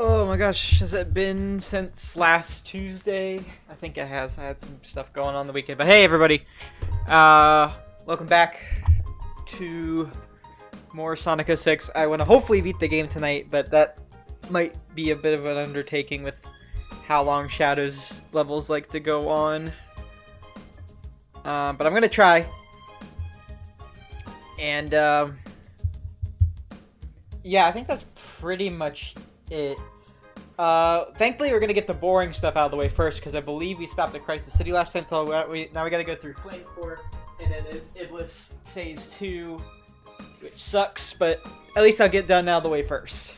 Oh my gosh, has it been since last Tuesday? I think it has. I had some stuff going on the weekend. But hey everybody, welcome back to more Sonic 06. I want to hopefully beat the game tonight, but that might be a bit of an undertaking with how long Shadows levels like to go on. But I'm going to try. And yeah, I think that's pretty much it. Thankfully we're gonna get the boring stuff out of the way first, because I believe we stopped at Crisis City last time, so now we gotta go through Flame Core, and then Iblis Phase 2, which sucks, but at least I'll get done out of the way first.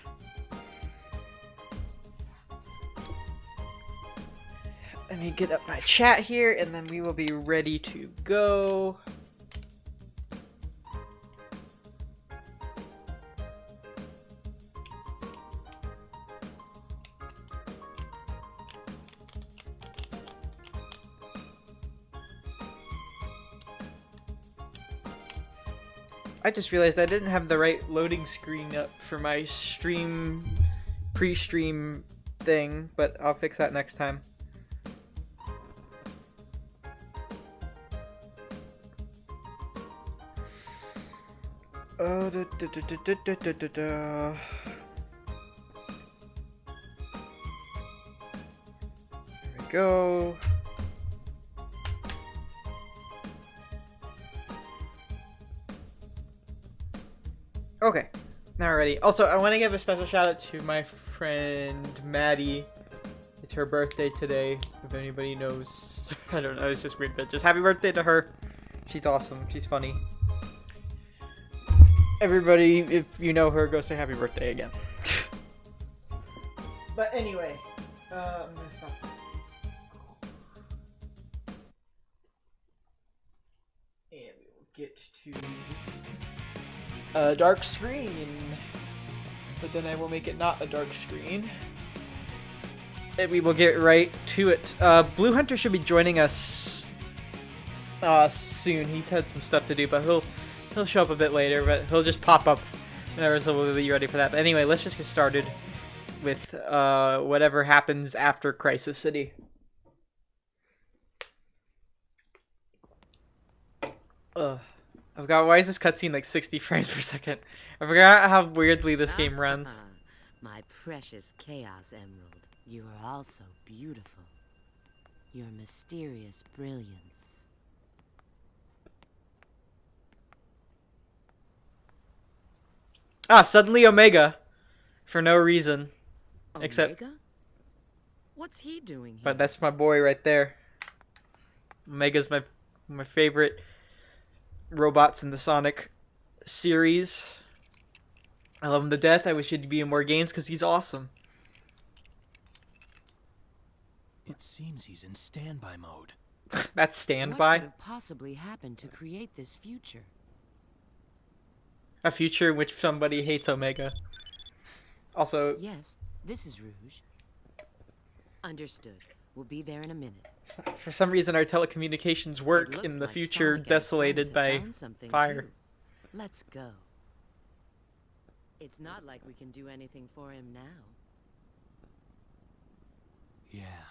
Let me get up my chat here, and then we will be ready to go. I just realized I didn't have the right loading screen up for my pre-stream thing, but I'll fix that next time. There we go. Okay, now we're ready. Also, I want to give a special shout out to my friend Maddie. It's her birthday today, if anybody knows. I don't know, it's just weird, but just happy birthday to her. She's awesome, she's funny. Everybody, if you know her, go say happy birthday again. But anyway, I'm gonna stop. And we will get to a dark screen, but then I will make it not a dark screen, and we will get right to it. Blue Hunter should be joining us soon. He's had some stuff to do, but he'll show up a bit later, but he'll just pop up whenever, so we'll be ready for that. But anyway, let's just get started with whatever happens after Crisis City. I forgot, why is this cutscene like 60 frames per second? I forgot how weirdly this game runs. My precious Chaos Emerald, you are also beautiful. Your mysterious brilliance. Ah, suddenly Omega. For no reason. Omega? Except... What's he doing here? But that's my boy right there. Omega's my favorite robots in the Sonic series. I love him to death. I wish he'd be in more games because he's awesome. It seems he's in standby mode. That's standby? What could have possibly happened to create this future? A future in which somebody hates Omega. Also... Yes, this is Rouge. Understood. We'll be there in a minute. For some reason, our telecommunications work in the like future Sonic desolated by fire. too. Let's go. It's not like we can do anything for him now. Yeah.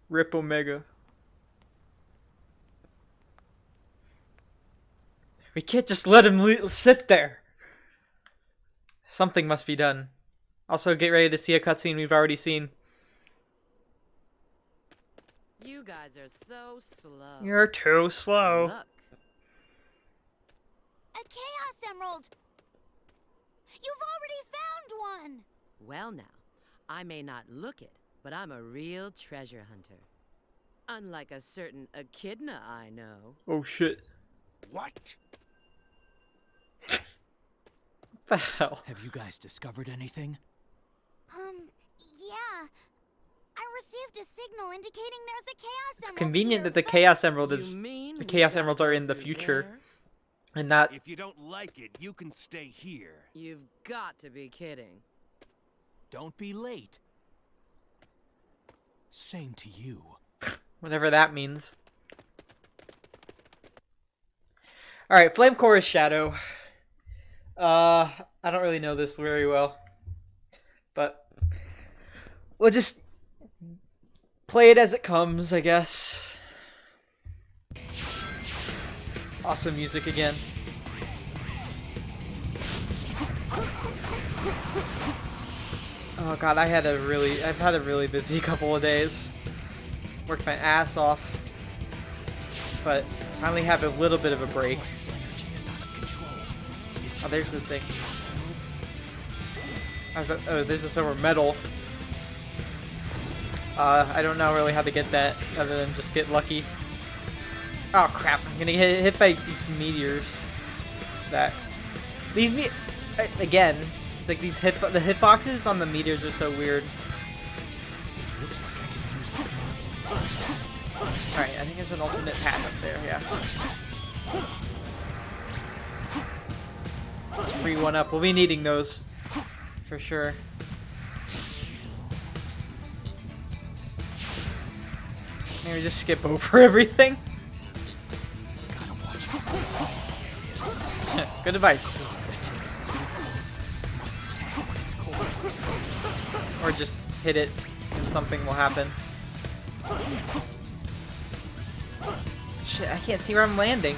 Rip Omega. We can't just let him sit there. Something must be done. Also, get ready to see a cutscene we've already seen. You guys are so slow. You're too slow. Look. A Chaos Emerald! You've already found one! Well now, I may not look it, but I'm a real treasure hunter. Unlike a certain echidna I know. Oh shit. What? What the hell? Have you guys discovered anything? Yeah. I received a signal indicating there's a Chaos Emerald. It's convenient here, that the but Chaos Emerald You is... mean The we Chaos gotta Emeralds go are in the through future. there? And not... If you don't like it, you can stay here. You've got to be kidding. Don't be late. Same to you. Whatever that means. Alright, Flame Core is Shadow. I don't really know this very well. we'll just play it as it comes, I guess. Awesome music again. Oh god, I've had a really busy couple of days. Worked my ass off. But finally have a little bit of a break. Oh, there's the thing. Oh, there's a silver medal. I don't know really how to get that other than just get lucky. Oh crap, I'm gonna get hit by these meteors. Again, it's like these the hitboxes on the meteors are so weird. Looks like I can use that monster. Alright, I think there's an alternate path up there, yeah. Let's free one up. We'll be needing those for sure. Maybe just skip over everything. Gotta watch out for the areas. Good advice. Must attack when its core is exposed. Or just hit it and something will happen. Shit, I can't see where I'm landing.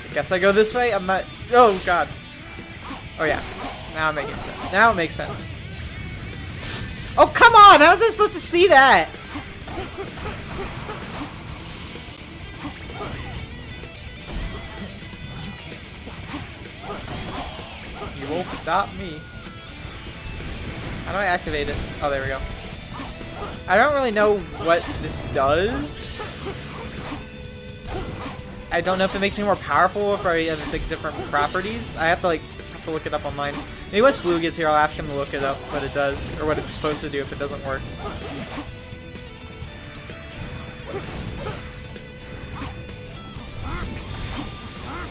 I guess I go this way? I'm not... Oh, God. Oh, yeah. Now it makes sense. Now it makes sense. Oh, come on! How was I supposed to see that? You can't stop. You won't stop me. How do I activate it? Oh, there we go. I don't really know what this does. I don't know if it makes me more powerful or if I have like different properties. I have to look it up online. Maybe once Blue gets here, I'll ask him to look it up, what it does, or what it's supposed to do if it doesn't work.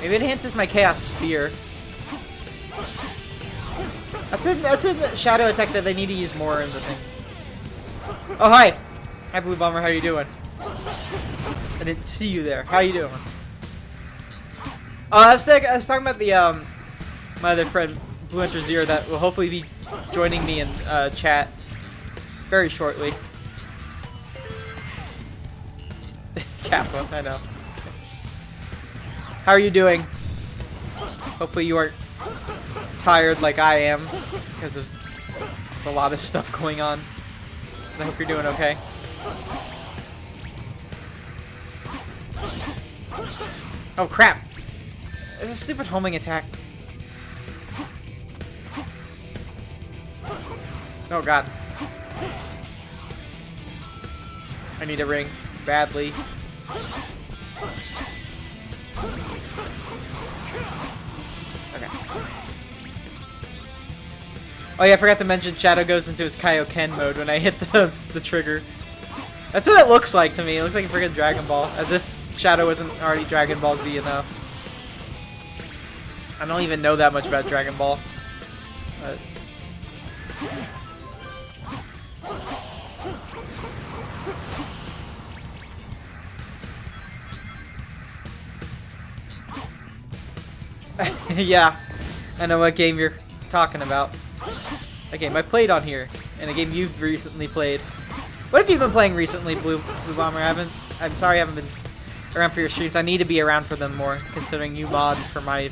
Maybe it enhances my Chaos Spear. That's a shadow attack that they need to use more in the thing. Oh, hi! Hi, Blue Bomber, how you doing? I didn't see you there. How you doing? Oh, I was talking about the, my other friend, Blue Hunter Zero, that will hopefully be joining me in, chat very shortly. Kappa, I know. How are you doing? Hopefully you aren't tired like I am because of just a lot of stuff going on. I hope you're doing okay. Oh crap! There's a stupid homing attack. Oh god. I need a ring badly. Okay. Oh yeah, I forgot to mention Shadow goes into his Kaioken mode when I hit the trigger. That's what it looks like to me. It looks like a freaking Dragon Ball. As if Shadow isn't already Dragon Ball Z enough. I don't even know that much about Dragon Ball. But... yeah, I know what game you're talking about. A game I played on here, and a game you've recently played. What have you been playing recently, Blue Bomber? I'm sorry I haven't been around for your streams. I need to be around for them more, considering you mod for my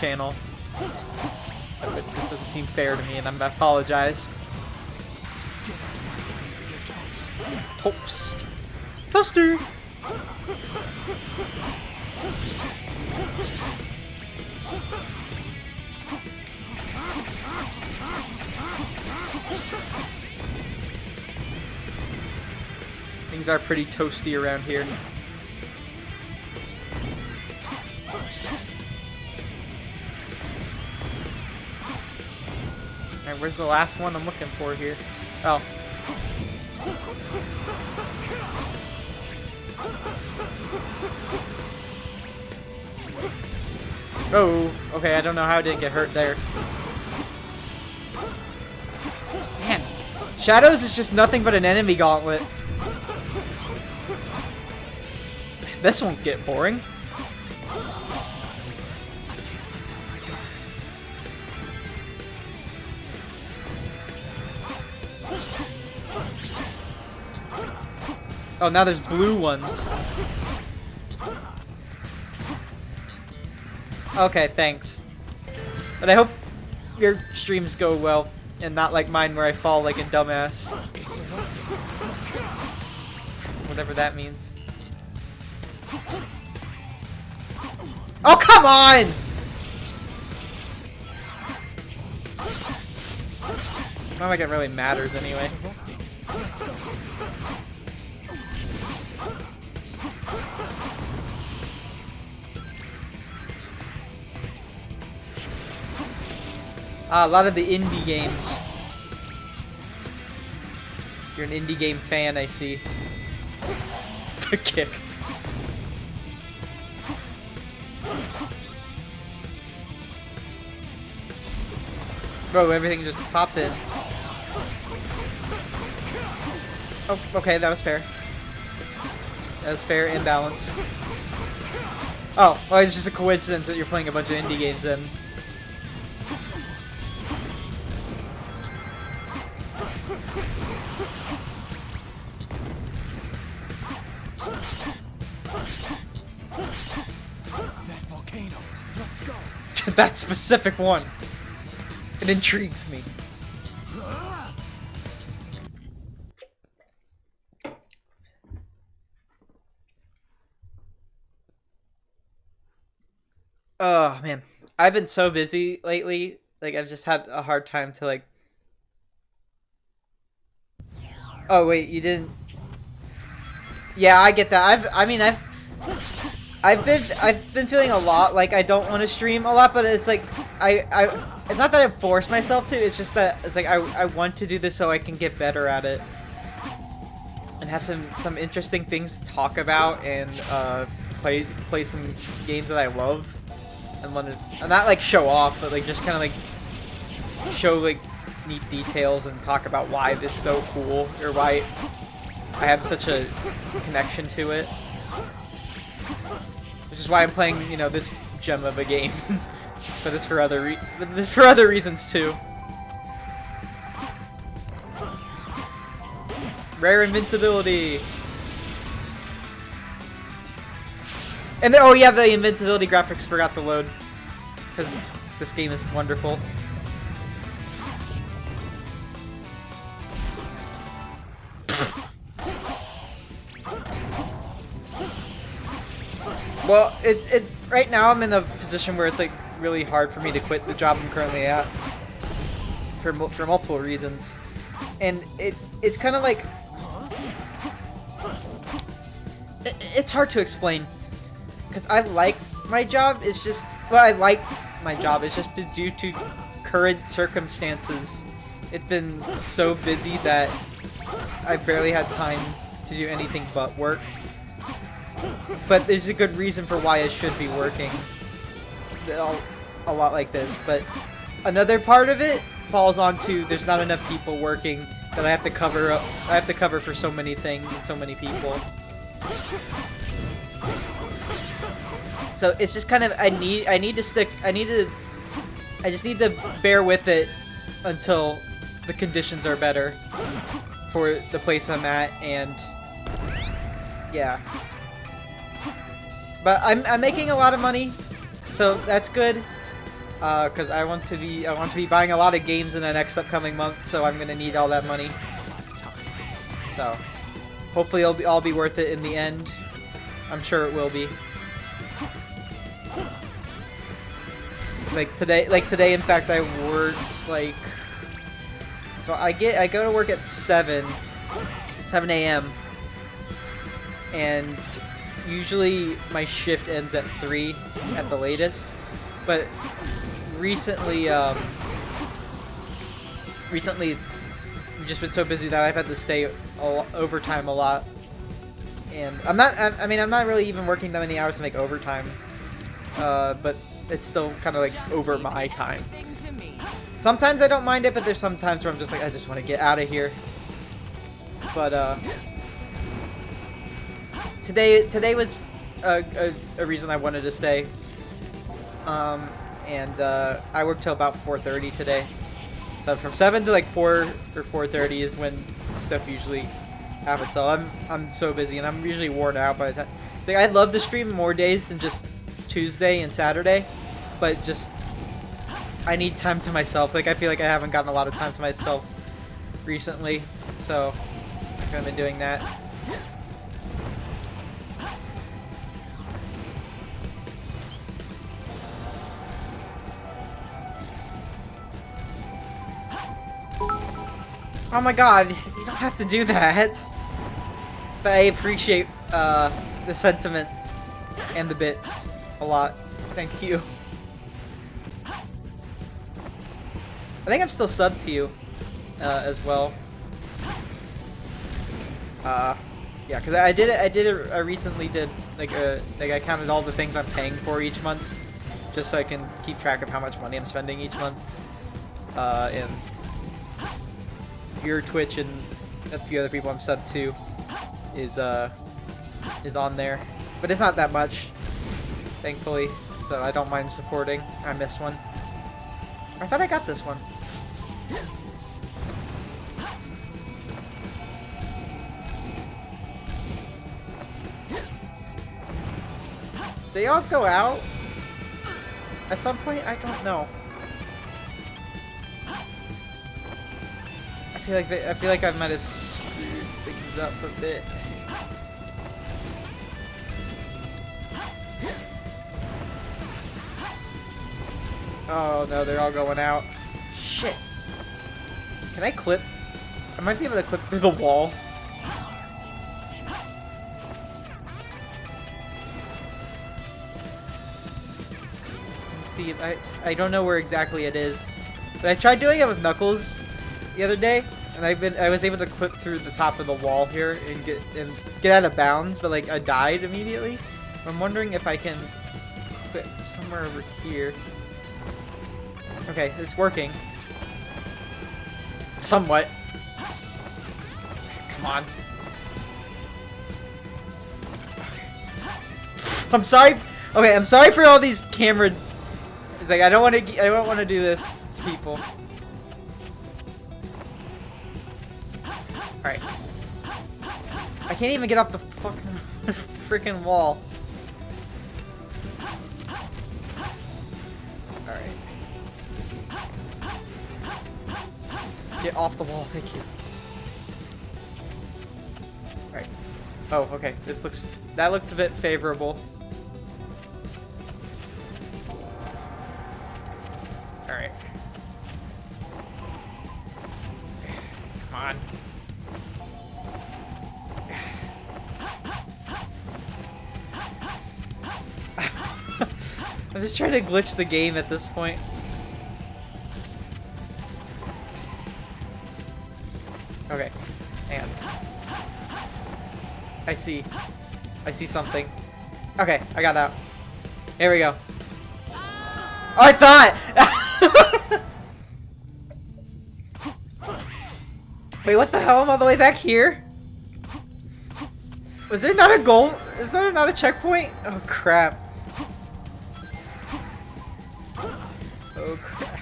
channel. It just doesn't seem fair to me, and I apologize. Toast. Toaster! Things are pretty toasty around here. Alright, where's the last one I'm looking for here? Oh. Oh, okay, I don't know how I didn't get hurt there. Man, Shadows is just nothing but an enemy gauntlet. This won't get boring. Oh, now there's blue ones. Okay, thanks. But I hope your streams go well, and not like mine where I fall like a dumbass. Whatever that means. Oh, come on! Not like it really matters anyway. A lot of the indie games. You're an indie game fan, I see. The kick. Bro, everything just popped in. Oh, okay, that was fair. That was fair and balanced. Oh, well, it's just a coincidence that you're playing a bunch of indie games then. That volcano. Let's go. That specific one. It intrigues me. Oh man, I've been so busy lately. Like I've just had a hard time to like. Oh wait, you didn't. Yeah, I get that. I've been feeling a lot like I don't want to stream a lot, but it's like it's not that I force myself to. It's just that it's like I want to do this so I can get better at it and have some interesting things to talk about and play some games that I love and want to not like show off, but like just kind of like show like neat details and talk about why this is so cool or why I have such a connection to it. Which is why I'm playing, you know, this gem of a game. But it's for other reasons too. Rare invincibility. And oh yeah, the invincibility graphics forgot to load because this game is wonderful. Well, it right now I'm in a position where it's like really hard for me to quit the job I'm currently at for multiple reasons, and it's kind of like it's hard to explain because I like my job. It's just I liked my job. It's just due to current circumstances, it's been so busy that I barely had time to do anything but work. But there's a good reason for why I should be working a lot like this. But another part of it falls onto there's not enough people working that I have to cover up. I have to cover for so many things and so many people. So it's just kind of I just need to bear with it until the conditions are better for the place I'm at, and yeah. But I'm making a lot of money, so that's good. Because I want to be buying a lot of games in the next upcoming month, so I'm gonna need all that money. So hopefully it'll all be worth it in the end. I'm sure it will be. Like today, in fact, I worked like. So I go to work at 7 a.m. and usually my shift ends at 3 at the latest, but recently we've just been so busy that I've had to stay overtime a lot, and I'm not really even working that many hours to make overtime, but it's still kind of like over my time. Sometimes I don't mind it, but there's some times where I'm just like I just want to get out of here. But Today was a reason I wanted to stay, and I worked till about 4:30 today. So from 7 to like 4 or 4:30 is when stuff usually happen. So I'm so busy, and I'm usually worn out by the time. It's like I'd love to stream more days than just Tuesday and Saturday, but just I need time to myself. Like I feel like I haven't gotten a lot of time to myself recently, so I've been doing that. Oh my god, you don't have to do that. But I appreciate the sentiment and the bits a lot. Thank you. I think I'm still subbed to you as well. Yeah, because I recently did like I counted all the things I'm paying for each month, just so I can keep track of how much money I'm spending each month. And your Twitch and a few other people I'm subbed to is on there, but it's not that much, thankfully. So I don't mind supporting. I missed one. I thought I got this one. They all go out at some point. I don't know. I feel like I might have screwed things up a bit. Oh no, they're all going out. Shit. Can I clip? I might be able to clip through the wall. Let's see, I don't know where exactly it is. But I tried doing it with Knuckles the other day, and I was able to clip through the top of the wall here and get out of bounds, but like I died immediately. I'm wondering if I can clip somewhere over here. Okay, it's working. Somewhat. Come on. I'm sorry. Okay, I'm sorry for all these camera. It's like I don't want to do this to people. All right. I can't even get up the fucking freaking wall. All right. Get off the wall, thank you. Alright. Oh, okay. That looks a bit favorable. Alright. Come on. I'm just trying to glitch the game at this point. Okay, and I see something. Okay, I got out. Here we go. Oh, I thought! Wait, what the hell? I'm all the way back here? Was there not a goal? Is there not a checkpoint? Oh, crap. Oh, crap.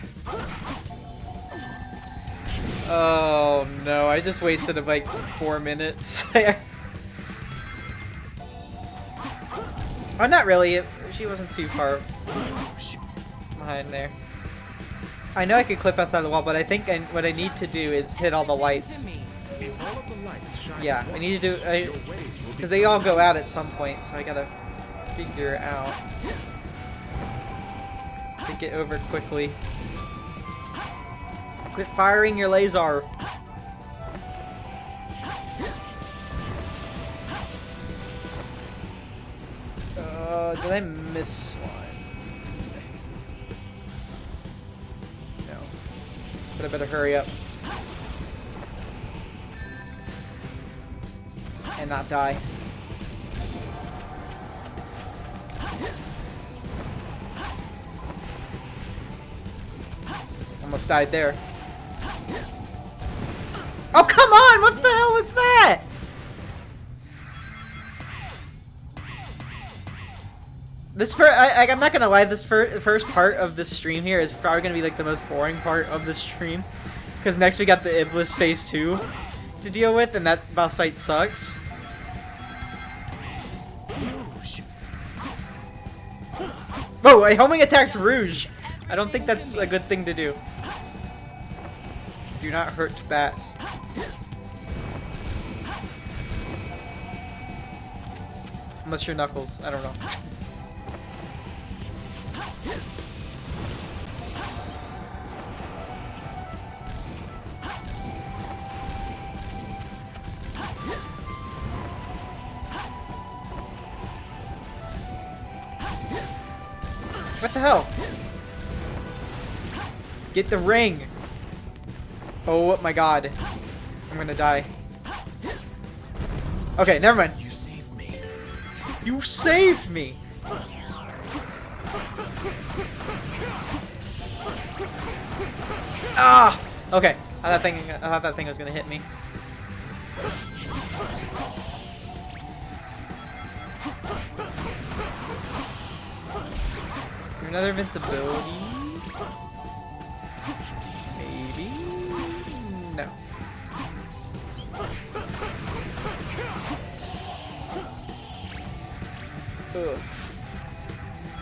Oh no, I just wasted like 4 minutes there. Oh, not really. She wasn't too far behind there. I know I could clip outside the wall, but I think what I need to do is hit all the lights. Yeah, I need to do because they all go out at some point, so I gotta figure it out. To get over quickly. Quit firing your laser. Did I miss one? No. But I better hurry up. And not die. Almost died there. Oh, come on! What the hell was that? I'm not gonna lie, this first part of this stream here is probably gonna be like the most boring part of the stream. Because next we got the Iblis Phase 2. to deal with, and that boss fight sucks. Rouge. Whoa, I homing attacked Rouge. I don't think that's a good thing to do. Do not hurt that. Unless you're Knuckles, I don't know. What the hell? Get the ring! Oh my god. I'm gonna die. Okay, never mind. You saved me. You saved me! Ah! Okay. I thought that thing was gonna hit me. Another invincibility? Maybe? No. Ugh.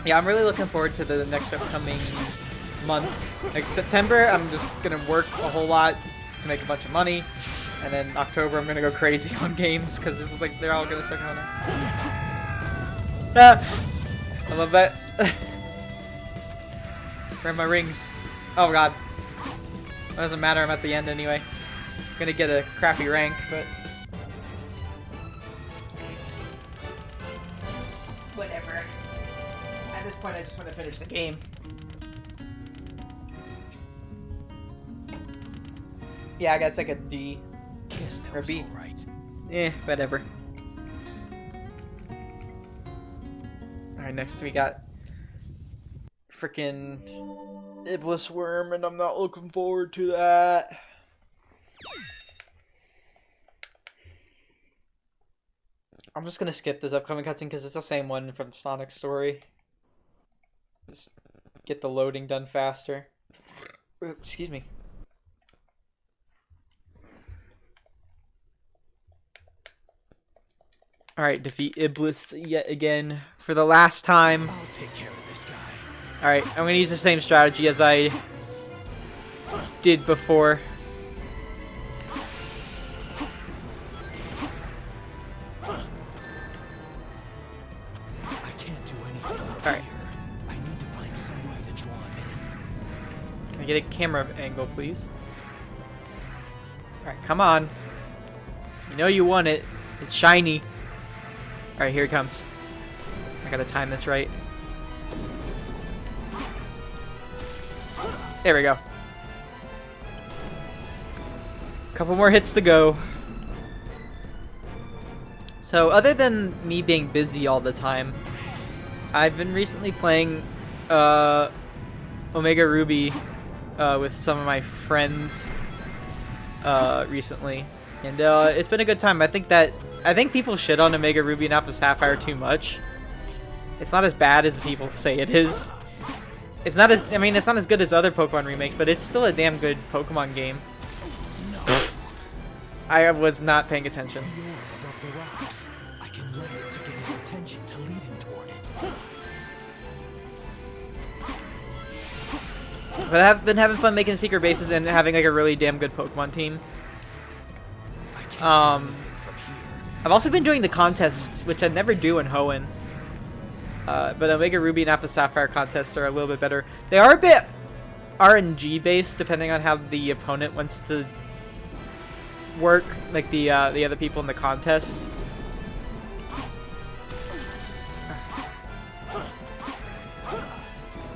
Yeah, I'm really looking forward to the next upcoming month. Like September, I'm just gonna work a whole lot to make a bunch of money, and then October I'm gonna go crazy on games because it's like they're all gonna start coming out. Ah! I love that. Where are my rings? Oh god. It doesn't matter, I'm at the end anyway. I'm gonna get a crappy rank, but... whatever. At this point I just want to finish the game. Yeah, I got like a D. Guess that Or was B. all right. Eh, whatever. Alright, next we got... frickin' Iblis Worm, and I'm not looking forward to that. I'm just gonna skip this upcoming cutscene because it's the same one from Sonic's story. Just get the loading done faster. Excuse me. Alright, defeat Iblis yet again for the last time. I'll take care of this guy. Alright, I'm gonna use the same strategy as I did before. I can't do anything from Alright. here. I need to find some way to draw him in. Can I get a camera angle, please? Alright, come on. You know you want it. It's shiny. Alright, here it comes. I gotta time this right. There we go. Couple more hits to go. So, other than me being busy all the time, I've been recently playing Omega Ruby with some of my friends recently, and it's been a good time. I think people shit on Omega Ruby and Alpha Sapphire too much. It's not as bad as people say it is. It's not as it's not as good as other Pokemon remakes, but it's still a damn good Pokemon game. No. I was not paying attention. You're above the rocks. I can lay it to get his attention to lead him toward it. But I've been having fun making secret bases and having like a really damn good Pokemon team. I can't do anything from here. I've also been doing the contests, which I never do in Hoenn. But Omega Ruby and Alpha Sapphire contests are a little bit better. They are a bit RNG based, depending on how the opponent wants to work, like the other people in the contest.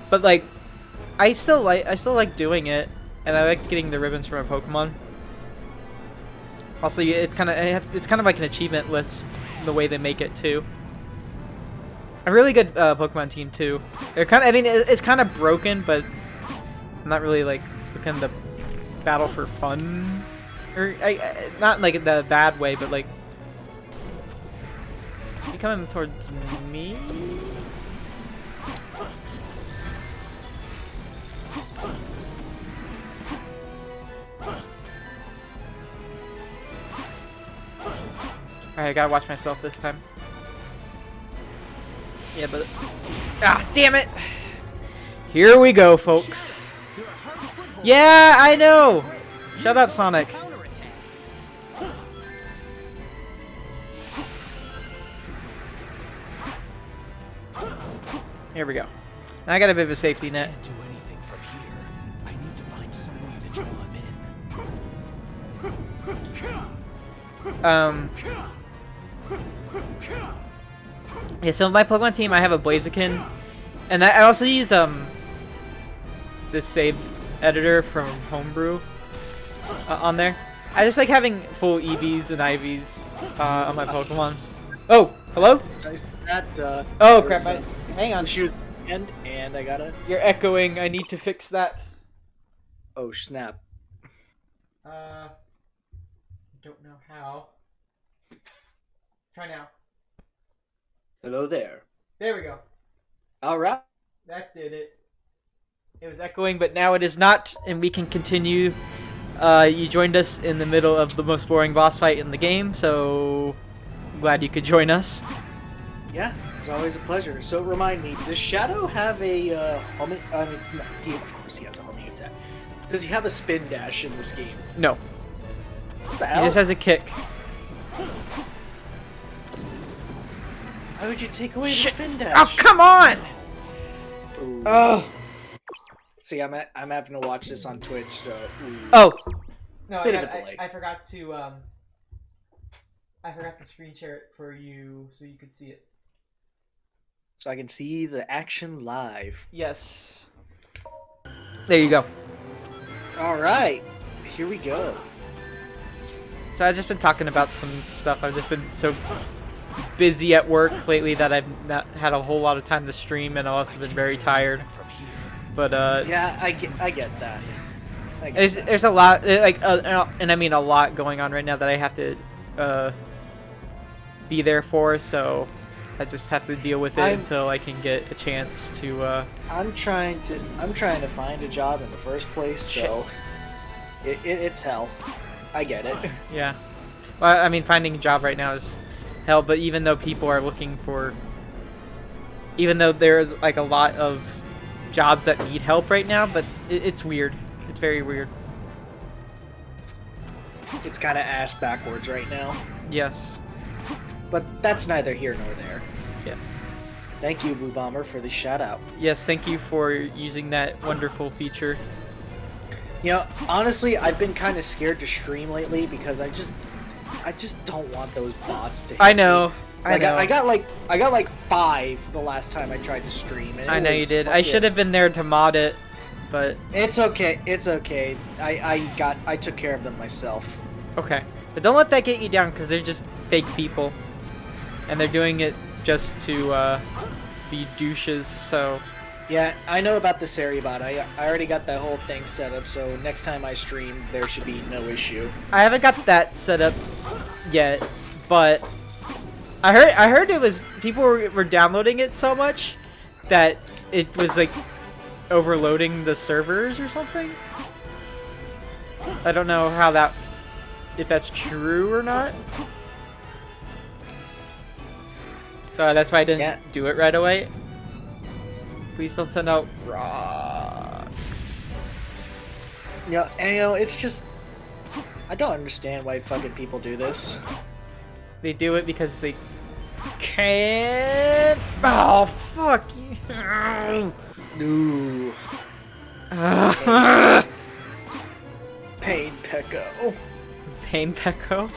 But like, I still like doing it, and I like getting the ribbons from a Pokemon. Also, it's kind of like an achievement list, the way they make it too. A really good Pokemon team too. They're kind of, it's kind of broken, but I'm not really like looking to battle for fun, or not like the bad way, but like, is he coming towards me? Alright, I gotta watch myself this time. Yeah, but... Ah, damn it! Here we go, folks. Yeah, I know! Shut up, Sonic. Here we go. Now I got a bit of a safety net. Can't do anything from here. I need to find some way to draw him in. Yeah, so my Pokemon team, I have a Blaziken, and I also use this save editor from Homebrew on there. I just like having full EVs and IVs on my Pokemon. Oh, hello? Oh crap! Hang on. Shoes and I gotta. You're echoing. I need to fix that. Oh snap! Don't know how. Try now. Hello there. There we go. All right. That did it. It was echoing, but now it is not, and we can continue. You joined us in the middle of the most boring boss fight in the game, so glad you could join us. Yeah, it's always a pleasure. So remind me, does Shadow have a homing? I mean, no, of course he has a homing attack. Does he have a spin dash in this game? No. What the He hell? just has a kick. Why would you take away the Shit. spin Oh, dash? come on! Ooh. Oh. See, I'm having to watch this on Twitch, so. Ooh. Oh. No, Bit of a delay. I forgot to screen share it for you so you could see it. So I can see the action live. Yes. There you go. All right, here we go. So I've just been talking about some stuff. I've just been so busy at work lately that I've not had a whole lot of time to stream, and I've also been very tired. But Yeah, I get that. I get that. there's a lot and I mean a lot going on right now that I have to be there for. So I just have to deal with it until I can get a chance to. I'm trying to find a job in the first place, so it's hell. I get it. Yeah. Well, I mean, finding a job right now is hell. But even though people are looking for, even though there's like a lot of jobs that need help right now, but it's weird. It's very weird. It's kind of ass backwards right now. Yes. But that's neither here nor there. Yeah. Thank you, Blue Bomber, for the shout out. Yes. Thank you for using that wonderful feature. You know, honestly, I've been kind of scared to stream lately because I just don't want those bots to hit I know. me. I know. I got like 5 the last time I tried to stream. And I know you did. I should have been there to mod it, but It's okay. It's okay. I took care of them myself. okay. But don't let that get you down, because they're just fake people, and they're doing it just to be douches. So Yeah, I know about the Saribot. I already got that whole thing set up, so next time I stream, there should be no issue. I haven't got that set up yet, but I heard it was people were downloading it so much that it was like overloading the servers or something. I don't know how that, if that's true or not. So that's why I didn't do it right away. Please don't send out rocks. Yeah, and it's just I don't understand why fucking people do this. They do it because they can't. Oh fuck you! Ooh. Pain Pecco. Pain Pecco?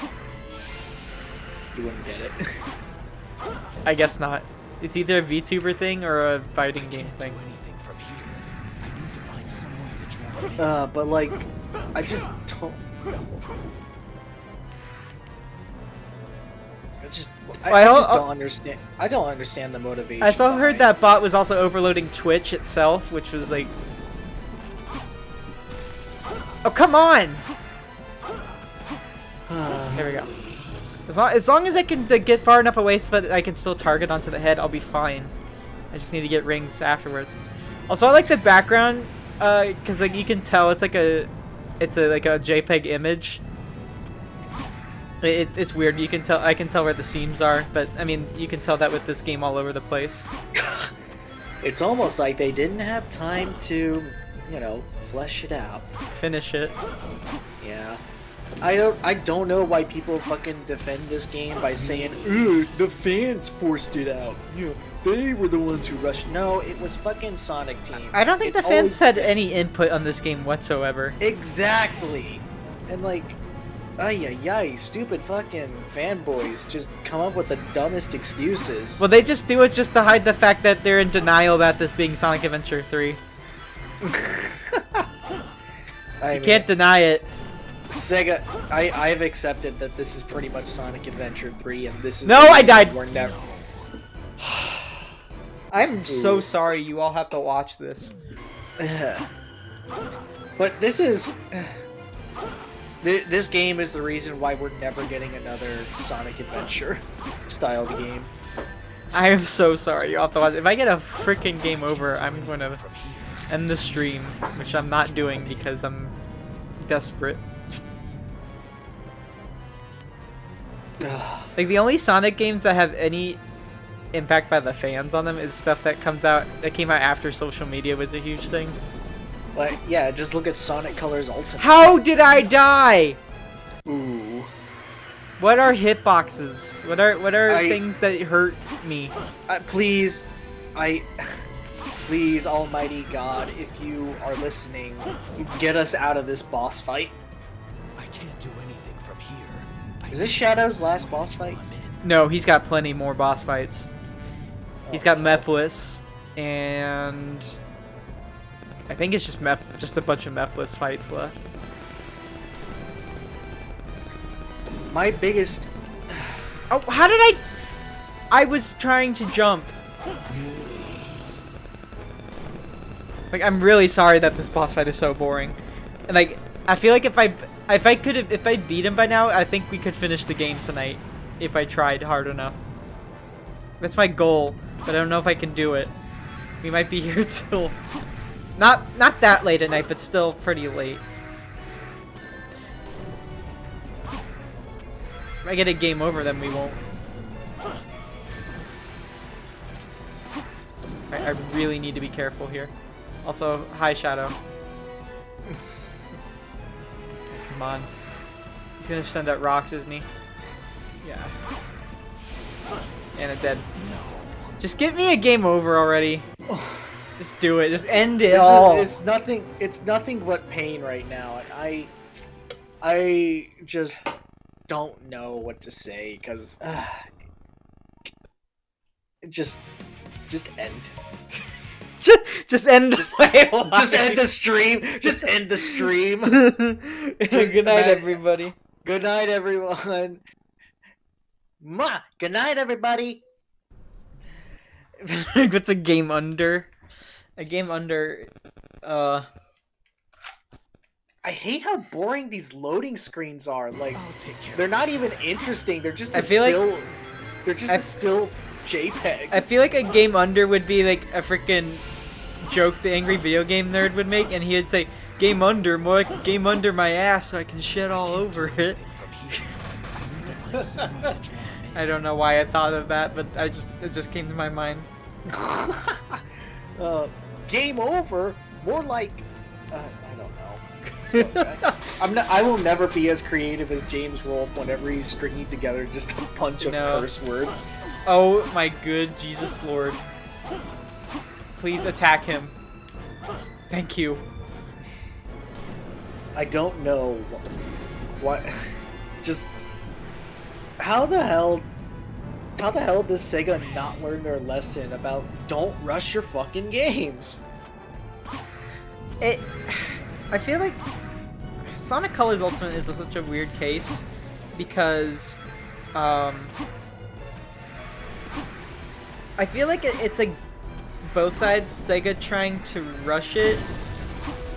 You wouldn't get it. I guess not. It's either a VTuber thing or a fighting game thing. Anything from here. I need to find some way to draw him in. But like, I just don't know. I just don't understand. I don't understand the motivation. I also heard behind that bot was also overloading Twitch itself, which was like, oh come on! There we go. As long as I can get far enough away so that I can still target onto the head, I'll be fine. I just need to get rings afterwards. Also, I like the background, cause like you can tell it's like a JPEG image. It's weird. You can tell. I can tell where the seams are, but I mean, you can tell that with this game all over the place. It's almost like they didn't have time to, you know, flesh it out. Finish it. Yeah. I don't know why people fucking defend this game by saying, "Ugh, the fans forced it out. You know, they were the ones who rushed." No, it was fucking Sonic Team. I don't think It's the fans always- had any input on this game whatsoever. Exactly. And like, ay, stupid fucking fanboys just come up with the dumbest excuses. Well, they just do it just to hide the fact that they're in denial about this being Sonic Adventure 3. You can't deny it. Sega, I've accepted that this is pretty much Sonic Adventure 3, and this is. No, the I reason died! We're never. I'm so sorry you all have to watch this. But this is. This game is the reason why we're never getting another Sonic Adventure style game. I am so sorry you all have to watch. If I get a freaking game over, I'm going to end the stream, which I'm not doing because I'm desperate. Like, the only Sonic games that have any impact by the fans on them is stuff that came out after social media was a huge thing. Like, yeah, just look at Sonic Colors Ultimate. How did I die? Ooh. What are hitboxes? What are I- things that hurt me? Please, please, Almighty God, if you are listening, get us out of this boss fight. I can't do anything from here. Is this Shadow's last boss fight? No, he's got plenty more boss fights. He's got Mephiles, and I think it's just a bunch of Mephiles fights left. My biggest. Oh, how did I was trying to jump. Like, I'm really sorry that this boss fight is so boring. And like, I feel like if I beat him by now, I think we could finish the game tonight if I tried hard enough. That's my goal, but I don't know if I can do it. We might be here till not that late at night, but still pretty late. If I get a game over, then we won't. I really need to be careful here. Also, hi Shadow. Come on. He's gonna send out rocks, isn't he? Yeah. And it's dead. Just get me a game over already. Just do it. Just end it all. It's nothing but pain right now. I just don't know what to say because just end. Just end. Just end the stream. Just end the stream. Good night, everybody. Good night, everyone. Good night, everybody. What's a game under? A game under. I hate how boring these loading screens are. Like, I'll take care they're of not this even now. interesting. They're just I a feel like- still. They're just a still JPEG. I feel like a game under would be like a freaking joke the angry video game nerd would make, and he'd say, "Game under, more like game under my ass, so I can shit all over it." Anything from here. I need to find some way to draw him in. I don't know why I thought of that, but it just came to my mind. Game over. More like. I don't know. I will never be as creative as James Rolfe whenever he's stringing together just a bunch of No. curse words. Oh my good Jesus Lord. Please attack him. Thank you. I don't know what. Just how the hell does Sega not learn their lesson about don't rush your fucking games? I feel like Sonic Colors Ultimate is such a weird case because I feel like it's like both sides, Sega trying to rush it,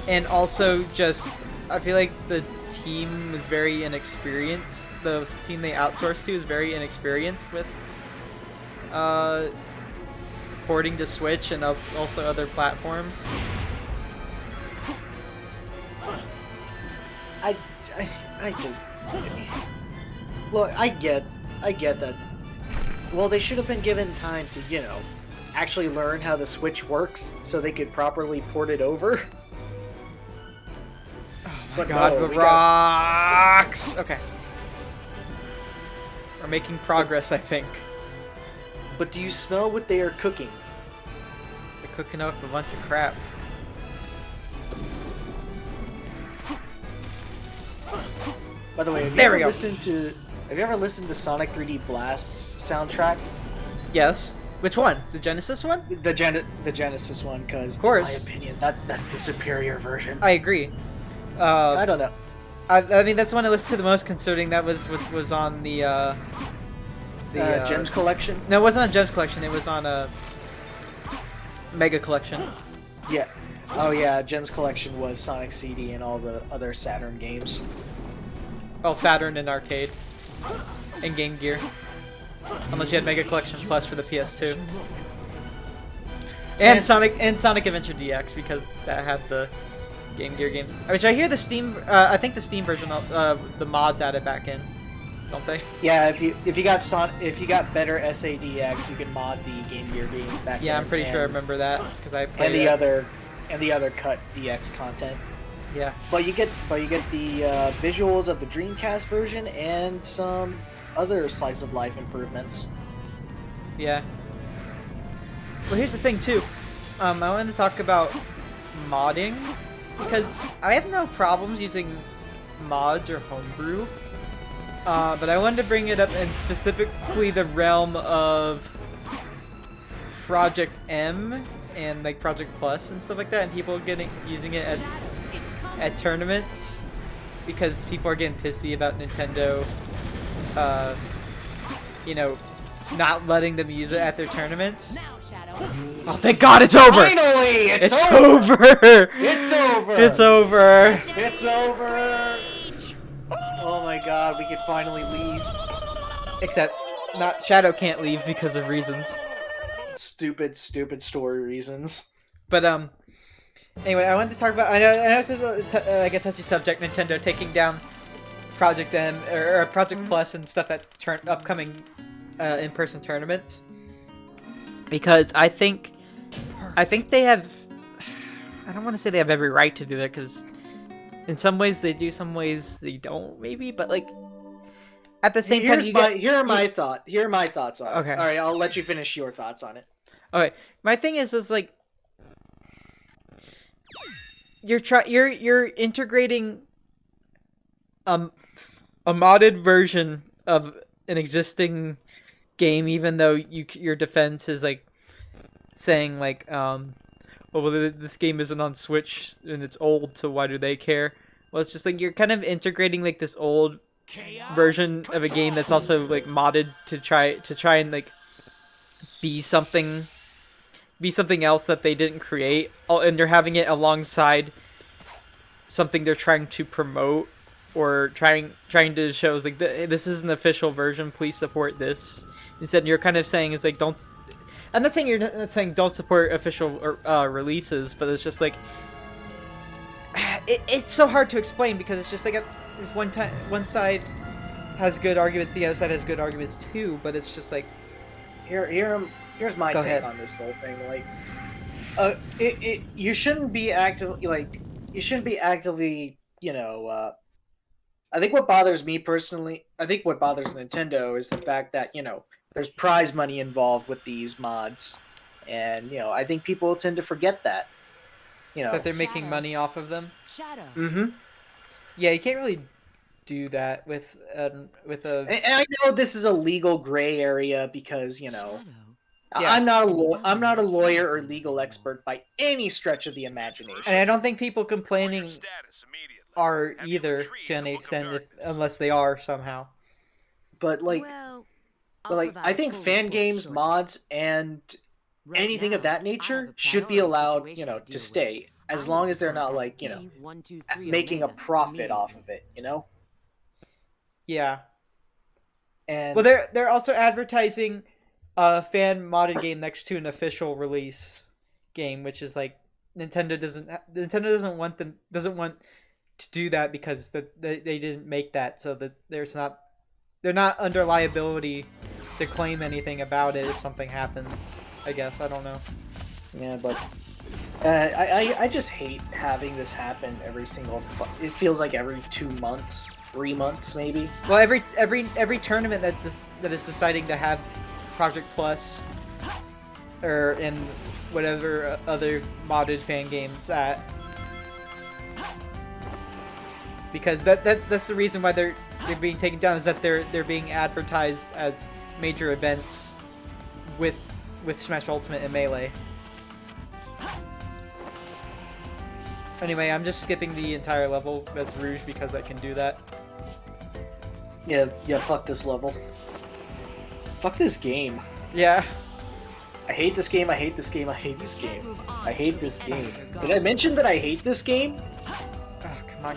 and also just I feel like the team is very inexperienced. The team they outsourced to is very inexperienced with porting to Switch and also other platforms. I just Look, I get that. Well, they should have been given time to, actually learn how the Switch works so they could properly port it over. Oh my But god, no, the we rocks! Okay. We're making progress, I think. But do you smell what they are cooking? They're cooking up a bunch of crap. By the way, have you There we ever go. have you ever listened to Sonic 3D Blast's soundtrack? Yes. Which one? The Genesis one? The Genesis one, because Of course. in my opinion, that's the superior version. I agree. I don't know. I mean, that's the one I listened to the most, considering that was on the Gems Collection? No, it wasn't on Gems Collection. It was on a Mega Collection. Yeah. Oh yeah, Gems Collection was Sonic CD and all the other Saturn games. Well, Saturn and arcade and Game Gear, unless you had Mega Collection Plus for the PS2. And Sonic Adventure DX, because that had the Game Gear games. Which I hear the Steam, I think the Steam version, the mods added back in, don't they? Yeah, if you got better SADX, you can mod the Game Gear games back. Yeah, then, I'm pretty sure I remember that because I played and the other cut DX content. Yeah. But you get the visuals of the Dreamcast version and some other slice of life improvements. Yeah. Well, here's the thing too. I wanted to talk about modding because I have no problems using mods or homebrew. But I wanted to bring it up in specifically the realm of Project M and like Project Plus and stuff like that, and people using it at tournaments because people are getting pissy about Nintendo, not letting them use it at their tournaments. Oh, thank God, it's over! Finally, it's over! It's over! It's over! It's over! Oh my God, we can finally leave. Except, Shadow can't leave because of reasons. Stupid story reasons. But anyway, I wanted to talk about. I know this is like a touchy subject. Nintendo taking down Project M or Project Plus and stuff at upcoming in-person tournaments. Because I think they have. I don't want to say they have every right to do that because in some ways they do, some ways they don't. Maybe, but like at the same time, here are my thoughts on it. Okay. All right, I'll let you finish your thoughts on it. Okay, my thing is like you're integrating a modded version of an existing game, even though your defense is like saying like well, this game isn't on Switch and it's old, so why do they care? Well, it's just like you're kind of integrating like this old version of a game that's also like modded to try and like be something else that they didn't create, and they're having it alongside something they're trying to promote or trying to show is like this is an official version, please support this. Instead, you're kind of saying it's like don't. I'm not saying you're not saying don't support official releases, but it's just like it's so hard to explain because it's just like one side has good arguments, the other side has good arguments too, but it's just like here's my take on this whole thing. Like, you shouldn't be actively I think what bothers me personally, I think what bothers Nintendo is the fact that, there's prize money involved with these mods. And, I think people tend to forget that. That they're making money off of them. Shadow. Mm-hmm. Yeah, you can't really do that with a. And I know this is a legal gray area because, Shadow. Yeah. I'm not a lawyer or legal expert by any stretch of the imagination. And I don't think people complaining Status immediately. are Have you either retrieved to any the Book of extent, Darkness? unless they are somehow. But like, Well, I think fan games, mods, and anything of that nature should be allowed, to stay as long as they're not like, making a profit off of it, Yeah. And Well, they're also advertising a fan modded game next to an official release game, which is like Nintendo doesn't want to do that because they didn't make that, so that there's not they're not under liability to claim anything about it if something happens. I guess, I don't know. Yeah, but I just hate having this happen every single. It feels like every 2 months, 3 months, maybe. Well, every tournament that is deciding to have Project Plus, or in whatever other modded fan games at, because that's the reason why they're being taken down, is that they're being advertised as major events with Smash Ultimate and Melee. Anyway, I'm just skipping the entire level as Rouge because I can do that. Yeah, fuck this level. Fuck this game. Yeah. I hate this game, I hate this game, I hate this game. I hate this game. Did I mention that I hate this game? Oh, come on,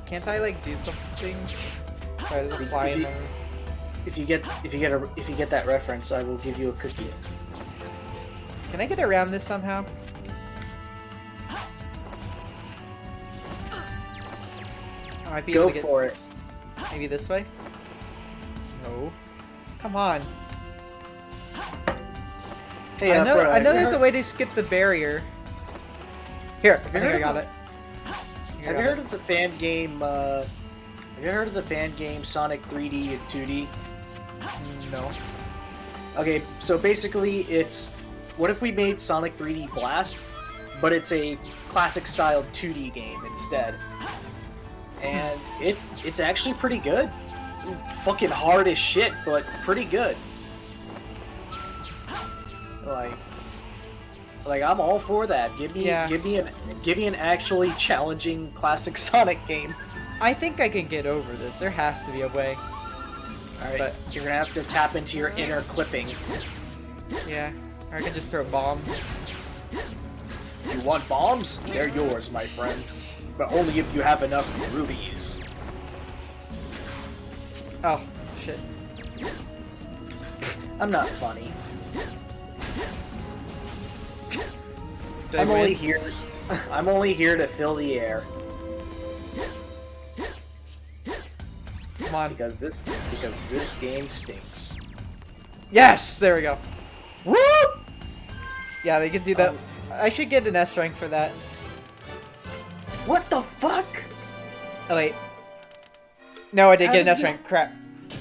can't I like do something? Try to fly in there. If you get that reference, I will give you a cookie. Can I get around this somehow? I might be able Go to get, for it. maybe this way? No. Come on. Hey, I know, bro, I know have you there's a heard- way to skip the barrier. Here, I think I got it. Have you heard of the fan game? Have you heard of the fan game Sonic 3D and 2D? No. Okay, so basically, it's what if we made Sonic 3D Blast, but it's a classic style 2D game instead, and it's actually pretty good. Fucking hard as shit, but pretty good. Like I'm all for that. Give me an actually challenging classic Sonic game. I think I can get over this. There has to be a way. Alright, But- you're gonna have to tap into your inner clipping. Yeah. Or I can just throw bombs. You want bombs? They're yours, my friend. But only if you have enough rubies. Oh, shit. I'm not funny. Did I I'm win? only here to fill the air. Come on. Because this game stinks. Yes! There we go. Woo! Yeah, they can do that. I should get an S rank for that. What the fuck? Oh, wait. No, I did How get an did S this- rank. Crap.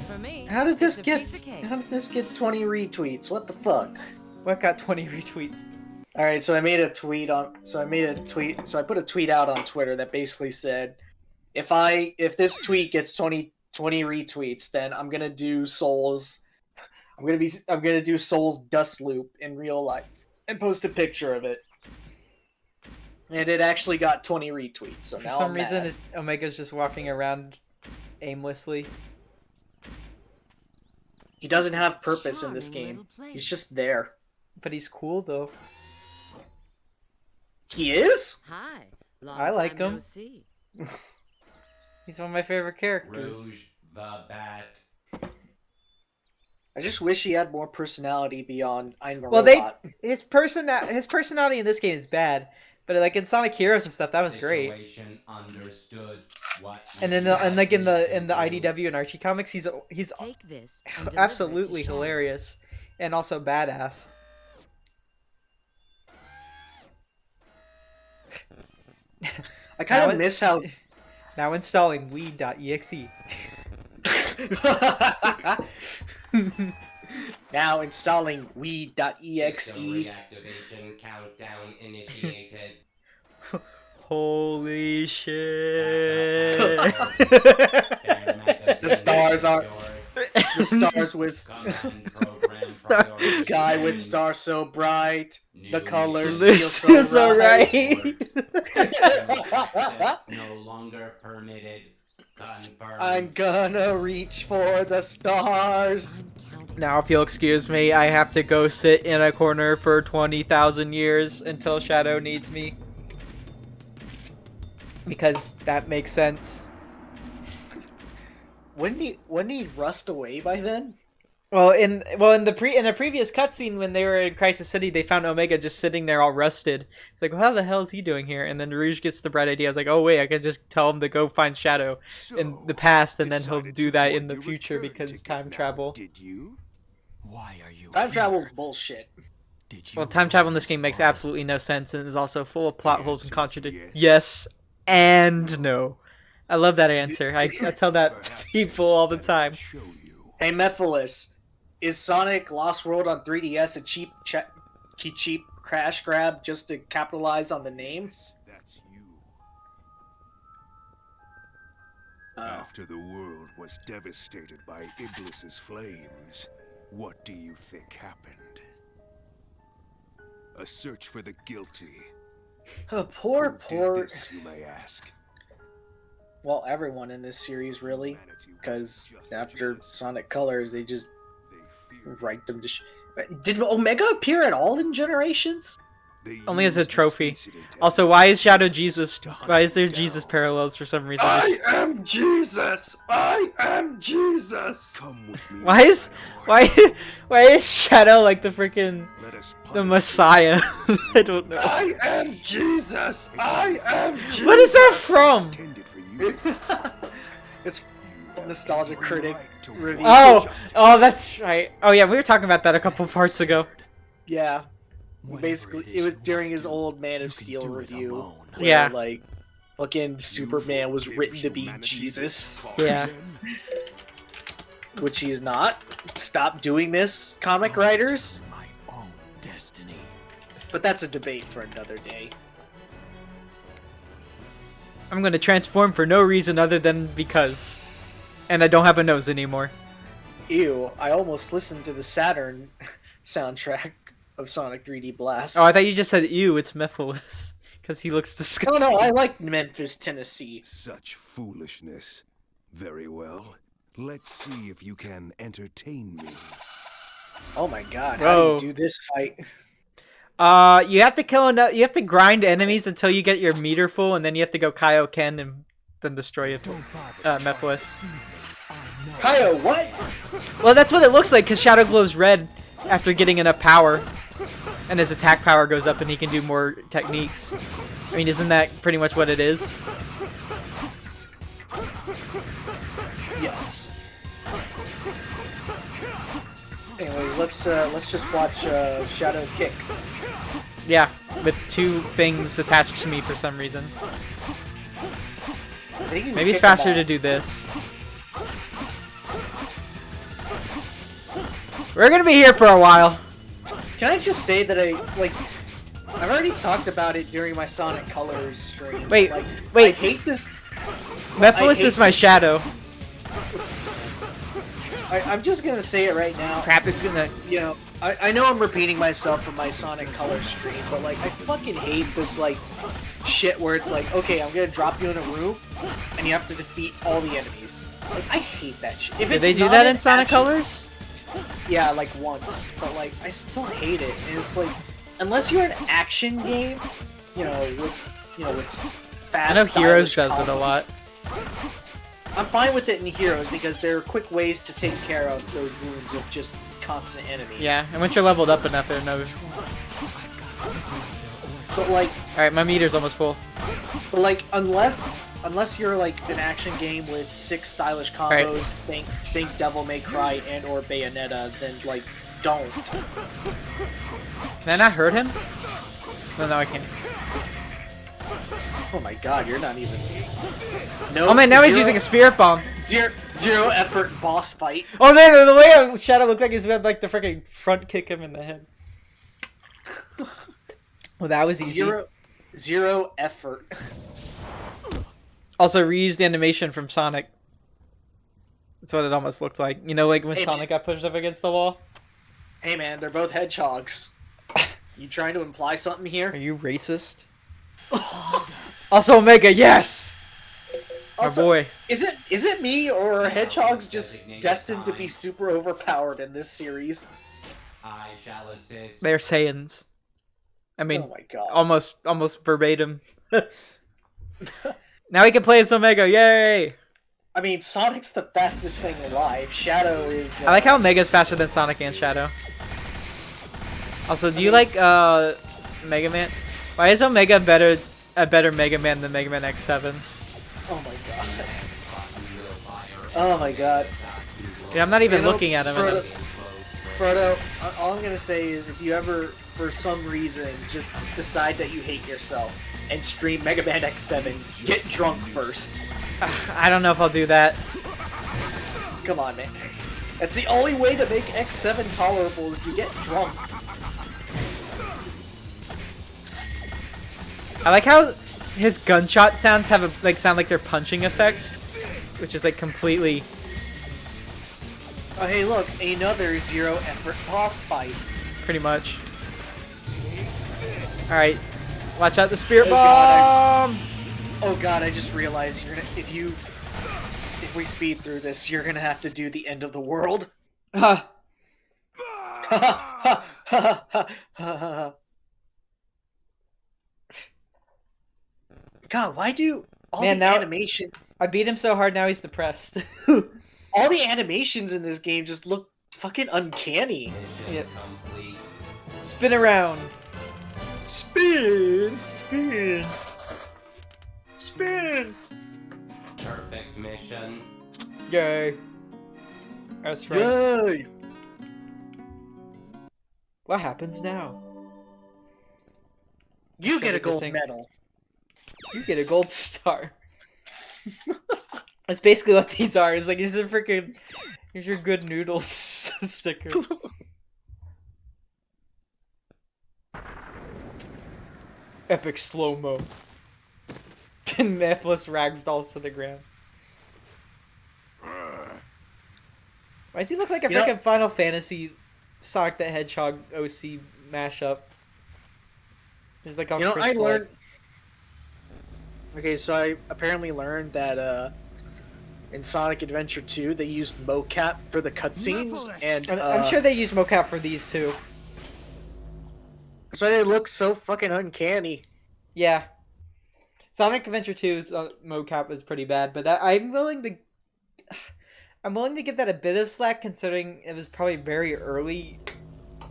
For me, How did this it's a get? piece of cake. How did this get 20 retweets? What the fuck? What got 20 retweets? All right, so I made a tweet on. So I put a tweet out on Twitter that basically said, if this tweet gets 20 retweets, then I'm gonna do Soul's. I'm gonna do Soul's Dust Loop in real life and post a picture of it. And it actually got 20 retweets. So For now some I'm reason, mad. Omega's just walking around aimlessly. He doesn't have purpose in this Charming game. little place. He's just there. But he's cool, though. He is? Hi. Long I like time him. no see. He's one of my favorite characters. Rouge the Bat. I just wish he had more personality beyond I'm a Well, robot. his personality in this game is bad, but like in Sonic Heroes and stuff, that was great. Situation understood. What And then and like in the IDW and Archie comics, he's Take this. and deliver it to absolutely Shadow. hilarious and also badass. I kind Now of miss how. Now installing weed.exe. Now installing weed.exe. System reactivation countdown initiated. Holy shit! The stars are- The stars with the sky with stars so bright. The colors feel This so is alright. No longer permitted. Confirmed. I'm gonna reach for the stars. Counting. Now, if you'll excuse me, I have to go sit in a corner for 20,000 years until Shadow needs me. Because that makes sense. Wouldn't he rust away by then? Well, in the previous cutscene when they were in Crisis City, they found Omega just sitting there all rusted. It's like, well, how the hell is he doing here? And then Rouge gets the bright idea. I was like, oh wait, I can just tell him to go find Shadow in the past, and then he'll do that in the future because time travel. Did you? Why are you Time travel's here? bullshit. Did you Well, time travel in this game makes absolutely no sense and is also full of plot holes and contradictions. Yes and no. I love that answer. I tell that to people all the time. Show you. Hey, Mephiles, is Sonic Lost World on 3DS a cheap crash grab just to capitalize on the name? Yes, that's you. Oh. After the world was devastated by Iblis's flames, what do you think happened? A search for the guilty. Poor. Who did this, you may ask? Well, everyone in this series, really. Humanity wasn't Because just after jealous. Sonic Colors, they just They feared write them to Did Omega appear at all in Generations? They Only as a used this trophy. incident as Also, a why is Shadow device Jesus? to hunt Why is there you Jesus down. parallels for some reason? am Jesus! I am Jesus! Come with me. Why is Skyward. why is Shadow like the freaking Let us the punish Messiah? this I don't know. am Jesus! I am Jesus! What is that from? intended for you. It's You have Nostalgia every Critic right to review. want Oh, justice. oh, that's right. Oh yeah, we were talking about that a couple parts ago. Yeah. Whatever Basically, is it was you during wanna his do, old Man you of can Steel do it review. alone. Where, Yeah. like, fucking Superman was forgive written to be humanity Jesus, this far, Yeah. then? which he's not. Stop doing this, comic writers. My own destiny. But that's a debate for another day. I'm gonna transform for no reason other than because. And I don't have a nose anymore. Ew, I almost listened to the Saturn soundtrack of Sonic 3D Blast. Oh, I thought you just said ew, it's Mephiles. Because he looks Oh disgusting. no, I like Memphis, Tennessee. Such foolishness. Very well. Let's see if you can entertain me. Oh my god, how Whoa. do you do this fight? You have to you have to grind enemies until you get your meter full, and then you have to go Kaioken and then destroy it. Don't bother trying to Mephiles. deceive me. I know. Kyo, what? Well, that's what it looks like, because Shadow glows red after getting enough power. And his attack power goes up and he can do more techniques. I mean, isn't that pretty much what it is? Yes. Anyways, let's just watch Shadow kick. Yeah, with two things attached to me for some reason. I think you can Maybe it's kick 'em faster all. to do this. We're gonna be here for a while. Can I just say that I've already talked about it during my Sonic Colors stream. Wait, like, wait. I hate this. Mephiles hate is my shadow. I'm just gonna say it right now. Crap, it's gonna... You know, I know I'm repeating myself from my Sonic Color stream, but like I fucking hate this like shit where it's like, okay, I'm gonna drop you in a room and you have to defeat all the enemies. Like I hate that shit. If Did it's they do not that an in Sonic action- Colors? Yeah, like once, but like I still hate it. And it's like, unless you're an action game, with fast. I know Heroes stylish does it a combat, lot. I'm fine with it in Heroes because there are quick ways to take care of those wounds of just constant enemies. Yeah, and once you're leveled up enough, there are no... But like, Alright, my meter's almost full. unless you're like an action game with 6 stylish Right. combos, think Devil May Cry and or Bayonetta, then like don't. Can I not hurt him? No, I can't. Oh my god, you're not even. No. Oh man, now he's using a spirit bomb. Zero effort boss fight. Oh man, the way Shadow looked like he's about like to freaking front kick him in the head. Well, that was easy. Zero effort. Also, reused the animation from Sonic. That's what it almost looked like. You know, like when Hey, Sonic got pushed up against the wall? Hey man, they're both hedgehogs. You trying to imply something Are here? you racist? Also, Omega, yes! Also, My boy. Is it me or are hedgehogs just Designated destined to time. be super overpowered in this series? I shall assist. They're Saiyans. I mean, Oh my god. almost verbatim. Now he can play as Omega, yay! I mean, Sonic's the fastest thing alive. Shadow is. I like how Omega's faster than Sonic and Shadow. Also, do you like Mega Man? Why is Omega a better Mega Man than Mega Man X7? Oh my god. Oh my god. Dude, I'm not even You know, looking at him. Frodo, all I'm gonna say is if you ever, for some reason, just decide that you hate yourself and stream Mega Man X7, get drunk first. I don't know if I'll do that. Come on, man. That's the only way to make X7 tolerable is you get drunk. I like how his gunshot sounds have sound like they're punching effects, which is like completely. Oh, hey, look, another zero effort boss fight. Pretty much. All right, watch out the spirit Oh, bomb. Oh god, I just realized you're gonna if we speed through this, you're gonna have to do the end of the world. Ah. God, why do all Man, the now- animation I beat him so hard now he's depressed. all the animations in this game just look fucking uncanny. Yep. Spin around. Spin, Spin. spin. Perfect mission. Yay. That's right. Yay! What happens now? You Show get me a the gold thing. medal. You get a gold star. That's basically what these are. It's like, here's your good noodles sticker. Epic slow-mo. And Mephiles ragdolls to the ground. Why does he look like a You know- freaking Final Fantasy Sonic the Hedgehog OC mashup? There's like all You know, I crystal. learned. Okay, so I apparently learned that in Sonic Adventure 2 they used mocap for the cutscenes, and I'm sure they use mocap for these too. that's why they look so fucking uncanny. Yeah. Sonic Adventure 2's mocap is pretty bad, but I'm willing to give that a bit of slack considering it was probably very early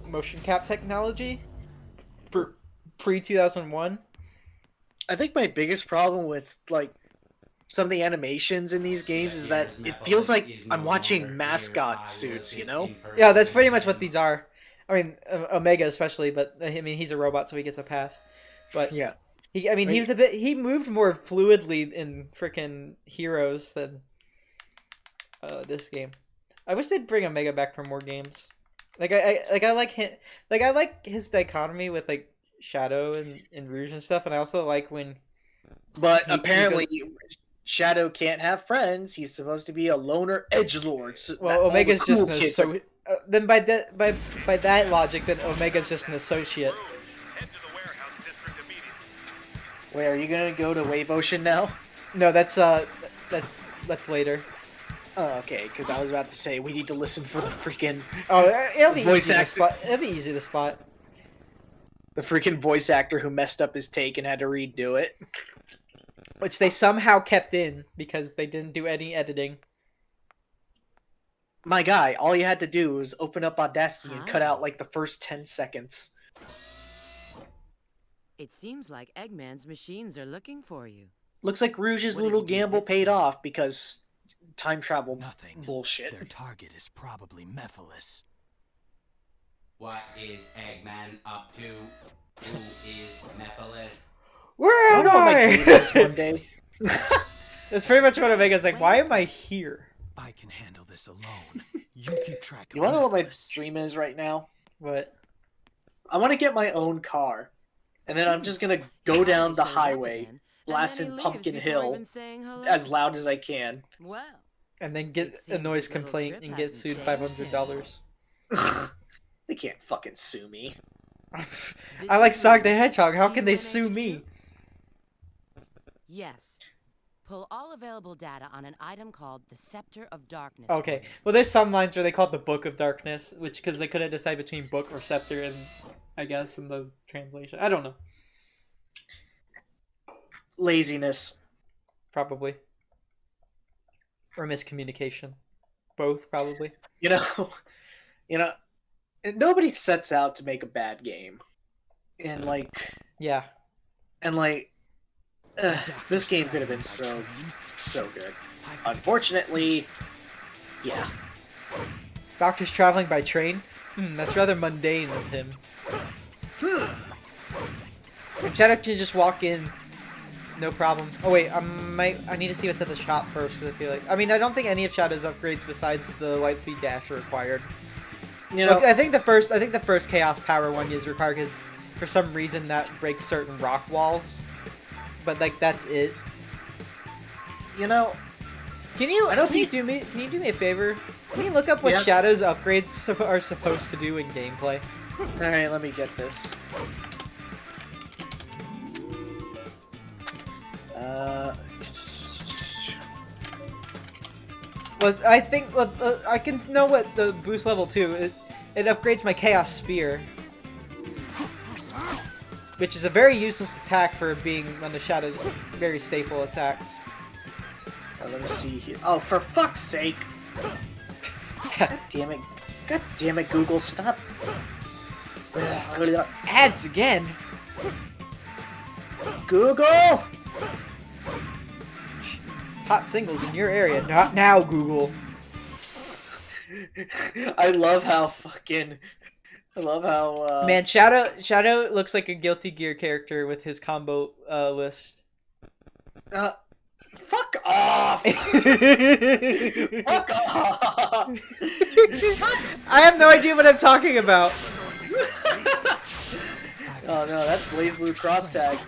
motion cap technology for pre-2001. I think my biggest problem with like some of the animations in these games is that it feels like I'm watching mascot suits, you know? Yeah, that's pretty much what these are. I mean, Omega especially, but I mean he's a robot, so he gets a pass. But Yeah. he moved more fluidly in frickin' Heroes than this game. I wish they'd bring Omega back for more games. I like his dichotomy with like Shadow and Rouge and stuff, and I also like when. But He apparently Shadow can't have friends. He's supposed to be a loner edgelord. So Well, that all the Omega's cool just an kids are- associate. Then by that logic, then Omega's just an associate. Wait, are you gonna go to Wave Ocean now? No, that's later. Oh, okay, because I was about to say we need to listen for the freaking It'll be Voice easy to actor. spot. It'll be easy to spot. voice actor who messed up his take and had to redo it. Which they somehow kept in because they didn't do any editing. My guy, all you had to do was open up Audacity and cut Huh? out like the first 10 seconds. It seems like Eggman's machines are looking for you. Looks like Rouge's What did little you do gamble this paid time? off because time travel Nothing. bullshit. Their target is probably Mephiles. What is Eggman up to? Who is Mephiles? Where I am don't know what my I? dream is one day. That's pretty much what Omega's like. Why am I here? I can handle this alone. You keep track of You wanna know what my Mephiles. dream is right now? What? I want to get my own car. And then I'm just gonna go Charlie down the shows up highway, again, and blasting then he leaves Pumpkin before Hill even saying hello. as loud as I can. Well, And then get It a seems noise his little complaint trip and get hasn't sued changed $500. They can't fucking sue me. this I like is Sonic the Rouge. Hedgehog. How can they GUNHQ? sue me? Yes. Pull all available data on an item called the Scepter of Darkness. Okay. Well, there's some lines where they call it the Book of Darkness, which because they couldn't decide between book or scepter, and I guess in the translation, I don't know. Laziness. Probably. Or miscommunication. Both, probably. You know, you know, nobody sets out to make a bad game, and Yeah. this game could have been so good. Unfortunately, yeah. Doctor's traveling by train? That's rather mundane of him. Shadow can just walk in, no problem. Oh wait, I need to see what's at the shop first, because I feel like... I mean, I don't think any of Shadow's upgrades besides the Lightspeed Dash are required. You know, I think the first Chaos Power one is required because for some reason that breaks certain rock walls. But like that's it. you know, Can you do me a favor? Can you look up what Yeah. Shadow's upgrades are supposed to do in gameplay? all right, let me get this. Well, I think I can know what the boost level 2. It upgrades my Chaos Spear, which is a very useless attack for being one of Shadow's very staple attacks. Let me see here. Oh, for fuck's sake! God damn it! God damn it, Google, stop! Ads again. Google! Hot singles in your area, not now, Google. I love how Man, Shadow looks like a Guilty Gear character with his combo list. fuck off! Fuck off! I have no idea what I'm talking about. Oh no, that's Blaze Blue Cross Tag.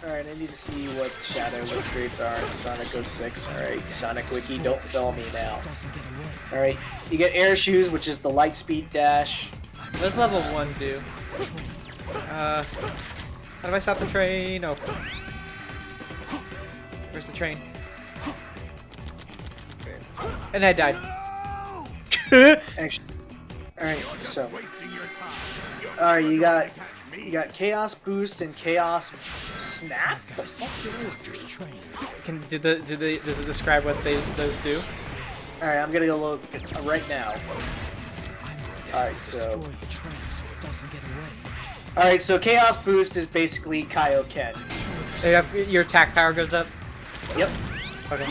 Alright, I need to see what Shadow upgrades are in Sonic 06. Alright, Sonic Wiki, don't fail me now. Alright, you get Air Shoes, which is the Lightspeed Dash. What's level 1 do? How do I stop the train? Oh. Where's the train? And I died. Actually, alright, so. Alright, you got Chaos Boost and Chaos Snap? The fuck Does it describe what those do? Alright, I'm gonna go look right now. Alright, so. Alright, so Chaos Boost is basically Kaioken. Your attack power goes up? Yep. Okay.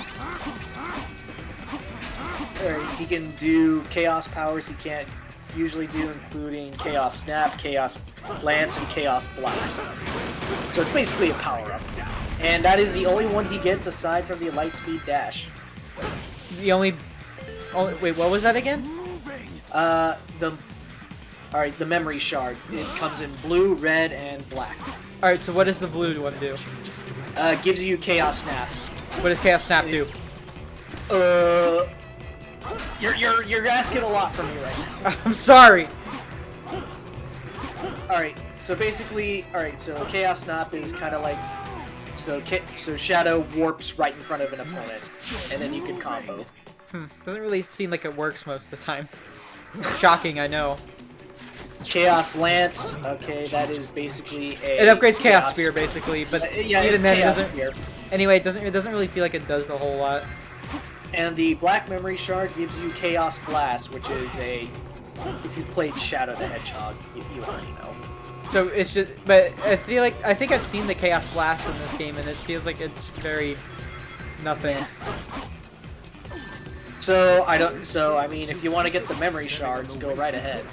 Alright, he can do Chaos powers he can't usually do, including Chaos Snap, Chaos Lance, and Chaos Blast. So it's basically a power-up. And that is the only one he gets aside from the Lightspeed Dash. Wait, what was that again? The Memory Shard. It comes in blue, red, and black. Alright, so what does the blue one do? Gives you Chaos Snap. What does Chaos Snap do? You're asking a lot from me right now. I'm sorry. Alright, so basically, so Chaos Snap is kind of like, so Shadow warps right in front of an opponent, and then you can combo. Doesn't really seem like it works most of the time. Shocking, I know. Chaos Lance, okay, that is basically a... It upgrades Chaos Spear, basically, but yeah, even it's then Chaos it doesn't... Spear. Anyway, it doesn't really feel like it does a whole lot. And the Black Memory Shard gives you Chaos Blast, which is a... If you played Shadow the Hedgehog, you already know. So it's just... But I think I've seen the Chaos Blast in this game, and it feels like it's just very... nothing. So, I mean, if you want to get the Memory Shards, go right ahead.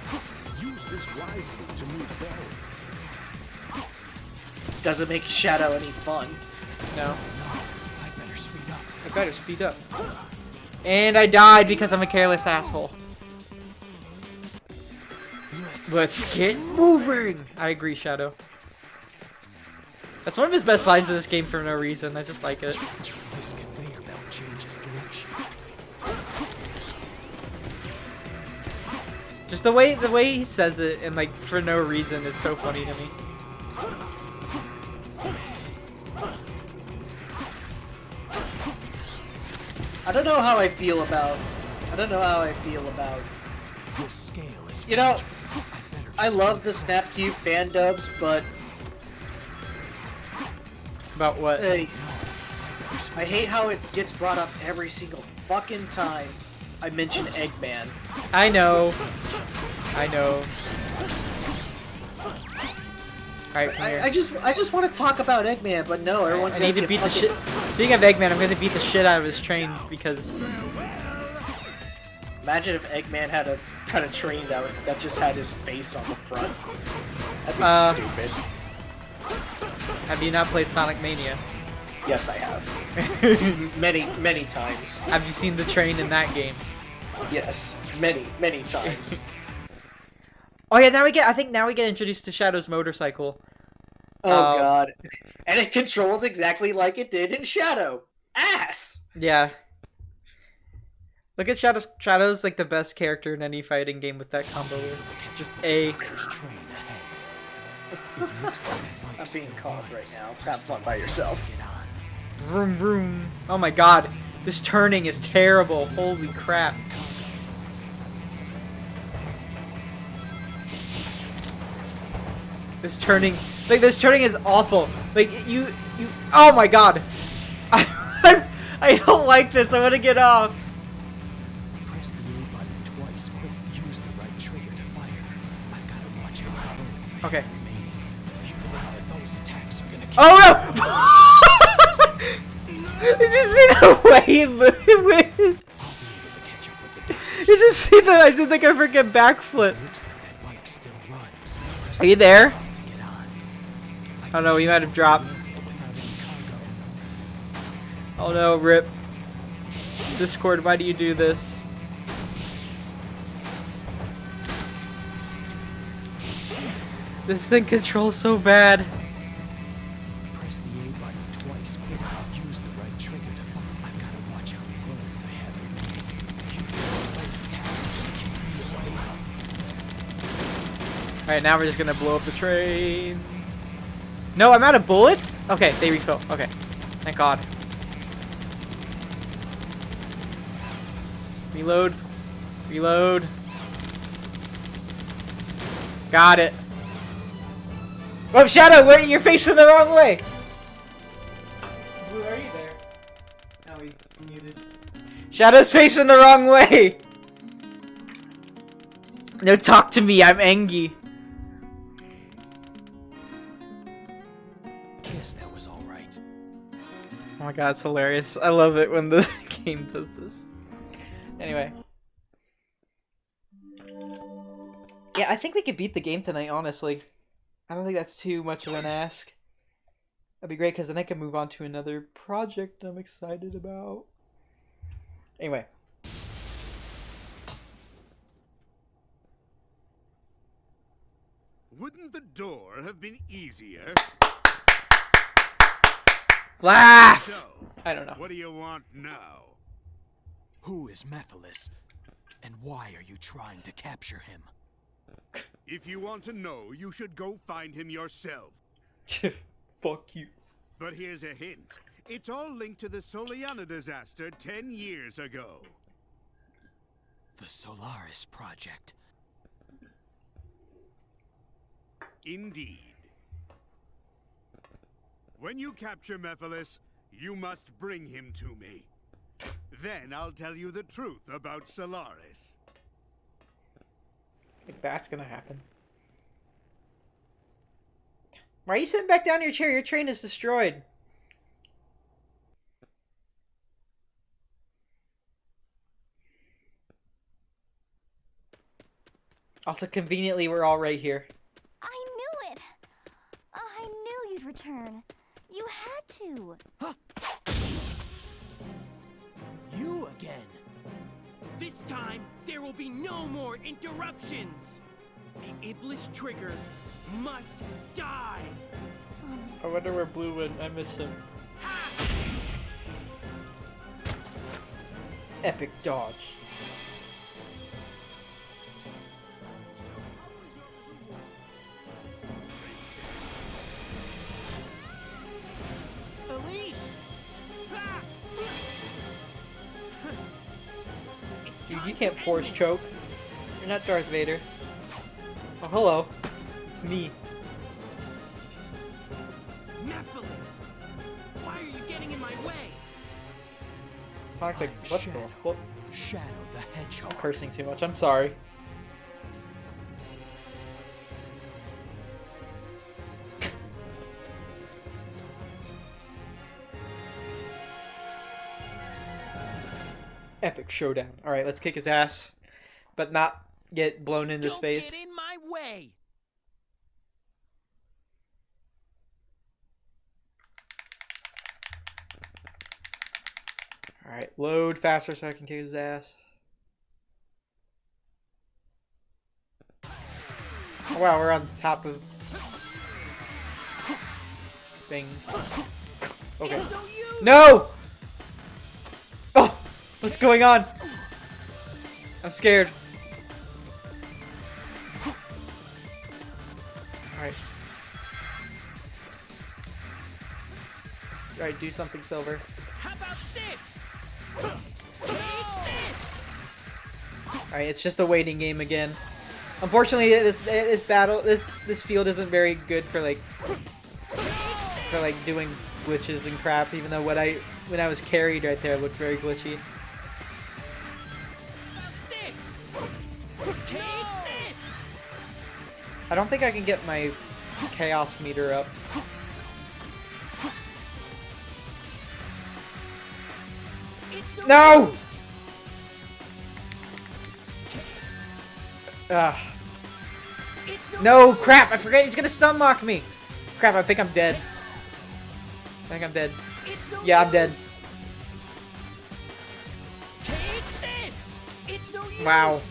Doesn't make Shadow any fun. No. I better speed up. And I died because I'm a careless asshole. Let's get moving! I agree, Shadow. That's one of his best lines in this game for no reason. I just like it. This conveyor belt changes direction. Just the way he says it and like for no reason is so funny to me. I don't know how I feel about This scale is You know, I love the Snapcube fan dubs, but About what? I I hate how it gets brought up every single fucking time I mention Eggman. I know. I know. Alright, come here. I just want to talk about Eggman, but no, everyone's I gonna need to be beat the fucking- shit. Speaking of Eggman, I'm going to beat the shit out of his train because. Imagine if Eggman had a kind of train that just had his face on the front. That'd be stupid. Have you not played Sonic Mania? Yes, I have. many times. Have you seen the train in that game? Yes, many times. Oh yeah, I think now we get introduced to Shadow's motorcycle. Oh god. And it controls exactly like it did in Shadow. Ass! Yeah. Look at Shadow's. Shadow's like the best character in any fighting game with that combo list. Just A. I'm being called right now. Just have fun by yourself. Vroom vroom. Oh my god. This turning is terrible. Holy crap. This turning is awful. Like, oh my god. I don't like this. I want to get off. Press the A button twice. Quick, use the right trigger to fire. I've got to watch out for bullets I Okay. have remaining. You know that those attacks are gonna kill Oh no! Did you see the way he moved? I'll be able to catch up with the damage. Did you see that? I did like a freaking backflip. Looks like that bike still runs. Press Are you there? to get on. Oh no, he might have dropped. Without any cargo. Oh no, rip. Discord, why do you do this? This thing controls so bad. Press the A button twice. Quick, use the right trigger to fire. I've got to watch how many bullets I have remaining. You know those attacks are gonna kill you. Alright, now we're just gonna blow up the train. No, I'm out of bullets? Okay, they refill. Okay. Thank God. Reload. Reload. Got it. Oh, Shadow, you're facing the wrong way. Who are you there? Now we muted. Shadow's facing the wrong way. No, talk to me. I'm angry. Guess that was all right. Oh my god, it's hilarious. I love it when the game does this. Anyway. Yeah, I think we could beat the game tonight, honestly. I don't think that's too much of an ask. That'd be great, because then I can move on to another project I'm excited about. Anyway. Wouldn't the door have been easier? Laugh! So, I don't know. what do you want now? Who is Mephiles? And why are you trying to capture him? If you want to know, you should go find him yourself. Fuck you. But here's a hint. It's all linked to the Soliana disaster 10 years ago. The Solaris Project. Indeed. When you capture Mephiles, you must bring him to me. Then I'll tell you the truth about Solaris. Like that's gonna happen. Why are you sitting back down in your chair? Your train is destroyed. Also, conveniently, we're all right here. I knew it! I knew you'd return. You had to. You again. This time, there will be no more interruptions! The Iblis Trigger must die! Sonic. I wonder where Blue went. I miss him. Epic dodge. Elise! Dude, you can't force choke. You're not Darth Vader. Oh, hello. It's me. Mephiles! Why are you getting in my way? Sonic's like, I'm what Shadow. the fuck? Shadow the Hedgehog. I'm cursing too much. I'm sorry. Epic showdown. All right, let's kick his ass, but not get blown into Don't space. get in my way. All right, load faster so I can kick his ass. Oh, wow, we're on top of things. Okay. It's no use. No! Oh, what's going on? I'm scared. Alright. Alright, do something, Silver. How about this? Take this. Alright, it's just a waiting game again. Unfortunately, this field isn't very good for like doing glitches and crap. Even though when I was carried right there, it looked very glitchy. Take this. I don't think I can get my chaos meter up. It's No! use. Ah. It's No, use. crap! I forget he's gonna stun lock me! Crap, I think I'm dead. I think I'm dead. It's no Yeah, I'm dead. use. Take this. It's no use. Wow.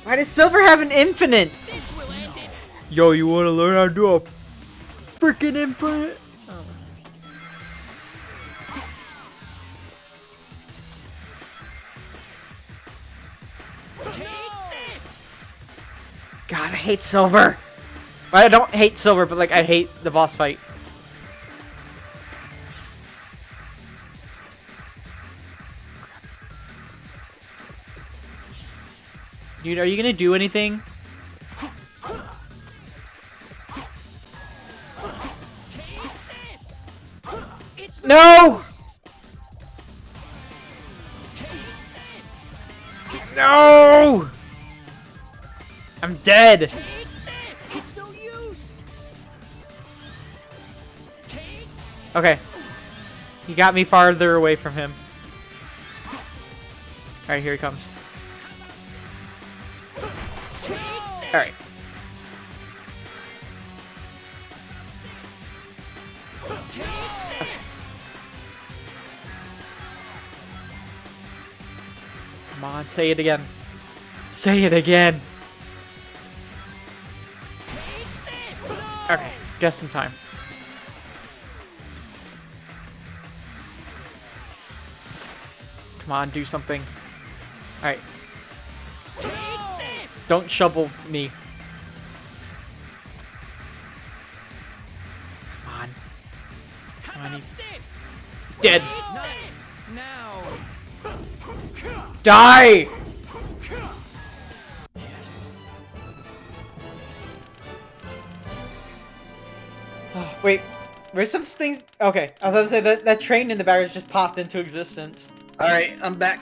Why does Silver have an infinite? This will end it. Yo, you wanna learn how to do a freaking infinite? Oh. Take this. God, I hate Silver! I don't hate Silver, but like, I hate the boss fight. Dude, are you gonna do anything? Take this. It's No! use. Take this. It's No! I'm dead! Take this. It's no use. Take. Okay. He got me farther away from him. Alright, here he comes. Take this. Alright. Take this. Come on, say it again. Say it again. Take this. Okay, just in time. Come on, do something. Alright, Take this. don't shovel me. Come on. How Come on, about you this? dead. Nice. Now. Die! Wait, where's some things? Okay, I was about to say that train in the background just popped into existence. Alright, I'm back.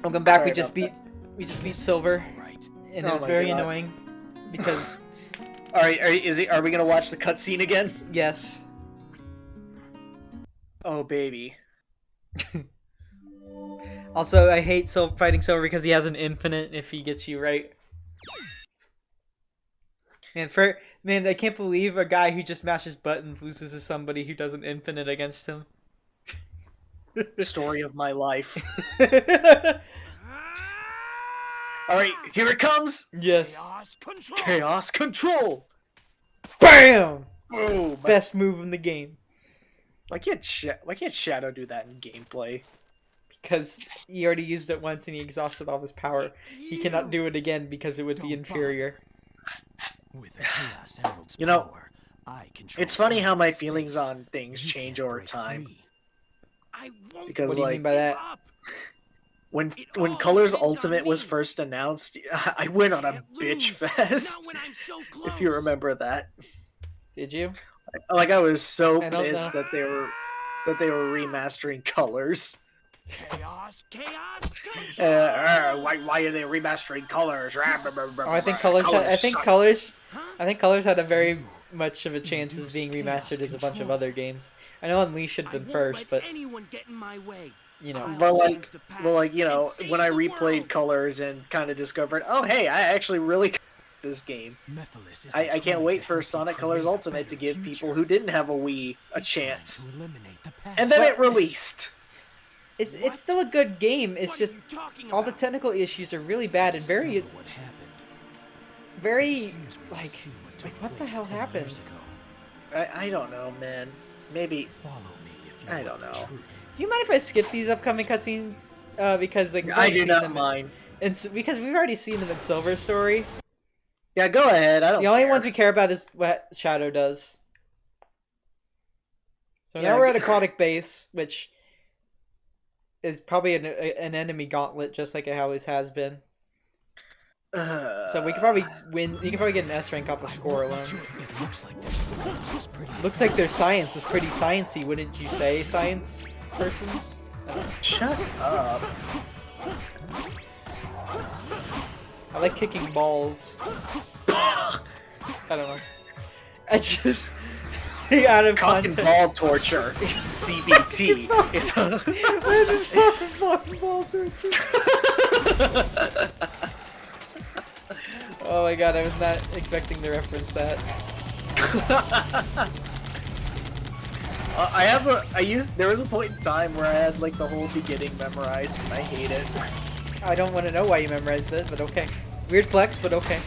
Welcome back. Sorry We just about beat Silver, Right. and Oh it was my very God. annoying because Alright, are we gonna watch the cutscene again? yes. Oh, baby. Also, I hate fighting Silver because he has an infinite if he gets you right. Man, I can't believe a guy who just mashes buttons loses to somebody who does an infinite against him. Story of my life. Ah! Alright, here it comes! Yes. Chaos control. Chaos Control! BAM! Boom! Best move in the game. Why can't Shadow do that in gameplay? Because he already used it once and he exhausted all his power. He cannot do it again because it would be Don't inferior. With the Chaos Emerald's You know, power, I control It's funny how time my and feelings space. on things You change can't over break time. free. I won't Because, What do you like, mean by that? give up. when It when all Colors depends on Ultimate was me. first announced, I went on a Can't bitch lose. fest. Not when I'm so close. If you remember that. Did you? Like, I was so I don't pissed know. that they were remastering Colors. Chaos, chaos, Why are they remastering colors? Oh, I think colors. I think colors had a very much of a chance as being remastered as a bunch of other games. I know Unleashed had I been won't first, let but anyone get in my way. you know. I'll But change the past and when I save the replayed world. Colors and kind of discovered, oh hey, I actually really this game. Mephiles isn't I can't trying wait to for help you Sonic create Colors a Ultimate to better give future. people who didn't have a Wii a He's trying chance. to eliminate the past. And then But- it released. It's still a good game. It's What just are you talking all the about? technical issues are really bad and very, Discover what happened. It very seems we will like see what took like what the place hell 10 happened? years ago. I don't know, man. Maybe Follow me if you I want don't the know. truth. Do you mind if I skip these upcoming cutscenes? Because like we've I already do seen not them mind. because we've already seen them in Silver Story. Yeah, go ahead. I don't. The only care. ones we care about is what Shadow does. So Yeah, now we're at Aquatic Base, which is probably an enemy gauntlet, just like it always has been. So we could probably win. You can probably get an S rank off of score alone. It looks like their science was pretty. Looks like their science is pretty sciencey, wouldn't you say, science person? Shut up. I like kicking balls. I don't know. I just out of Cock and context. ball torture. CBT. It's Fucking ball torture. Oh my god, I was not expecting to reference that. there was a point in time where I had like the whole beginning memorized and I hate it. I don't want to know why you memorized it, but okay. Weird flex, but okay.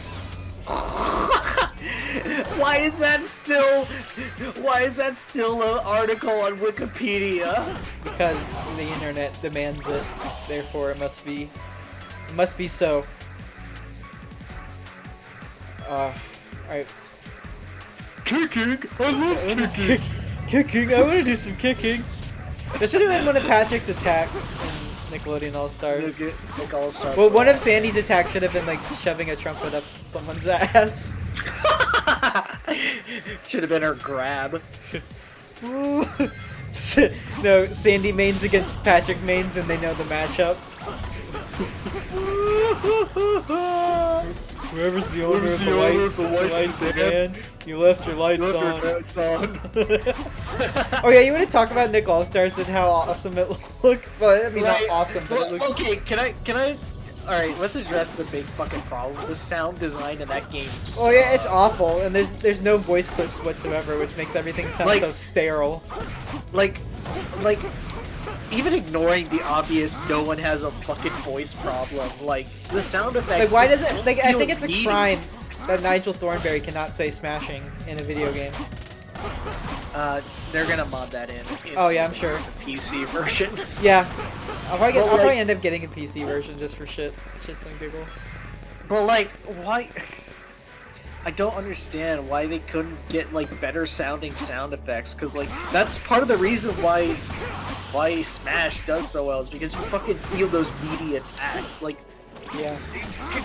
Why is that still an article on Wikipedia? Because the internet demands it, therefore it must be so. Alright. Kicking! I love kicking! Kicking! I want to do some kicking! That should have been one of Patrick's attacks in Nickelodeon All-Stars. Like All-Star. Well, one of Sandy's attacks should have been like shoving a trumpet up someone's ass. Should have been her grab. No, Sandy mains against Patrick mains and they know the matchup. Whoever's the owner of the lights man, you left your lights on. Oh yeah, you want to talk about Nick All-Stars and how awesome it looks? Well, I mean not awesome, but it looks... Okay, can I? Alright, let's address the big fucking problem. The sound design in that game sucks. Oh yeah, it's awful, and there's no voice clips whatsoever, which makes everything sound Like- so sterile. Like, even ignoring the obvious no one has a fucking voice problem, like, the sound effects Like, why just does it? don't Like, I feel think it's a needed. crime that Nigel Thornberry cannot say "smashing" in a video game. They're gonna mod that in. Oh yeah, I'm sure. The PC version. Yeah, I'll probably Well, like- probably end up getting a PC version just for shits and giggles. But like, why? I don't understand why they couldn't get like better sounding sound effects, because like that's part of the reason why Smash does so well is because you fucking feel those meaty attacks. Like, Yeah.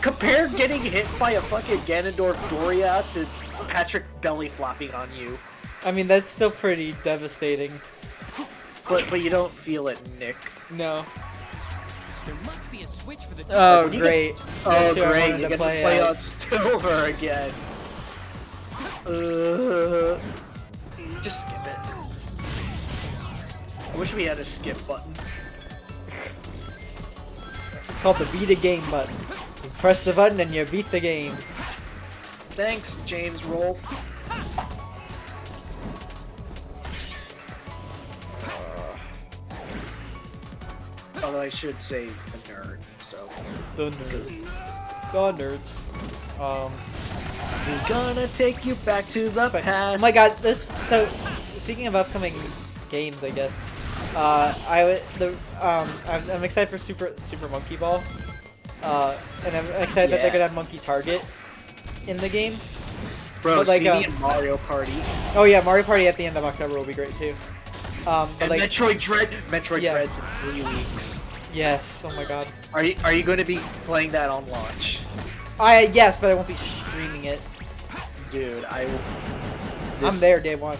compare getting hit by a fucking Ganondorf Doria to Patrick belly flopping on you, I mean, that's still pretty devastating. but you don't feel it, Nick. No. There must be a switch for the Oh, when you great. Oh That's who I great, wanted you to get to play play on as. Silver again. Just skip it. I wish we had a skip button. It's called the beat a game button. You press the button and you beat the game. Thanks, James Rolfe. Although I should say a nerd, so. The nerds. The nerds. He's gonna take you back to the Oh past. my god, this. So, speaking of upcoming games, I guess. I'm excited for Super Monkey Ball. And I'm excited that they're gonna have Monkey Target in the game. Bro, but like, see me in Mario Party. Oh yeah, Mario Party at the end of October will be great too. But And like, Metroid Yeah. Dread's in 3 weeks. yes, oh my god. Are you going to be playing that on launch? Yes, but I won't be streaming it. Dude, I'm there day one.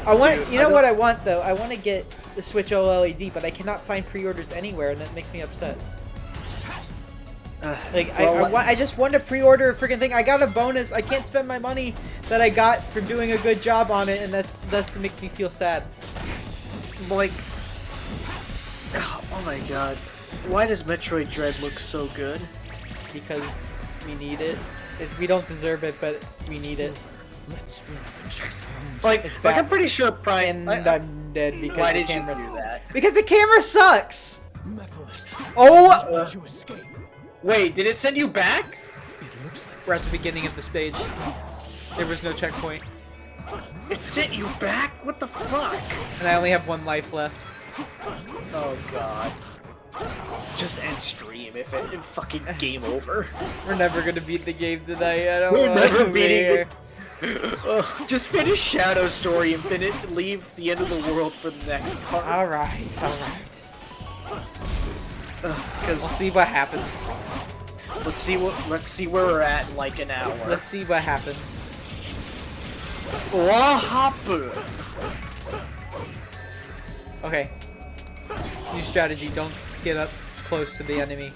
I want. Dude, You know I what I want though? I want to get the Switch OLED, but I cannot find pre-orders anywhere, and that makes me upset. Like, I just want to pre-order a freaking thing. I got a bonus. I can't spend my money that I got for doing a good job on it, and that's makes me feel sad. Like, oh my god, why does Metroid Dread look so good? Because we need it. We don't deserve it, but we need it. Let's spread the chase home. Like, I'm pretty sure Brian. And I'm dead because Why the did you camera. do that? Because the camera sucks. Mephiles, Oh! let you escape. Wait, did it send you back? It looks like We're at the beginning of the stage. There was no checkpoint, It sent you back? What the fuck? and I only have 1 life left. Oh god. Just end stream if it fucking game over. We're never gonna beat the game tonight. I don't We're wanna never be beating here. Ugh, just finish Shadow Story and leave the end of the world for the next part. Alright. Because We'll see what happens. let's see where we're at in like an hour. Let's see what happens. What happened? Okay. New strategy, don't get up close to the enemy.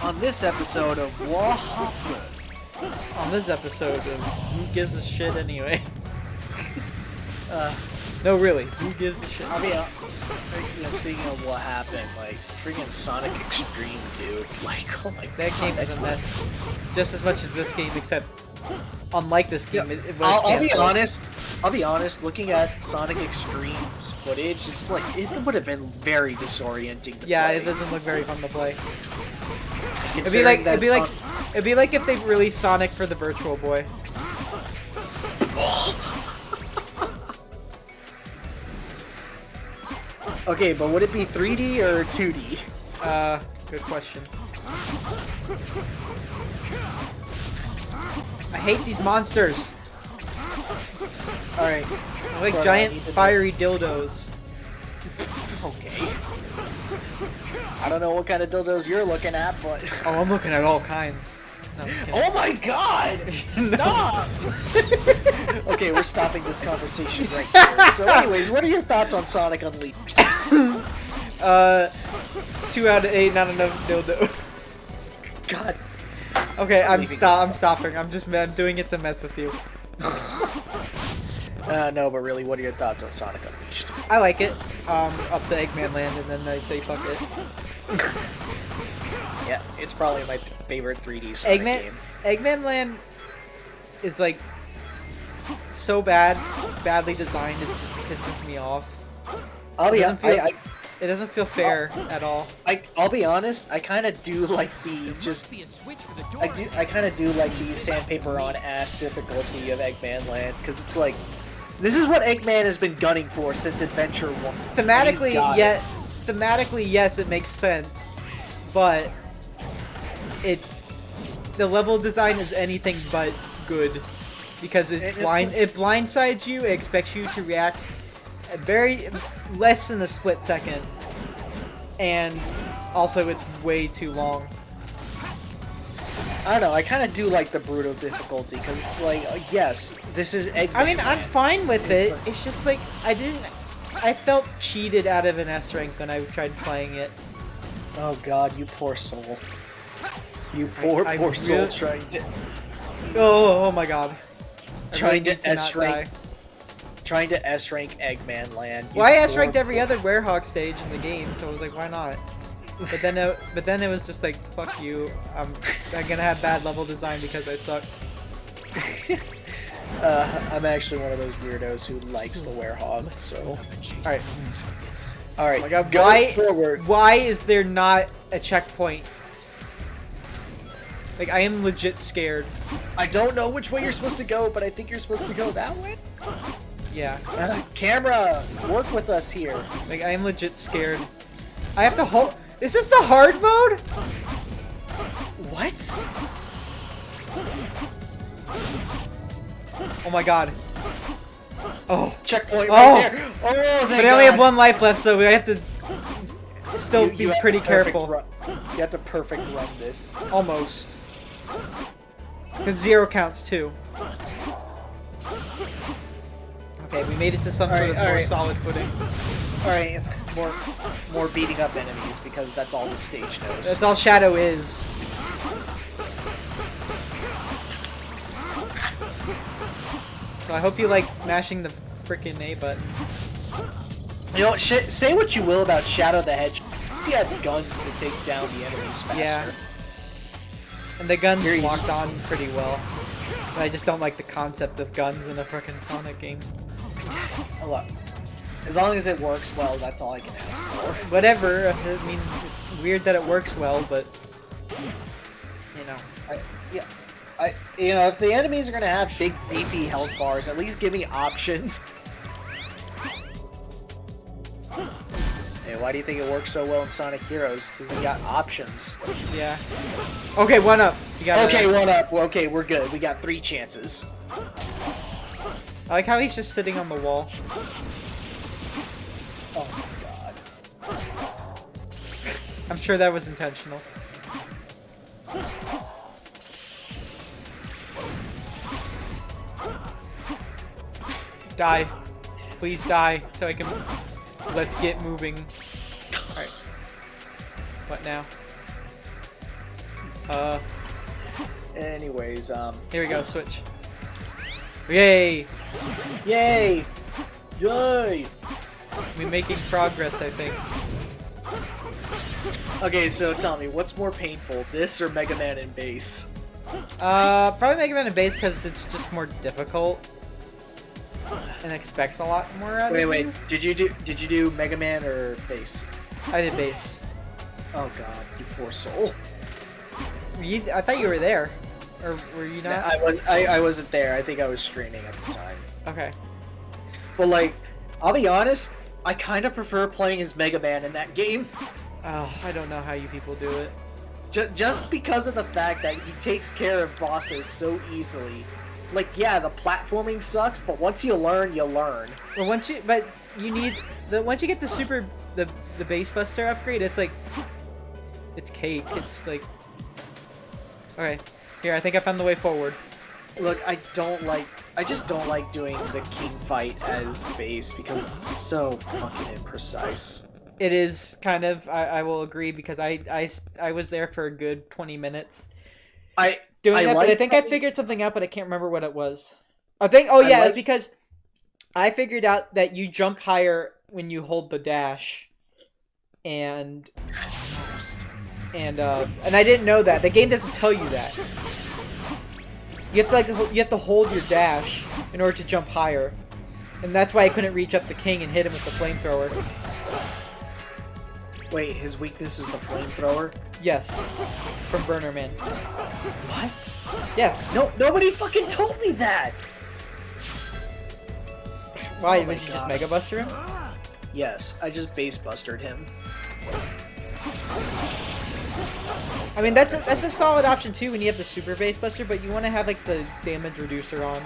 On this episode of What Happened? On this episode of Who Gives a Shit Anyway? No really, who gives a shit? I mean, speaking of what happened, like, freaking Sonic Extreme, dude. Like, oh my That god. game is a mess. Just as much as this game, except unlike this game, it was I'll be canceled. honest, looking at Sonic Extreme's footage, it's like, it would have been very disorienting to Yeah, play. it doesn't look very fun to play. It'd be Considering like that it'd be like if they released Sonic for the Virtual Boy. Okay, but would it be 3D or 2D? Good question. I hate these monsters. Alright. I like Sorry, giant I need to fiery dildos. Okay. I don't know what kind of dildos you're looking at, but... Oh, I'm looking at all kinds. No, I'm just kidding. Oh my god! Stop! Okay, we're stopping this conversation right here. So anyways, what are your thoughts on Sonic Unleashed? 2 out of 8, not enough dildo. God. Okay, I'm leaving stopping. I'm doing it to mess with you. No, but really, what are your thoughts on Sonic Unleashed? I like it. Up to Eggman Land, and then I say fuck it. Yeah, it's probably my favorite 3D Sonic game. Eggman Land is like so badly designed. It just pisses me off. It doesn't feel fair at all. I'll be honest. I kind of do like the Must be a switch for the door. I kind of do like the sandpaper on ass difficulty of Eggman Land because it's like this is what Eggman has been gunning for since Adventure 1. Thematically, He's got thematically, yes, it makes sense, but the level design is anything but good because it blindsides you. It expects you to react very less than a split second, and also it's way too long. I don't know. I kind of do like the brutal difficulty because it's like, yes, this is Eggman. I mean, I'm Land. fine with it. It's just like I felt cheated out of an S rank when I tried playing it. Oh God, you poor soul. You poor soul really- trying to Oh my god. I Trying to need not S rank- die. trying to S rank Eggman Land. You Well, I S poor- ranked every other Werehog stage in the game, so I was like, why not? But then it was just like, fuck you. I'm gonna have bad level design because I suck. I'm actually one of those weirdos who likes the Werehog. So, Alright. all right, Oh my god, go forward. why is there not a checkpoint? Like, I am legit scared. I don't know which way you're supposed to go, but I think you're supposed to go that way. Yeah. Camera, work with us here. Like, I am legit scared. I have to hold. Is this the hard mode? What? Oh my god. Oh. Checkpoint Oh. right there. Oh, thank But I only have God. 1 life left, so we have to still You be have pretty to perfect careful. You have to perfect run this. Almost. Because 0 counts too. Okay, we made it to some sort of more solid footing. All right, more beating up enemies because that's all the stage knows. That's all Shadow is. So I hope you like mashing the frickin' A button. You know, say what you will about Shadow the Hedgehog. He has guns to take down the enemies faster. Yeah. And the guns locked on pretty well. But I just don't like the concept of guns in a frickin' Sonic game. Look, as long as it works well, that's all I can ask for. Whatever. I mean, it's weird that it works well, but you know. You know, if the enemies are gonna have big beefy health bars, at least give me options. Hey, why do you think it works so well in Sonic Heroes? Because you got options. Yeah. Okay, one up. You got Okay, one up. Okay, we're good. We got 3 chances. I like how he's just sitting on the wall. Oh my god. I'm sure that was intentional. Die. Please die, so I can... Let's get moving. Alright. What now? Anyways, Here we go, switch. Yay! Yay! Yay! We're making progress, I think. Okay, so tell me, what's more painful, this or Mega Man and Bass? Probably Mega Man and Bass because it's just more difficult. And expects a lot more out of you. Wait, did you do Mega Man or Bass? I did Bass. Oh god, you poor soul. I thought you were there. Or were you not? I wasn't there. I think I was streaming at the time. Okay. But like, I'll be honest, I kind of prefer playing as Mega Man in that game. Oh, I don't know how you people do it. Just because of the fact that he takes care of bosses so easily. Like, yeah, the platforming sucks, but once you learn, you learn. Well, once you get the Base Buster upgrade, it's like, it's cake. It's like, okay, here, I think I found the way forward. Look, I just don't like doing the king fight as Bass because it's so fucking imprecise. It is kind of, I will agree, because I was there for a good 20 minutes. But I think I figured something out, but I can't remember what it was. It's because I figured out that you jump higher when you hold the dash, and I didn't know that. The game doesn't tell you that. You have to hold your dash in order to jump higher, and that's why I couldn't reach up the king and hit him with the flamethrower. Wait, his weakness is the flamethrower? Yes, from Burner Man. What? Yes. No, nobody fucking told me that. Why? Oh my Did you just God. Mega Buster him? Yes, I just Bass Bustered him. I mean, that's a solid option too when you have the Super Base Buster, but you want to have like the damage reducer on.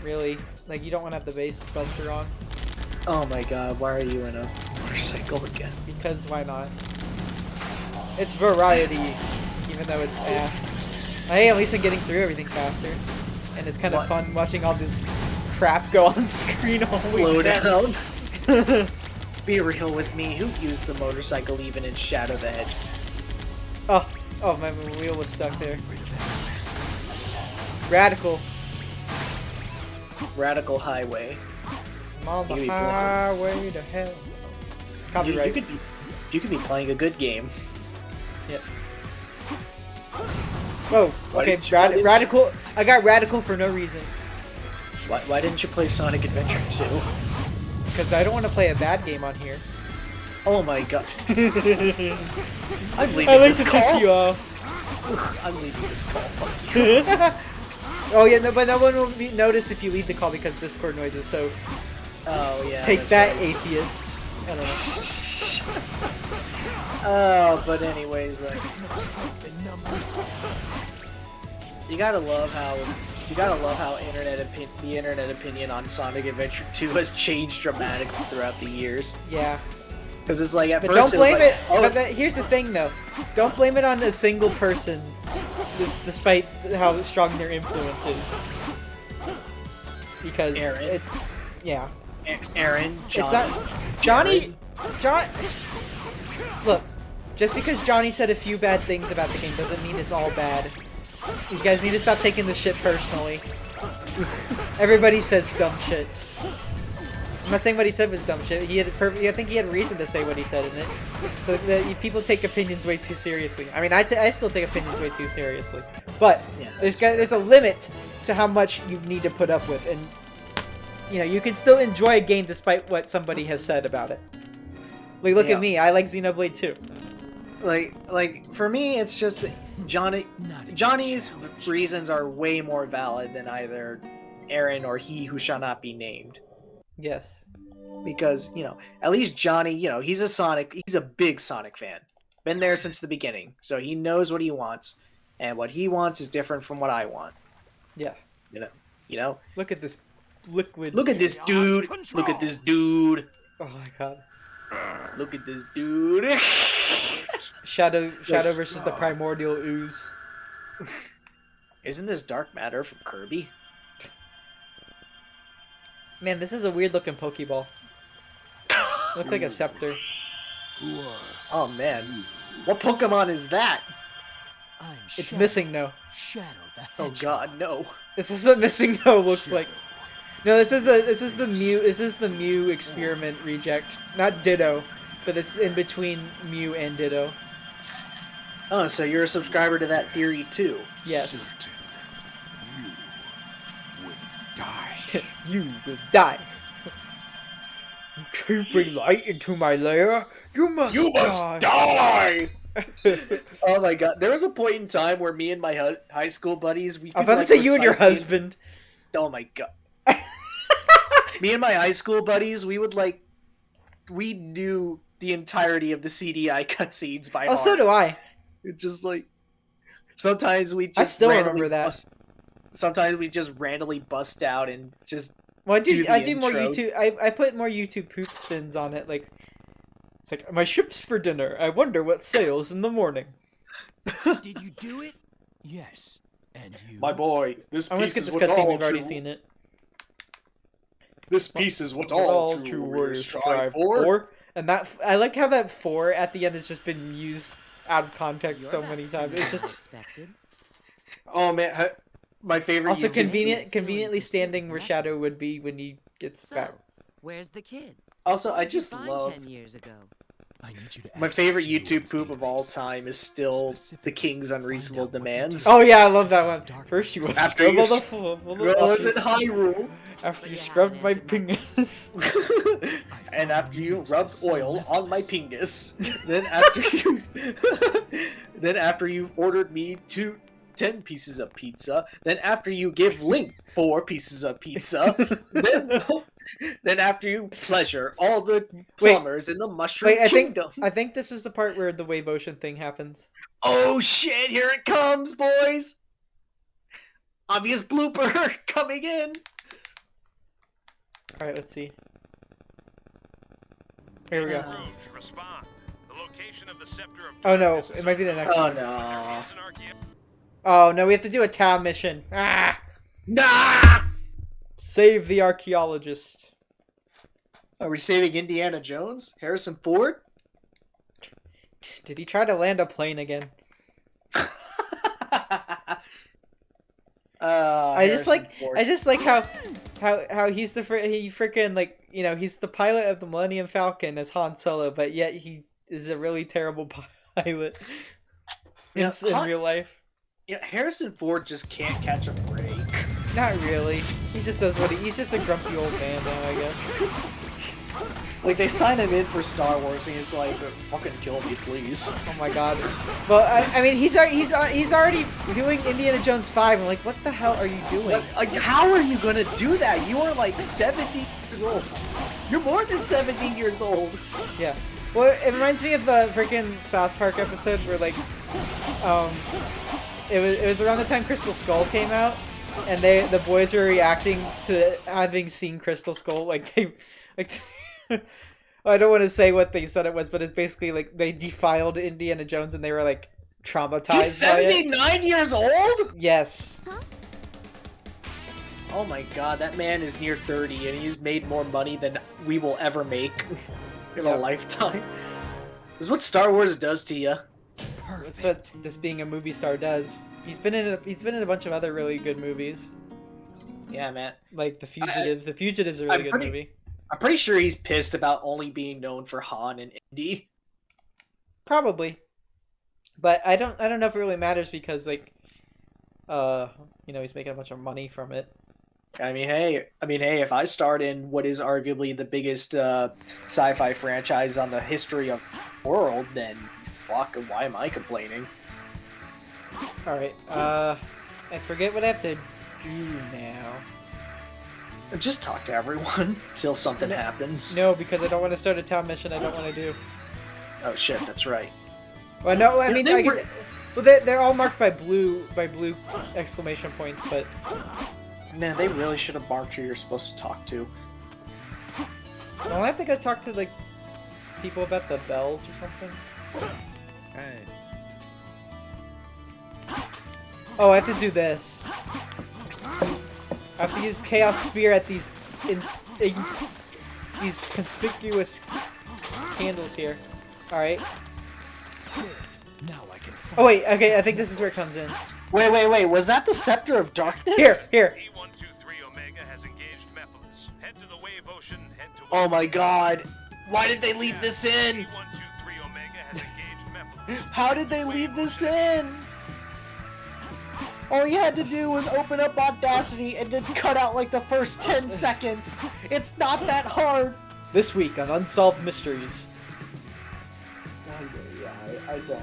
Really, like you don't want to have the Base Buster on. Oh my god, why are you in a motorcycle again? Because why not? It's variety, even though it's ass. Hey, at least I'm getting through everything faster, and it's kind of fun watching all this crap go on screen all Slow week. down. Be real with me. Who used the motorcycle even in Shadow the Hedge? Oh, my wheel was stuck there. Radical. Radical Highway. I'm on the highway to hell. Copyright. You could be playing a good game. Yep. Whoa. Okay. Radical. I got radical for no reason. Why didn't you play Sonic Adventure 2? Because I don't want to play a bad game on here. Oh my god. I'm leaving I like this to call. piss you off. I'm leaving this call. Fuck you. Oh yeah, no, but no one will notice if you leave the call because Discord noises. So Oh yeah. take that's that, right. atheist. I don't know. Oh, but anyways, you gotta love how the internet opinion on Sonic Adventure 2 has changed dramatically throughout the years. Yeah. Because it's like at But first don't blame it. it. But here's the thing, though. Don't blame it on a single person, despite how strong their influence is. Because Aaron. Yeah. Aaron, It's Johnny. not Johnny. Look, just because Johnny said a few bad things about the game doesn't mean it's all bad. You guys need to stop taking this shit personally. Everybody says dumb shit. I'm not saying what he said was dumb shit. I think he had reason to say what he said in it. Just people take opinions way too seriously. I mean, I still take opinions way too seriously. But Yeah, there's a limit to how much you need to put up with, and you know you can still enjoy a game despite what somebody has said about it. Like, look Yeah. at me. I like Xenoblade 2. Like for me, it's just that Johnny's challenge. reasons are way more valid than either Aaron or he who shall not be named. Yes. Because, you know, at least Johnny, you know, he's a big Sonic fan. Been there since the beginning. So he knows what he wants. And what he wants is different from what I want. Yeah. You know? Look at this liquid. Look at this dude. Look at this dude. Oh my god. Look at this dude. Shadow versus the primordial ooze. Isn't this dark matter from Kirby? Man, this is a weird looking Pokeball. Looks like a scepter. Oh man. What Pokemon is that? I'm It's Shadow. missing no. Shadow the Oh Hedgehog. god, no. This is what missing no looks like. No, this is the Mew experiment reject. Not Ditto, but it's in between Mew and Ditto. Oh, so you're a subscriber to that theory too. Yes. You would die. You will die. You can't bring light into my lair. You must die. Oh my god, there was a point in time where me and my high school buddies, we I'm could, about to say you and your recite husband. Oh my god. Me and my high school buddies, we knew the entirety of the CDI cutscenes by Oh, heart. so do I. It's just like sometimes we just I still randomly remember that. Sometimes we just randomly bust out and just Well, do I the do more intro. YouTube. I put more YouTube poop spins on it. Like, it's like my ship's for dinner. I wonder what sails in the morning. Did you do it? Yes. And you? my boy, this I'm gonna piece skip is this what cutscene. all We've already true- seen it. This piece is what What all true warriors strive for. And that I like how that 4 at the end has just been used out of context You're so not many times. singing It's as just expected. Oh man, my favorite. also YouTube- Still conveniently in standing pursuit where of Shadow methods. would be when he gets back. So, where's the kid? Also, I What'd you just find love 10 years ago. I need you to my access favorite Geode's YouTube poop of all database. time is still the Specifically, King's find Unreasonable out what they Demands. do. Oh yeah, I love that one. Darkness. First you must After scrub you all the s- Well, is it Hyrule? after But you you scrubbed my haven't answered my penis. And after you Used to rubbed sell oil on my methods. penis, then after you, then after you've ordered me 10 pieces of pizza, then after you give Link 4 pieces of pizza, then after you pleasure all the plumbers in the Mushroom Wait, Kingdom. I think this is the part where the wave motion thing happens. Oh shit! Here it comes, boys. Obvious blooper coming in. All right, let's see. Here we go. Rouge, respond. The location of the scepter of Oh no, darkness is it might be the next Oh one. no! It's an archae- Oh no, we have to do a town mission. Ah! Nah! Save the archaeologist. Are we saving Indiana Jones? Harrison Ford? Did he try to land a plane again? I just like how he's the he freaking like, you know, he's the pilot of the Millennium Falcon as Han Solo, but yet he is a really terrible pilot in real life. Yeah, Harrison Ford just can't catch a break. Not really. He just does what he's just a grumpy old man now, I guess. Like, they sign him in for Star Wars, and he's like, "Fucking kill me, please." Oh my god. Well, I mean, he's already doing Indiana Jones 5. I'm like, what the hell are you doing? Like, how are you gonna do that? You are like 70 years old. You're more than 70 years old. Yeah. Well, it reminds me of the freaking South Park episode where, like, it was around the time Crystal Skull came out, and the boys were reacting to having seen Crystal Skull. Like, I don't want to say what they said it was, but it's basically like they defiled Indiana Jones and they were like traumatized He's by it. 79 years old? Yes. oh my god, that man is near 30 and he's made more money than we will ever make in a Yep. lifetime. This is what Star Wars does to you. That's what this being a movie star does. He's been in a bunch of other really good movies, Yeah, man. like The Fugitive. The Fugitive's a really good movie. I'm pretty sure he's pissed about only being known for Han and Indy. Probably, but I don't know if it really matters because like, he's making a bunch of money from it. I mean, hey, if I start in what is arguably the biggest sci-fi franchise on the history of the world, then fuck, why am I complaining? All right, I forget what I have to do now. Just talk to everyone till something happens. No, because I don't want to start a town mission I don't want to do. Oh shit, that's right. Well, no, I Yeah, mean, they're all marked by blue exclamation points, but Man, they really should have marked who you're supposed to talk to. don't I think I talk to like people about the bells or something? Hey. Oh, I have to do this. I have to use Chaos Spear at these conspicuous candles here. All right. Now I can find Oh wait, okay. I think this is where it comes in. Wait, was that the Scepter of Darkness? Here. E123 Omega has engaged Mephiles. Head to the Wave Ocean, head to... Oh my god. Why did they leave this in? E123 Omega has engaged Mephiles. How did they leave this in? All you had to do was open up Audacity and then cut out like the first 10 seconds. It's not that hard. This week on Unsolved Mysteries. I don't.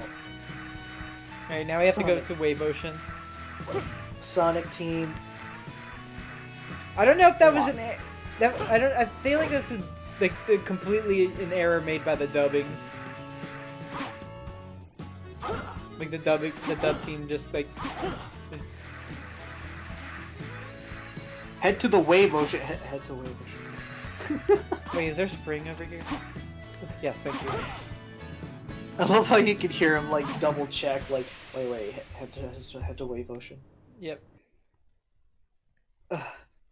Alright, now we have to go to Wave Ocean. Sonic Team. I don't know if that was I feel like this is like completely an error made by the dubbing. Like the dub team just Head to the Wave Ocean. Head to Wave Ocean. Wait, is there spring over here? Yes, thank you. I love how you can hear him like double check, like, wait, head to Wave Ocean. Yep. That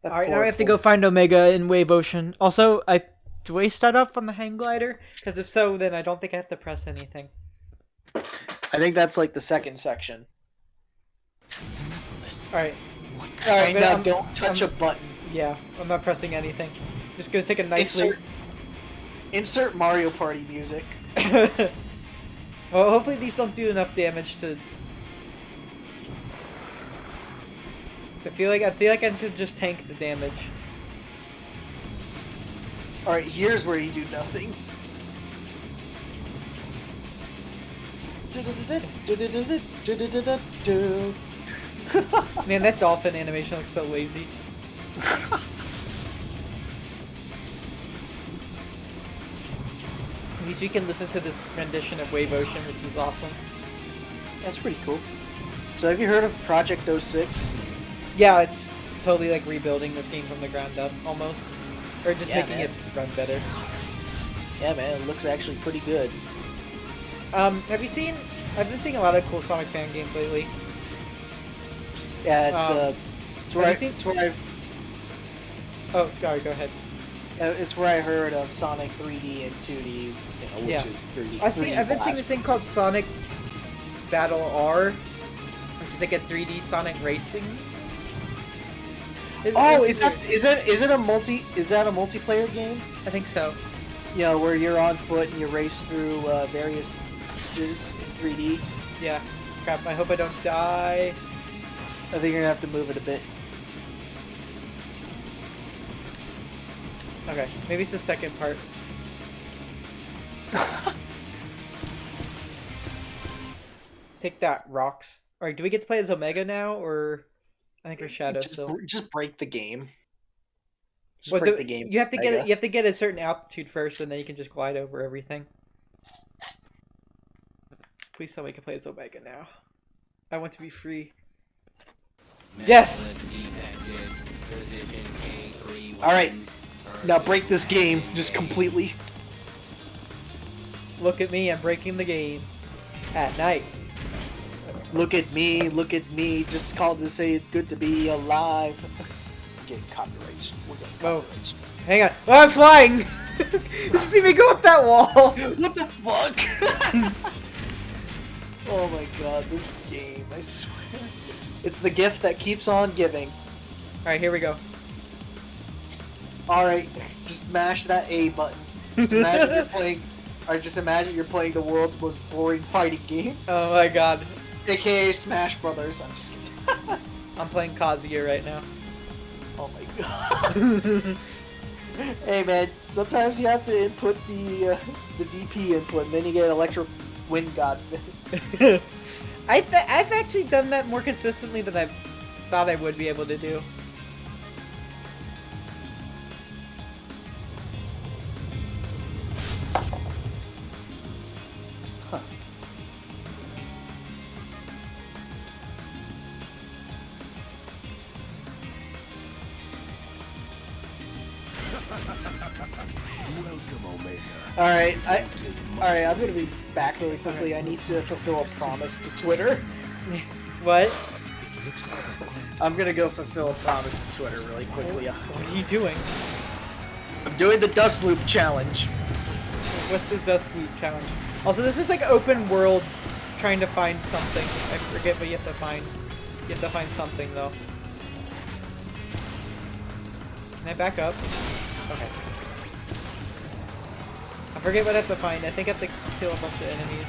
Alright, now poor we have to fool. go find Omega in Wave Ocean. Also, do I start off on the hang glider? Because if so, then I don't think I have to press anything. I think that's like the second section. Alright. Alright, now I'm- don't touch a button. Yeah, I'm not pressing anything. Just gonna take a nice loop. Insert Mario Party music. Well, hopefully these don't do enough damage to... I feel like I could just tank the damage. Alright, here's where you do nothing. Man, that dolphin animation looks so lazy. At least we can listen to this rendition of Wave Ocean, which is awesome. That's pretty cool. So have you heard of Project 06? Yeah, it's totally like rebuilding this game from the ground up, almost. Or just Yeah, making man. it run better. Yeah, man, it looks actually pretty good. Have you seen... I've been seeing a lot of cool Sonic fan games lately. Yeah, it's where have you it's where I've Oh, sorry, go ahead. it's where I heard of Sonic 3D and 2D, which Yeah. is 3D. I've been seeing this thing called Sonic Battle R, which is like a 3D Sonic racing. Oh, It's weird. is that a multiplayer game? I think so. You know, where you're on foot and you race through various stages in 3D. Yeah. Crap, I hope I don't die. I think you're gonna have to move it a bit. Okay, maybe it's the second part. Take that, rocks. Alright, do we get to play as Omega now, or... I think we're Shadow still. Just break the game. Just Well, break the game. You have to get Omega. it. You have to get a certain altitude first, and then you can just glide over everything. Please tell me we can play as Omega now. I want to be free. Yes! Alright, now break this game just completely. Look at me, I'm breaking the game. At night. Look at me, just called to say it's good to be alive. getting copyrights. We're getting Whoa. copyrights. Hang on. Oh, I'm flying! Did you see me go up that wall? What the fuck? Oh my god, this game, I swear. It's the gift that keeps on giving. Alright, here we go. Alright, just mash that A button. Just imagine you're playing, or just imagine you're playing the world's most boring fighting game. Oh my god. AKA Smash Brothers. I'm just kidding. I'm playing Kazuya right now. Oh my god. Hey man, sometimes you have to input the DP input, and then you get Electro Wind God Fist. I've actually done that more consistently than I thought I would be able to do. Huh. Welcome, Omega. Alright, I'm gonna be back really quickly. I need to fulfill a promise to Twitter. What? Looks like a plan. I'm gonna go fulfill a promise to Twitter really quickly. What are you doing? I'm doing the Dust Loop Challenge. What's the Dust Loop Challenge? Also, this is like open world trying to find something. I forget what you have to find. You have to find something, though. Can I back up? Okay. I forget what I have to find. I think I have to kill a bunch of enemies.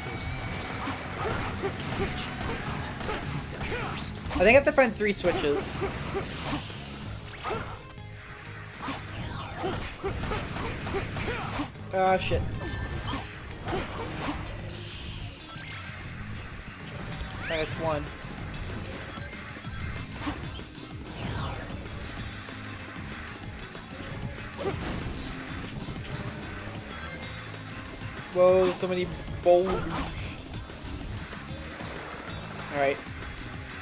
I think I have to find 3 switches. Ah, shit. Alright, that's 1. Whoa, so many boulders. Alright.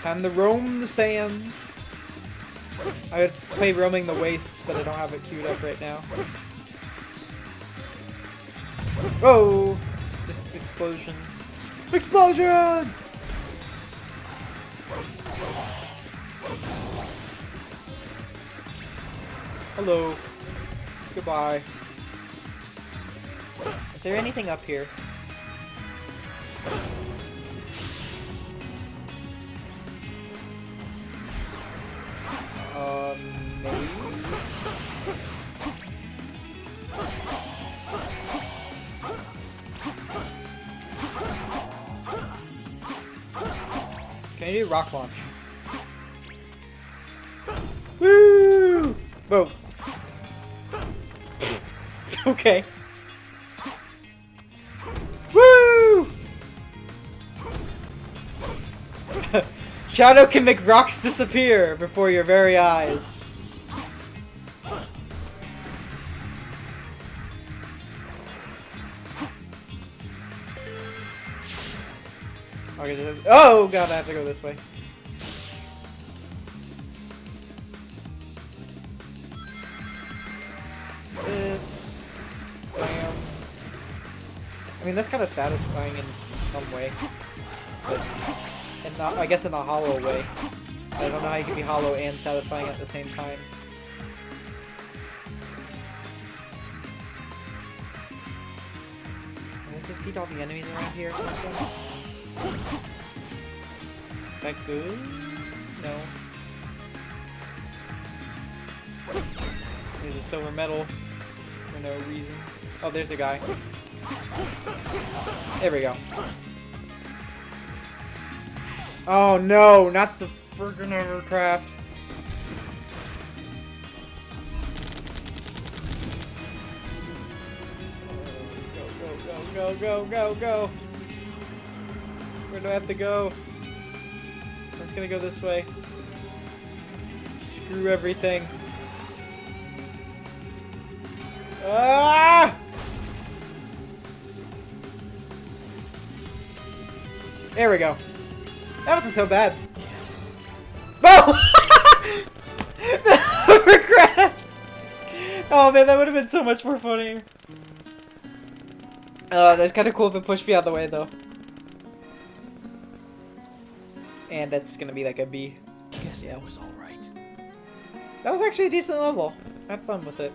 Time to roam the sands. I would play Roaming the Wastes, but I don't have it queued up right now. Whoa! Just explosion. Explosion! Hello. Goodbye. Is there anything up here? Maybe? Can I do rock launch? Woo! Whoa. Okay. Woo! Shadow can make rocks disappear before your very eyes. Okay, oh god, I have to go this way. This. Bam. I mean, that's kind of satisfying in some way. But, and not, I guess in a hollow way. I don't know how you can be hollow and satisfying at the same time. Can I defeat all the enemies around here or something? Is that good? No. There's a silver medal for no reason. Oh, there's a guy. There we go. Oh no, not the friggin' aircraft. Go. Where do I have to go? I'm just gonna go this way. Screw everything. Ah! There we go. That wasn't so bad. Yes. Oh! The hovercraft! Oh man, that would have been so much more funny. That's kind of cool if it pushed me out of the way though. And that's gonna be like a B. Guess that was all right. That was actually a decent level. I had fun with it.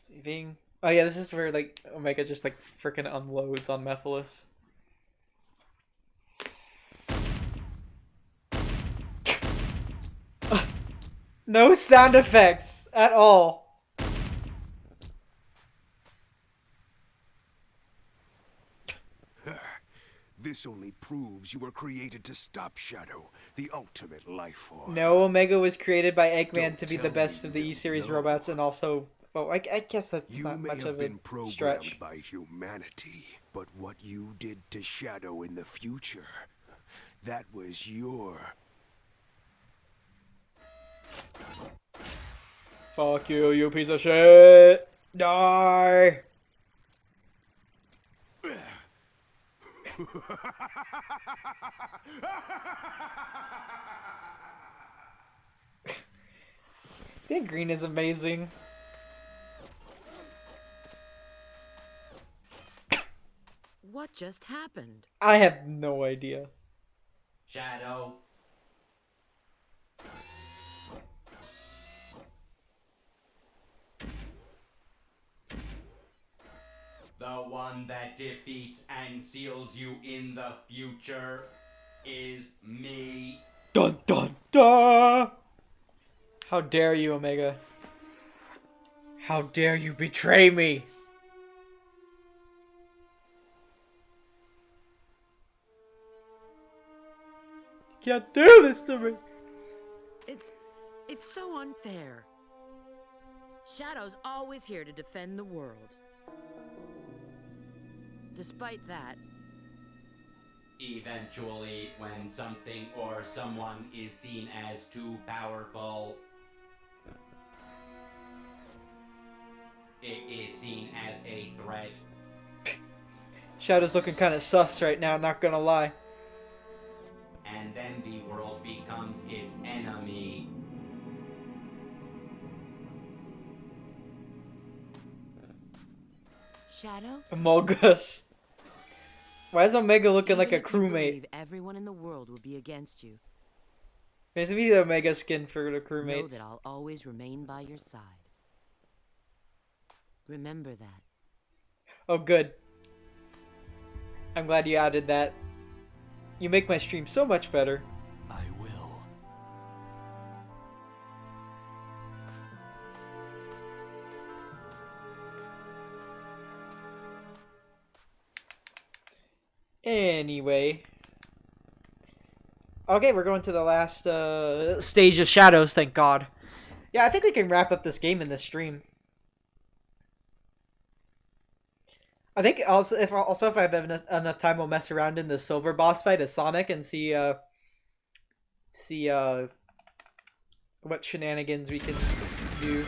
Saving. Oh yeah, this is where like Omega just like freaking unloads on Mephiles. No sound effects at all. This only proves you were created to stop Shadow, the ultimate life form. No, Omega was created by Eggman Don't to be the tell best me of the you E-series know. robots, and also, well, I guess that's You not may much have of been a programmed stretch. by humanity, but what you did to Shadow in the future, that was your... Fuck you, you piece of shit! Die! Big Green is amazing. What just happened? I have no idea. Shadow. The one that defeats and seals you in the future is me. Dun dun dun! How dare you, Omega? How dare you betray me? You can't do this to me! It's so unfair. Shadow's always here to defend the world. Despite that, Eventually, when something or someone is seen as too powerful, it is seen as a threat. Shadow's looking kind of sus right now, not gonna lie. And then the world becomes its enemy. Shadow? Amogus. Why is Omega looking like a Even if you crewmate? believe everyone in the world will be against you, There's gonna be the Omega skin for the know crewmates. that I'll always remain by your side. Remember that. Oh, good. I'm glad you added that. You make my stream so much better. I will. Anyway. Okay, we're going to the last stage of Shadows, thank God. Yeah, I think we can wrap up this game in this stream. I think also if I have enough time, we'll mess around in the silver boss fight as Sonic and see what shenanigans we can do.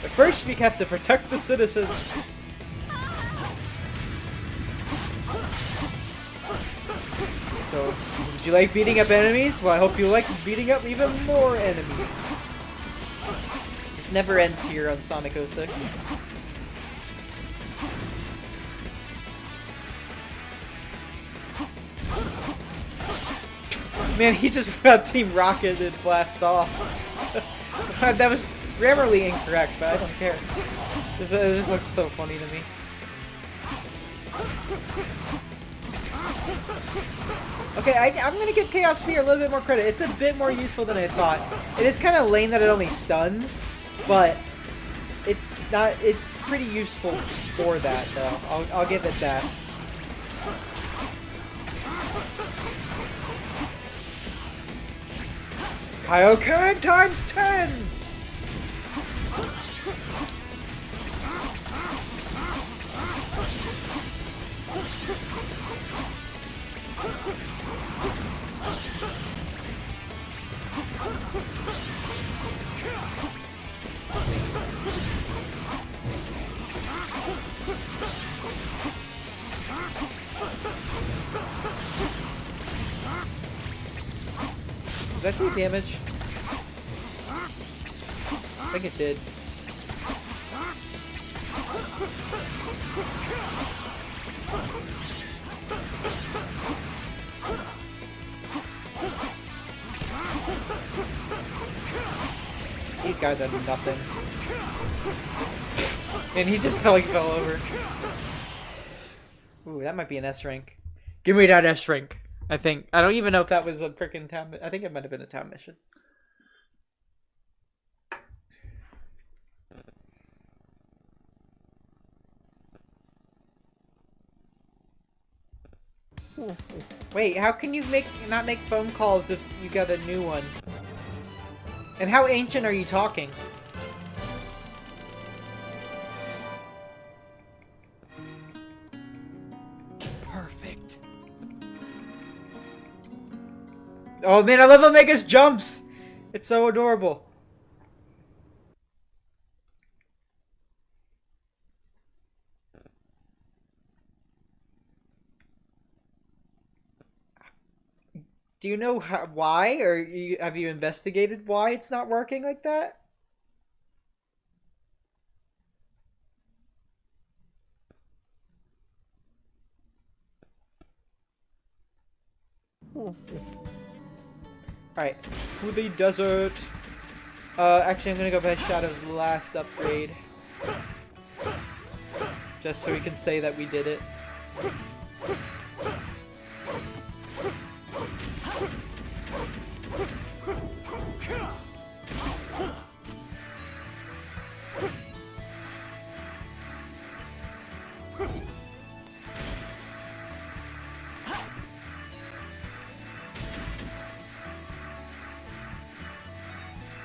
But first, we have to protect the citizens. So, did you like beating up enemies? Well, I hope you like beating up even more enemies. Just never ends here on Sonic 06. Man, he just got Team Rocket and blast off. That was grammarly incorrect, but I don't care. This looks so funny to me. Okay, I'm gonna give Chaos Sphere a little bit more credit. It's a bit more useful than I thought. It is kind of lame that it only stuns, but it's not. It's pretty useful for that, though. I'll give it that. Kaioken times 10! Does that do damage? think it did. These guys are nothing. And he just fell over. Ooh, that might be an S rank. Give me that S rank. I think. I don't even know if that was a freaking town. I think it might have been a town mission. Wait, how can you not make phone calls if you got a new one? And how ancient are you talking? Perfect. Oh man, I love Omega's jumps! It's so adorable. Do you know why, or have you investigated why it's not working like that? Alright, to the desert. Actually, I'm gonna go by Shadow's last upgrade. Just so we can say that we did it.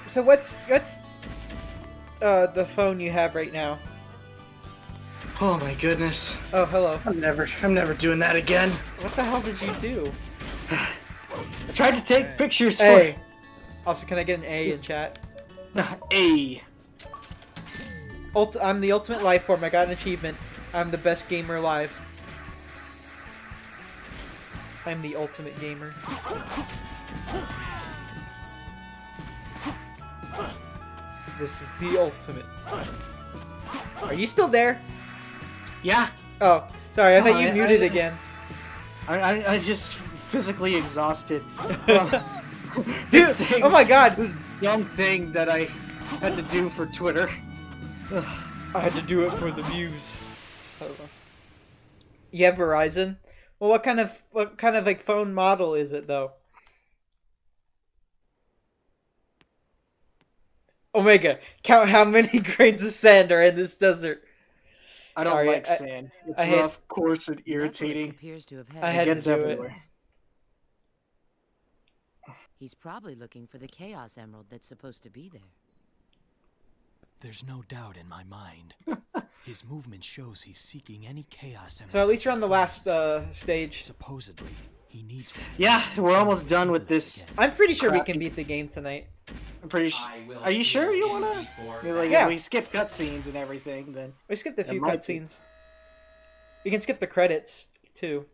So what's the phone you have right now? Oh my goodness. Oh, hello. I'm never doing that again. What the hell did you do? I tried to take pictures A. Also, can I get an A in chat? A. I'm the ultimate life form. I got an achievement. I'm the best gamer alive. I'm the ultimate gamer. This is the ultimate. Are you still there? Yeah. Oh, sorry. I thought you muted again. I just physically exhausted. Dude, oh my god. This dumb thing that I had to do for Twitter. I had to do it for the views. You have Verizon? Well, what kind of like phone model is it though? Omega, count how many grains of sand are in this desert. I don't like sand. It's rough, coarse, and irritating. Appears to have I had to gets do everywhere. He's probably looking for the Chaos Emerald that's supposed to be there. There's no doubt in my mind. His movement shows he's seeking any Chaos Emerald. So at least you're on the last stage. Supposedly, he needs one. Yeah, we're almost done with this. I'm pretty sure we can beat the game tonight. I'm pretty sure. Are you sure you wanna? Like, yeah. If we skip cutscenes and everything, then We skipped a few might be. cutscenes. We can skip the credits too.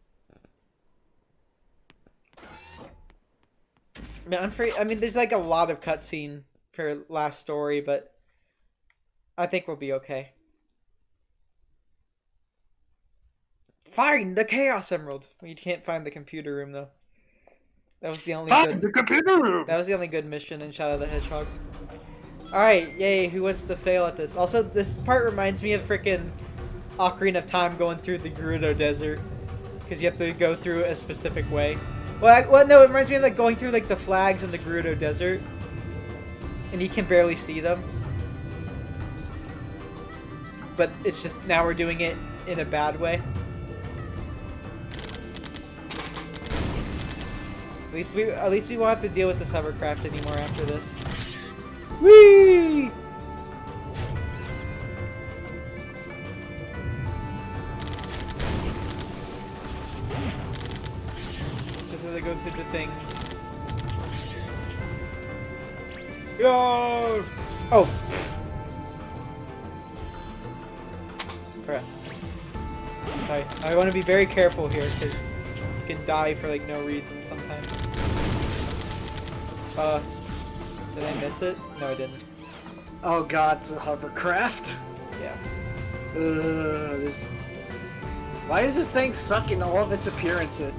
I mean, there's like a lot of cutscene for last story, but I think we'll be okay. Find the Chaos Emerald. You can't find the computer room though. That was the only the computer room. That was the only good mission in Shadow the Hedgehog. Alright, yay, who wants to fail at this? Also, this part reminds me of frickin' Ocarina of Time going through the Gerudo Desert. Because you have to go through a specific way. Well, no, it reminds me of like going through like the flags in the Gerudo Desert. And you can barely see them. But it's just, now we're doing it in a bad way. At least we won't have to deal with this hovercraft anymore after this. Whee! Just as I go through the things. Yo! Oh! Crap. Sorry. I want to be very careful here because you can die for like no reason sometimes. Did I miss it? No, I didn't. Oh god, it's a hovercraft. Yeah. This. Why does this thing suck in all of its appearances?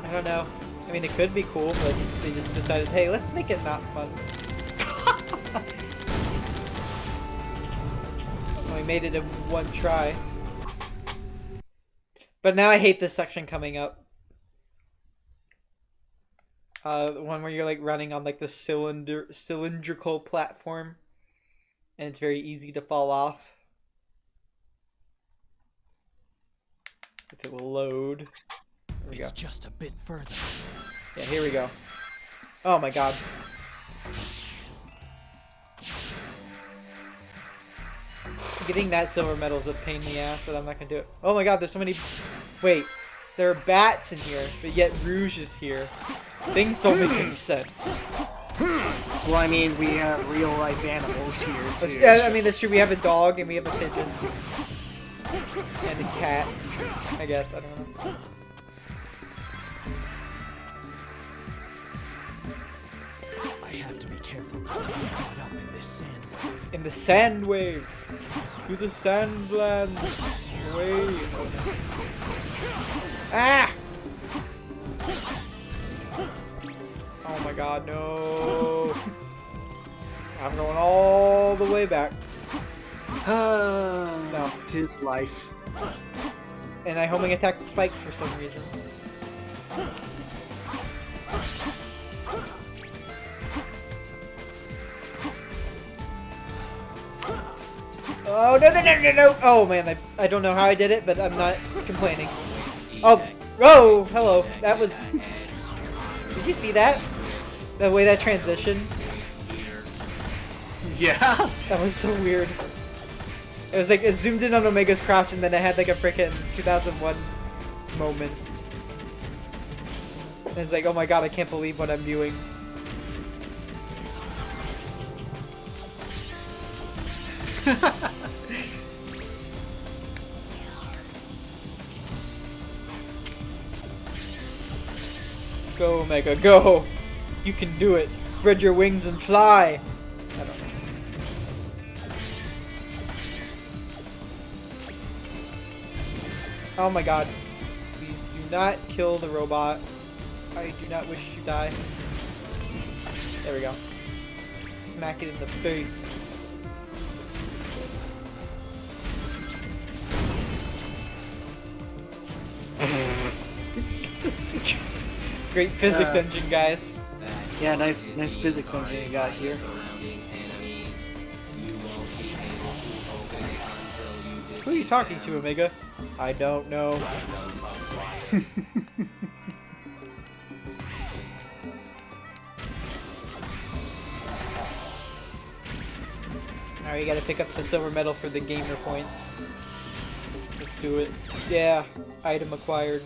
I don't know. I mean, it could be cool, but they just decided, hey, let's make it not fun. We made it in one try. But now I hate this section coming up. The one where you're like running on like the cylindrical platform, and it's very easy to fall off. If it will load. There we It's go. just a bit further. Yeah, here we go. Oh my god. Getting that silver medal is a pain in the ass, but I'm not gonna do it. Oh my god, there's so many... Wait, there are bats in here, but yet Rouge is here. Things don't make any sense. Well, I mean, we have real life animals here too. Yeah, I mean, that's true. We have a dog and we have a pigeon. And a cat, I guess. I don't know. I have to be careful not to get caught up in this sand wave. In the sand wave. To the sandlands. Wave. Ah! Oh my god, no. I'm going all the way back. No, 'tis life. And I homing attack the spikes for some reason. Oh, no, no, no, no, no! Oh, man, I don't know how I did it, but I'm not complaining. Oh, oh, hello. That was... Did you see that? The way that transitioned? Yeah? That was so weird. It was like, it zoomed in on Omega's crouch and then it had like a freaking 2001 moment. And it's like, oh my god, I can't believe what I'm viewing. Go, Omega, go! You can do it! Spread your wings and fly! I don't know. Oh my god. Please do not kill the robot. I do not wish to die. There we go. Smack it in the face. Great physics engine, guys. Yeah, nice physics engine you got here. Who are you talking to, Omega? I don't know. Alright, you gotta pick up the silver medal for the gamer points. Let's do it. Yeah, item acquired.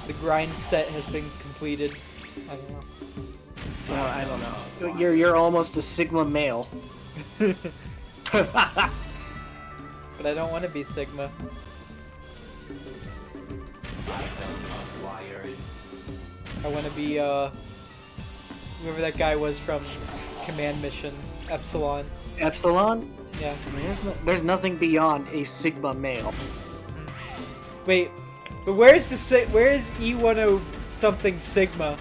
The grind set has been completed. I don't know. No, I don't know. You're almost a Sigma male. But I don't want to be Sigma. I want to be, whoever that guy was from Command Mission. Epsilon. Epsilon? Yeah. There's nothing beyond a Sigma male. Wait, but where's E10 something Sigma?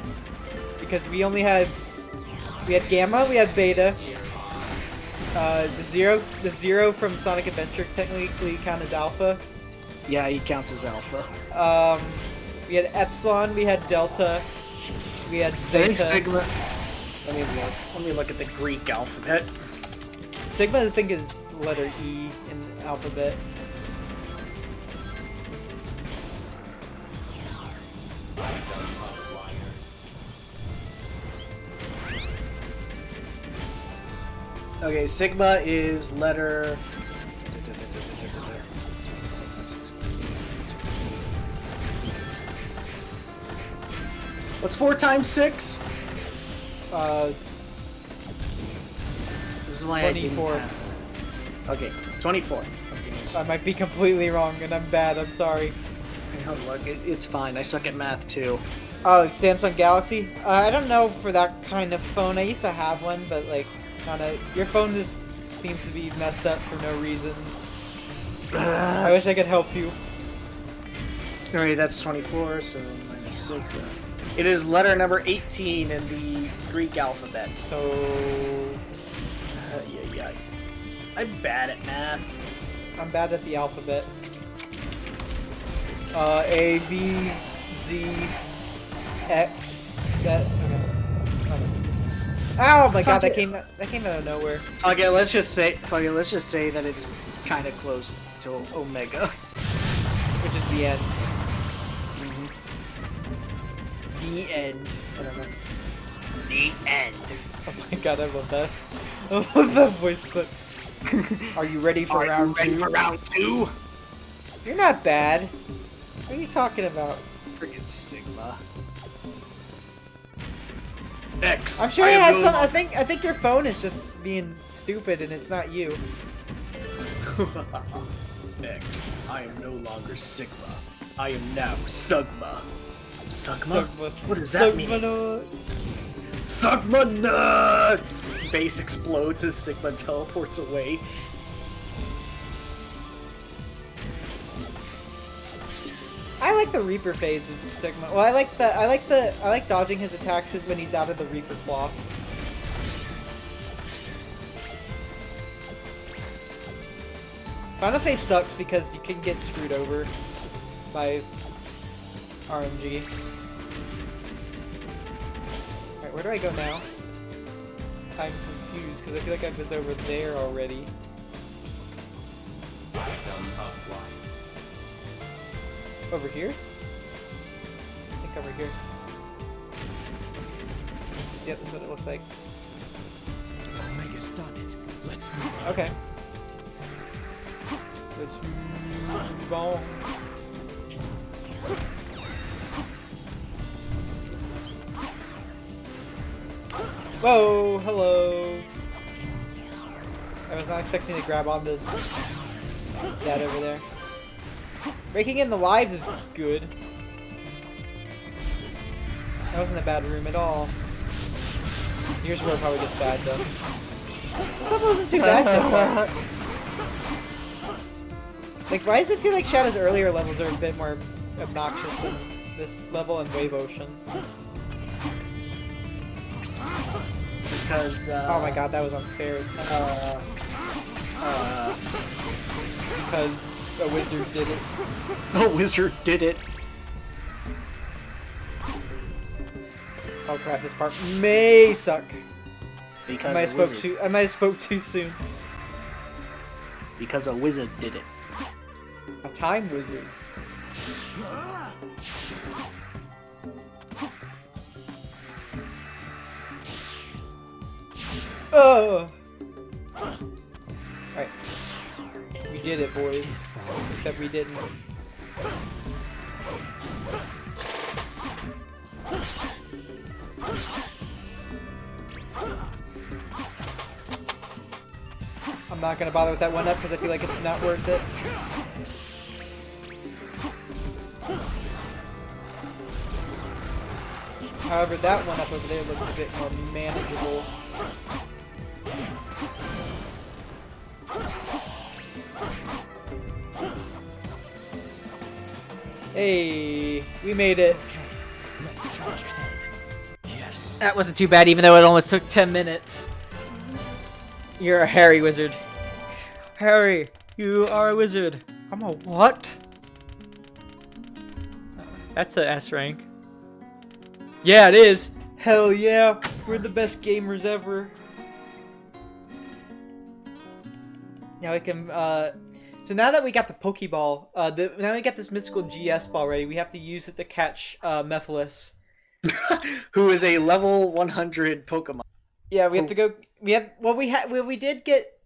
Because we only had, we had Gamma, we had Beta. The zero from Sonic Adventure technically counts as Alpha. Yeah, he counts as Alpha. We had Epsilon, we had Delta, we had Zeta. I think Sigma. Let me look at the Greek alphabet. Sigma, I think, is letter E in the alphabet. Okay, Sigma is letter... What's 4 times 6? This is why 24. I didn't have... Okay, 24. Okay, I might be completely wrong, and I'm bad. I'm sorry. oh, look, it's fine. I suck at math too. Oh, like Samsung Galaxy? I don't know for that kind of phone. I used to have one, but like, I don't know. Your phone just seems to be messed up for no reason. I wish I could help you. Alright, that's 24, so minus 6. It is letter number 18 in the Greek alphabet. So... Yeah. I'm bad at math. I'm bad at the alphabet. A, B, Z, X. That. Okay. Oh my god! That came out of nowhere. Okay, let's just say that it's kind of close to Omega, Which is the end. The end. I don't know. The end. Oh my god! I love that. I love that voice clip. Are you ready for round two? For round 2? You're not bad. What are you talking about? Freaking Sigma. X. I'm sure he has some. I think your phone is just being stupid, and it's not you. X. I am no longer Sigma. I am now Sugma. Sugma? What does that mean? Sugma nuts! Base explodes as Sigma teleports away. I like the Reaper phase of Sigma. Well, I like dodging his attacks when he's out of the Reaper claw. Final phase sucks because you can get screwed over by RNG. Alright, where do I go now? I'm confused because I feel like I was over there already. Over here? I think over here. Yep, that's what it looks like. Omega started. Let's move. Okay. Let's move on. Whoa, hello. I was not expecting to grab onto that over there. Breaking in the lives is good. That wasn't a bad room at all. Here's where it probably gets bad though. This level wasn't too bad so far. Like, why does it feel like Shadow's earlier levels are a bit more obnoxious than this level and Wave Ocean? Because, oh my god, that was unfair. Because a wizard did it. A wizard did it. Oh crap, this part may suck. Because I might have spoke too soon. Because a wizard did it. A time wizard. Oh! Alright. We did it, boys. Except we didn't. I'm not gonna bother with that one up because I feel like it's not worth it. However, that one up over there looks a bit more manageable. Hey, we made it. Let's charge ahead. Yes. That wasn't too bad, even though it almost took 10 minutes. You're a Harry wizard. Harry, you are a wizard. I'm a what? That's a S rank. Yeah, it is. Hell yeah, we're the best gamers ever. Now we can, so now that we got the Pokeball, now we got this mystical GS ball ready, we have to use it to catch, Mephiles. Who is a level 100 Pokemon. Yeah, we have to go, we did get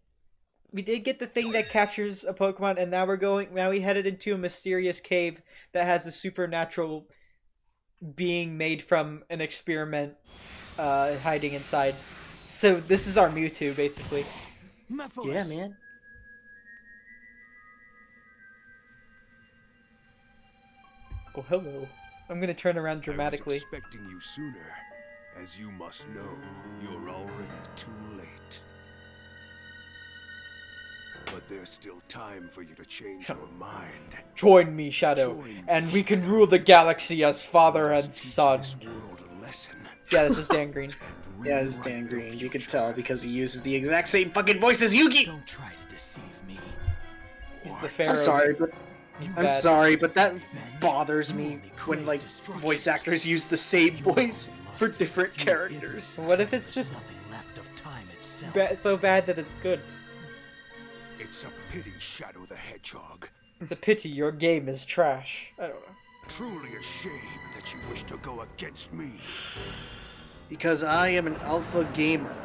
the thing that captures a Pokemon, and now we headed into a mysterious cave that has a supernatural being made from an experiment, hiding inside. So this is our Mewtwo, basically. Mephiles. Yeah, man. Oh, hello. I'm gonna turn around I dramatically. was expecting you sooner. As you must know, you're already too late. there's still time for you to change your mind. Join me, Shadow, Join me, and we can Shadow. rule the galaxy as father Let us and teach son. this world a lesson. Yeah, this is Dan Green. and Yeah, it's rewrite Dan the Green. You can future. tell because he uses the exact same fucking voice as Yugi. Don't try to deceive me. He's the pharaoh. I'm sorry, but He's I'm bad. sorry, but that bothers me when like voice actors use the same voice for different characters. What if it's just Nothing left of time itself. so bad that it's good? It's a pity, Shadow the Hedgehog. It's a pity your game is trash. I don't know. Truly a shame that you wish to go against me. Because I am an alpha gamer.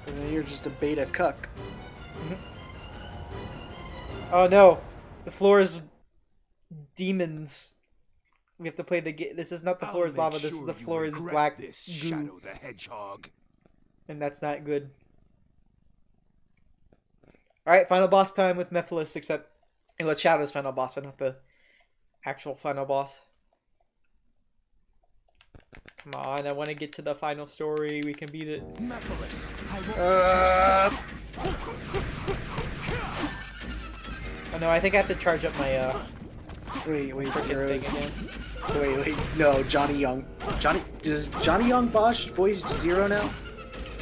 And then you're just a beta cuck. Oh no, the floor is demons. We have to play the game. This is not the floor is I'll lava. make This is sure the you floor is regret black this, goo, Shadow the Hedgehog. and that's not good. All right, final boss time with Mephiles. Except it was Shadow's final boss, but not the actual final boss. Come on, I want to get to the final story. We can beat it. Mephiles, I won't let you Oh no, I think I have to charge up my Wait, frickin' Zero's... thing again. Wait, no, Johnny Young. Does Johnny Young Bosch voice Zero now?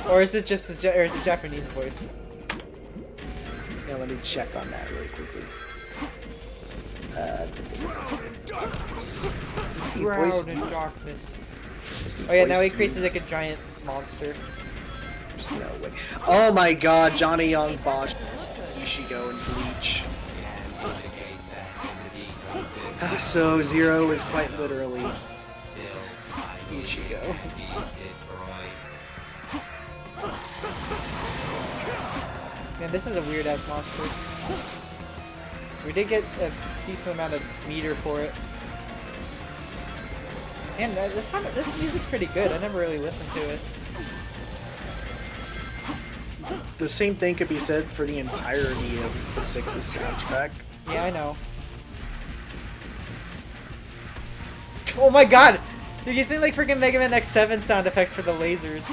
Or is it just his or is it Japanese voice? Yeah, let me check on that really quickly. Shroud in darkness. Oh yeah, now he creates like a giant monster. There's no way. Oh my god, Johnny Young Bosch, Ishigo, and Bleach. So Zero is quite literally Ichigo. Man, this is a weird ass monster. We did get a decent amount of meter for it. Man, this music's pretty good. I never really listened to it. The same thing could be said for the entirety of the Six's soundtrack. Yeah, I know. Oh my god! You're using like freaking Mega Man X7 sound effects for the lasers.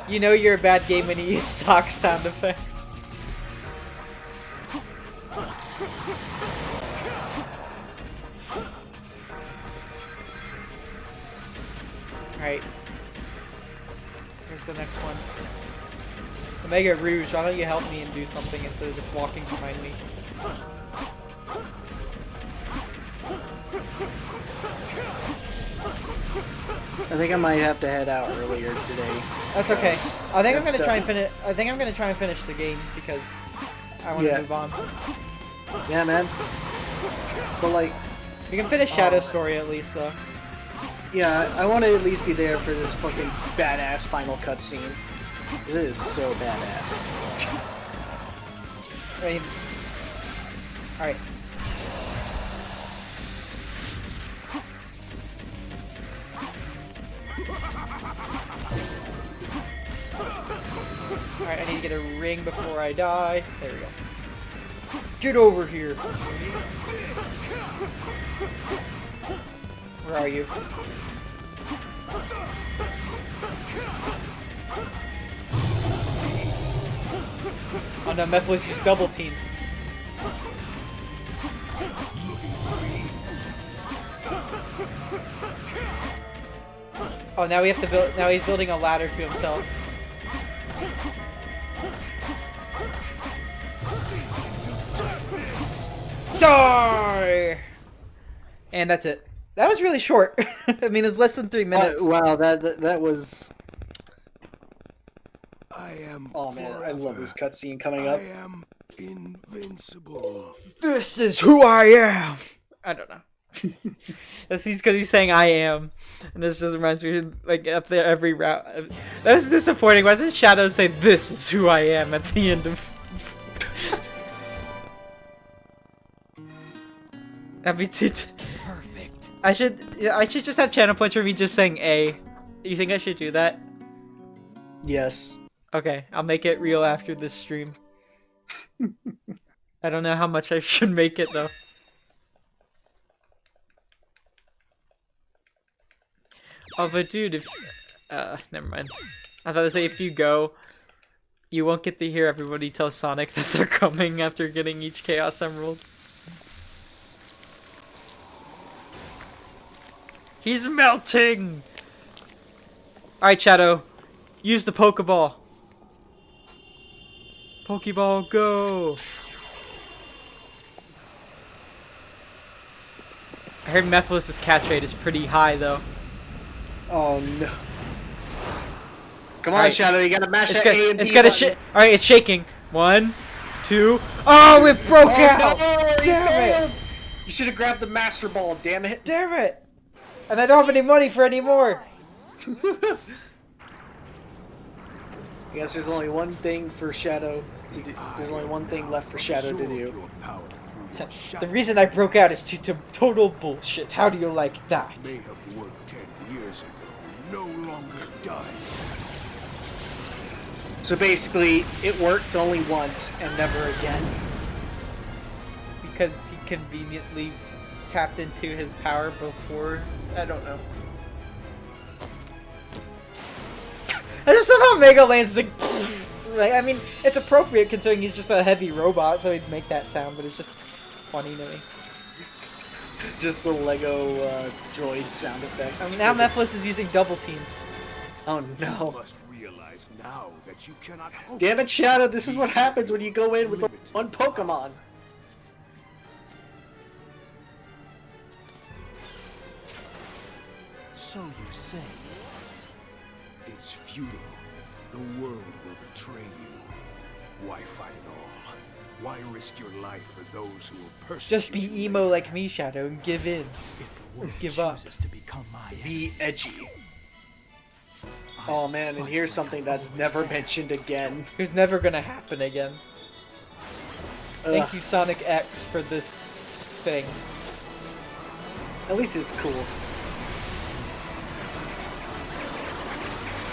You know you're a bad game when you use stock sound effects. Alright. Here's the next one. Omega Rouge, why don't you help me and do something instead of just walking behind me? I think I might have to head out earlier today. That's okay. I think I'm That's gonna try and stuff. finish. I think I'm gonna try and finish the game because I want to Yeah. move on. Yeah, man. But like, We can finish Shadow's story at least, though. yeah, I want to at least be there for this fucking badass final cutscene. This is so badass. I mean, all right. All right, I need to get a ring before I die. There we go. Get over here. Where are you? Oh no, Mephiles just double teamed. Oh, now we have to build. Now he's building a ladder to himself. Die! And that's it. That was really short. I mean, it's less than 3 minutes. Wow, that was. I am Oh man, I love forever. this cutscene coming up. I am invincible. This is who I am. I don't know. That's because he's saying I am, and this just reminds me of, like up there every round. That was disappointing. Why doesn't Shadow say "This is who I am" at the end of? That'd be too. perfect. I should just have channel points for me just saying A. You think I should do that? Yes. Okay, I'll make it real after this stream. I don't know how much I should make it though. Oh, but dude, if never mind. I thought I'd say if you go, you won't get to hear everybody tell Sonic that they're coming after getting each Chaos Emerald. He's melting! Alright, Shadow. Use the Pokeball. Pokeball, go! I heard Mephiles' catch rate is pretty high, though. Oh no. Come on, Alright. Shadow, you gotta mash It's that got, A and it's B got a button. Alright, it's shaking. 1, 2. Oh, it broke out! No, he Damn failed. it! You should have grabbed the Master Ball, damn it. Damn it! And I don't have any money for any more! I guess there's only one thing for Shadow to do. There's only one thing left for Shadow to Absorb do. your power through your The shadow. reason I broke out is due to total bullshit. How do you like that? May have worked 10 years ago, no longer does. So basically, it worked only once and never again. Because he conveniently tapped into his power before. I don't know. I just somehow Mega Lance is like, I mean, it's appropriate considering he's just a heavy robot, so he'd make that sound, but it's just funny to me. Just the Lego droid sound effect. Now Mephiles is using double team. Oh You no. must realize now that you cannot hope Damn it, to Shadow, this is what be happens when you go in with limited. one Pokemon. So you say. It's futile. The world will betray you. Why fight at all? Why risk your life for those who will persecute Just be you emo later? like me, Shadow, and give in. If the world Give up. chooses to become my enemy, Be edgy. Oh man, and here's something that's never mentioned again. It's never gonna happen again. Thank Ugh. you, Sonic X, for this thing. At least it's cool.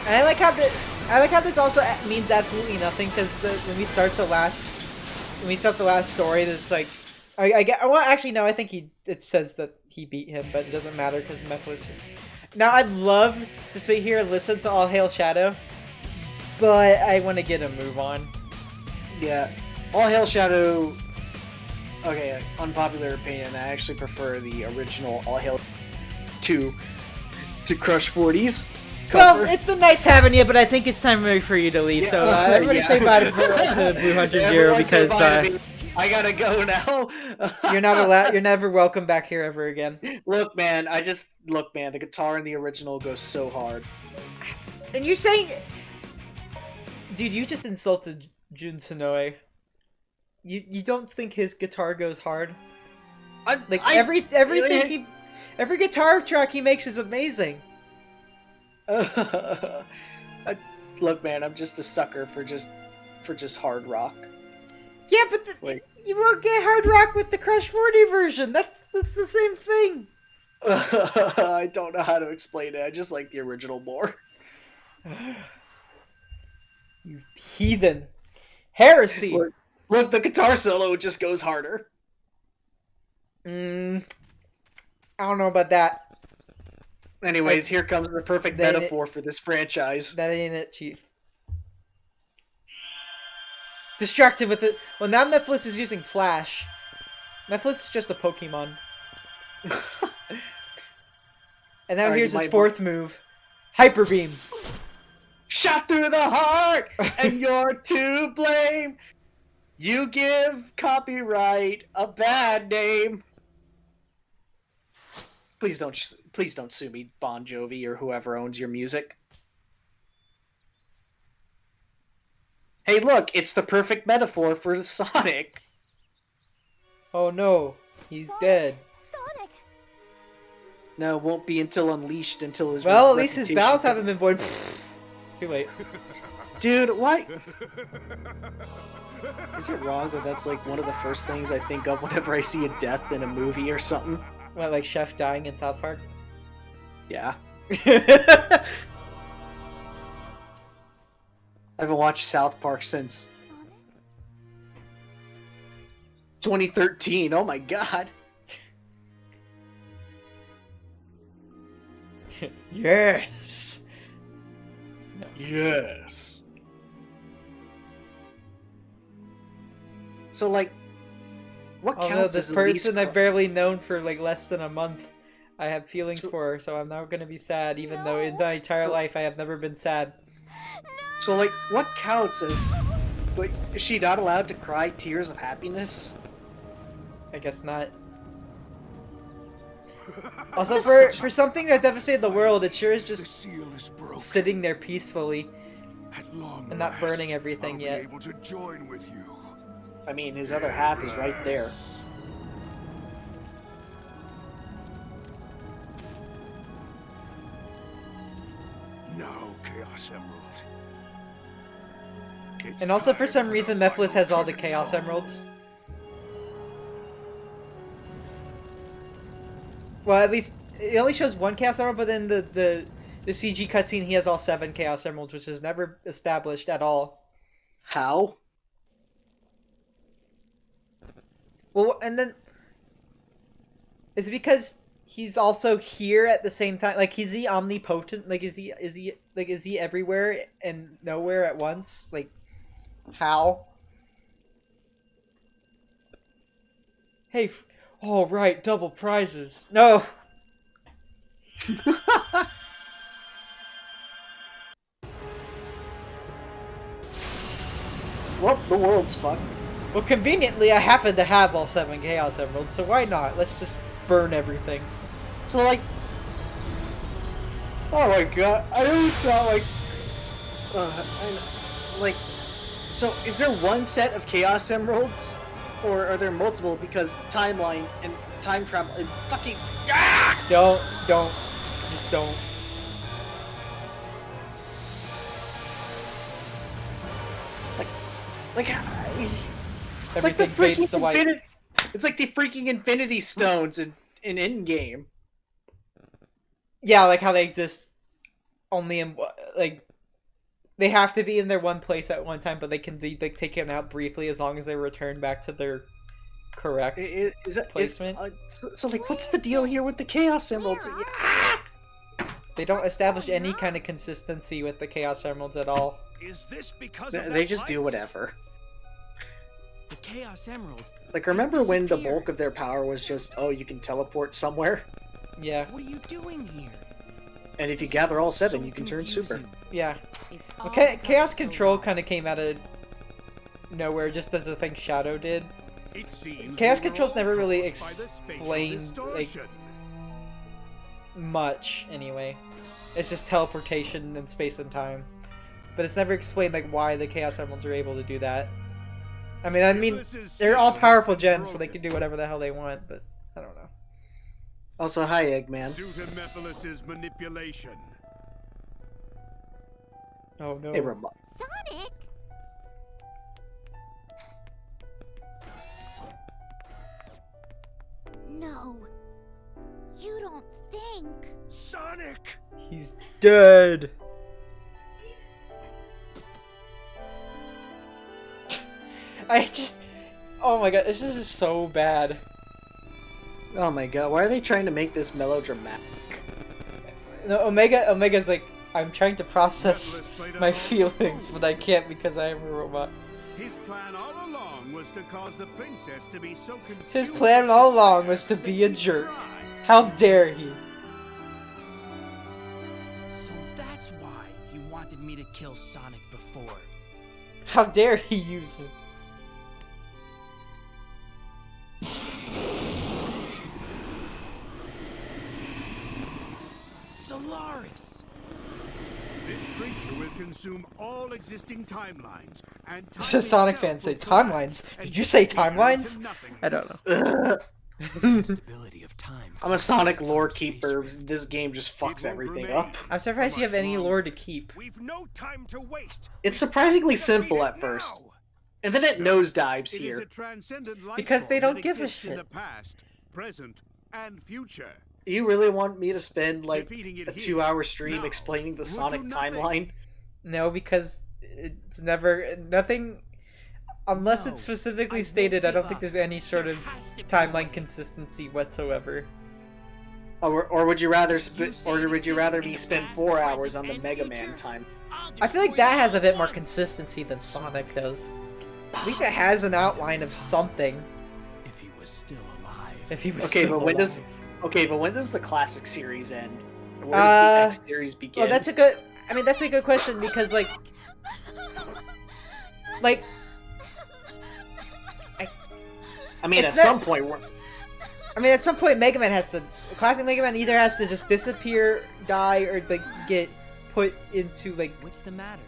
And I like how this also means absolutely nothing because when we start the last story, it's like I get. Well, actually, no. I think it says that he beat him, but it doesn't matter because Mephiles just. Now I'd love to sit here and listen to All Hail Shadow, but I want to get a move on. Yeah. All Hail Shadow. Okay, unpopular opinion. I actually prefer the original All Hail to Crush 40s. Well, it's been nice having you, but I think it's time for you to leave. Yeah, So everybody yeah. say bye to Blue Hunter Zero Everyone say because bye to me. I gotta go now. you're not allowed. You're never welcome back here ever again. Look, man. Look, man. The guitar in the original goes so hard. And you're saying, dude, you just insulted Jun Sonoe. You don't think his guitar goes hard? Every guitar track he makes is amazing. Look, man. I'm just a sucker for just hard rock. Yeah, but you won't get hard rock with the Crush 40 version. That's the same thing. I don't know how to explain it. I just like the original more. You heathen. Heresy. Look, the guitar solo just goes harder. I don't know about that. Anyways, here comes the perfect That ain't metaphor for this franchise. That ain't it, Chief. Distracted with it. Well, now Mephiles is using Flash. Mephiles is just a Pokemon. And now here's his fourth move. Hyper Beam. Shot through the heart, and you're to blame. You give copyright a bad name. Please don't sue me, Bon Jovi or whoever owns your music. Hey, look, it's the perfect metaphor for Sonic. Oh no, he's dead. Sonic! No, it won't be until Unleashed until his Well, at least his reputation- bows haven't been born. Too late. Dude, why? Is it wrong that that's like one of the first things I think of whenever I see a death in a movie or something? What, like Chef dying in South Park? Yeah. I haven't watched South Park since 2013. Oh my god. Yes. Yes. So, like, what Oh counts no, this as the least person I've barely known for like less than a month, I have feelings So- for, so I'm now gonna be sad, even though in my entire life I have never been sad. So, like, what counts as... Like, is she not allowed to cry tears of happiness? I guess not. Also, for something that devastated the world, it sure is The just seal is broken. sitting there peacefully At long and not burning last, everything I'll yet. Be able to join with you. I mean, his other half is right there. Yes. Now, Chaos Emerald. It's And also, for time some the reason, Mephiles final has all the curtain Chaos call. Emeralds. Well, at least it only shows one Chaos Emerald, but then the CG cutscene, he has all 7 Chaos Emeralds, which is never established at all. How? Well, and then is it because he's also here at the same time? Like, is he omnipotent? Like, is he everywhere and nowhere at once? Like, how? Hey, oh right, double prizes. No. Well, the world's fucked. Well, conveniently, I happen to have all 7 Chaos Emeralds, so why not? Let's just burn everything. So, like... Oh my god, I don't sound like... like... So, is there one set of Chaos Emeralds? Or are there multiple? Because timeline and time travel and fucking... Don't, just don't. Like... It's like the Everything fades freaking to white. It's like the freaking Infinity Stones in Endgame. Yeah, like how they exist only in, like, they have to be in their one place at one time, but they can be, like, taken out briefly as long as they return back to their correct placement. So, like, what's the deal here with the Chaos Emeralds? They don't establish any kind of consistency with the Chaos Emeralds at all. Is this because of They that just do light? whatever. The Chaos Emerald. Like, remember when the disappeared. bulk of their power was just, oh, you can teleport somewhere? Yeah, What are you doing here? And if you This gather is all 7, so you can turn super. confusing. yeah. It's Well, all because Chaos of Control Solaris. kind of came out of nowhere, just as the thing Shadow did. It seems Chaos we were Control all never really caused by the spatial explained, like, distortion. much, anyway. It's just teleportation in space and time. But it's never explained, like, why the Chaos Emeralds are able to do that. I mean, Iblis's they're all seal has powerful been gems, so they broken. can do whatever the hell they want, but I don't know. Also, hi, Eggman. Due to Mephiles' manipulation. Oh no. Hey, Ramon. Sonic! No. You don't think... Sonic! He's dead! I just... Oh my god, this is just so bad. Oh my god, why are they trying to make this melodramatic? No, Omega's like, I'm trying to process Mephiles played us my all feelings, fools. but I can't because I am a robot. His plan all along was to cause the princess to be so consumed His plan with all despair along was to that be a she'd jerk. cry. How dare he? So that's why he wanted me to kill Sonic before. How dare he use it? Solaris! This creature will consume all existing timelines, and time This is Sonic itself fans say will collapse timelines. and Did you say disappear timelines? into nothingness. I don't know. Stability of time. I'm a Sonic causes lore time-space keeper. rift. This game just fucks It won't everything remain up. I'm surprised for you have much any longer. lore to keep. We've no time to waste. It's surprisingly Defeat simple it at first. now. And then it nosedives It is here. a transcendent life Because they form don't that give a exists in shit. the past, present, and future. You really want me to spend, like, Defeating it a here, 2-hour stream now, explaining the will do Sonic nothing. timeline? No, because it's never... Nothing... Unless No, it's specifically I won't stated, I give don't think up. there's any sort There of has to be a timeline way. consistency whatsoever. Or would you rather would you rather me in the spend past, 4 the hours present, on the and Mega future? Man time? I'll I feel like destroy that them has a all bit at more once. consistency than Sonic does. At least it has an outline of something. If he was still alive. If he was Okay, still but when alive. does the classic series end? Where does the X series begin? Oh, that's a good. I mean, that's a good question because like I mean, it's at not- some point, at some point, Mega Man has to. Classic Mega Man either has to just disappear, die, or like get put into like What's the matter?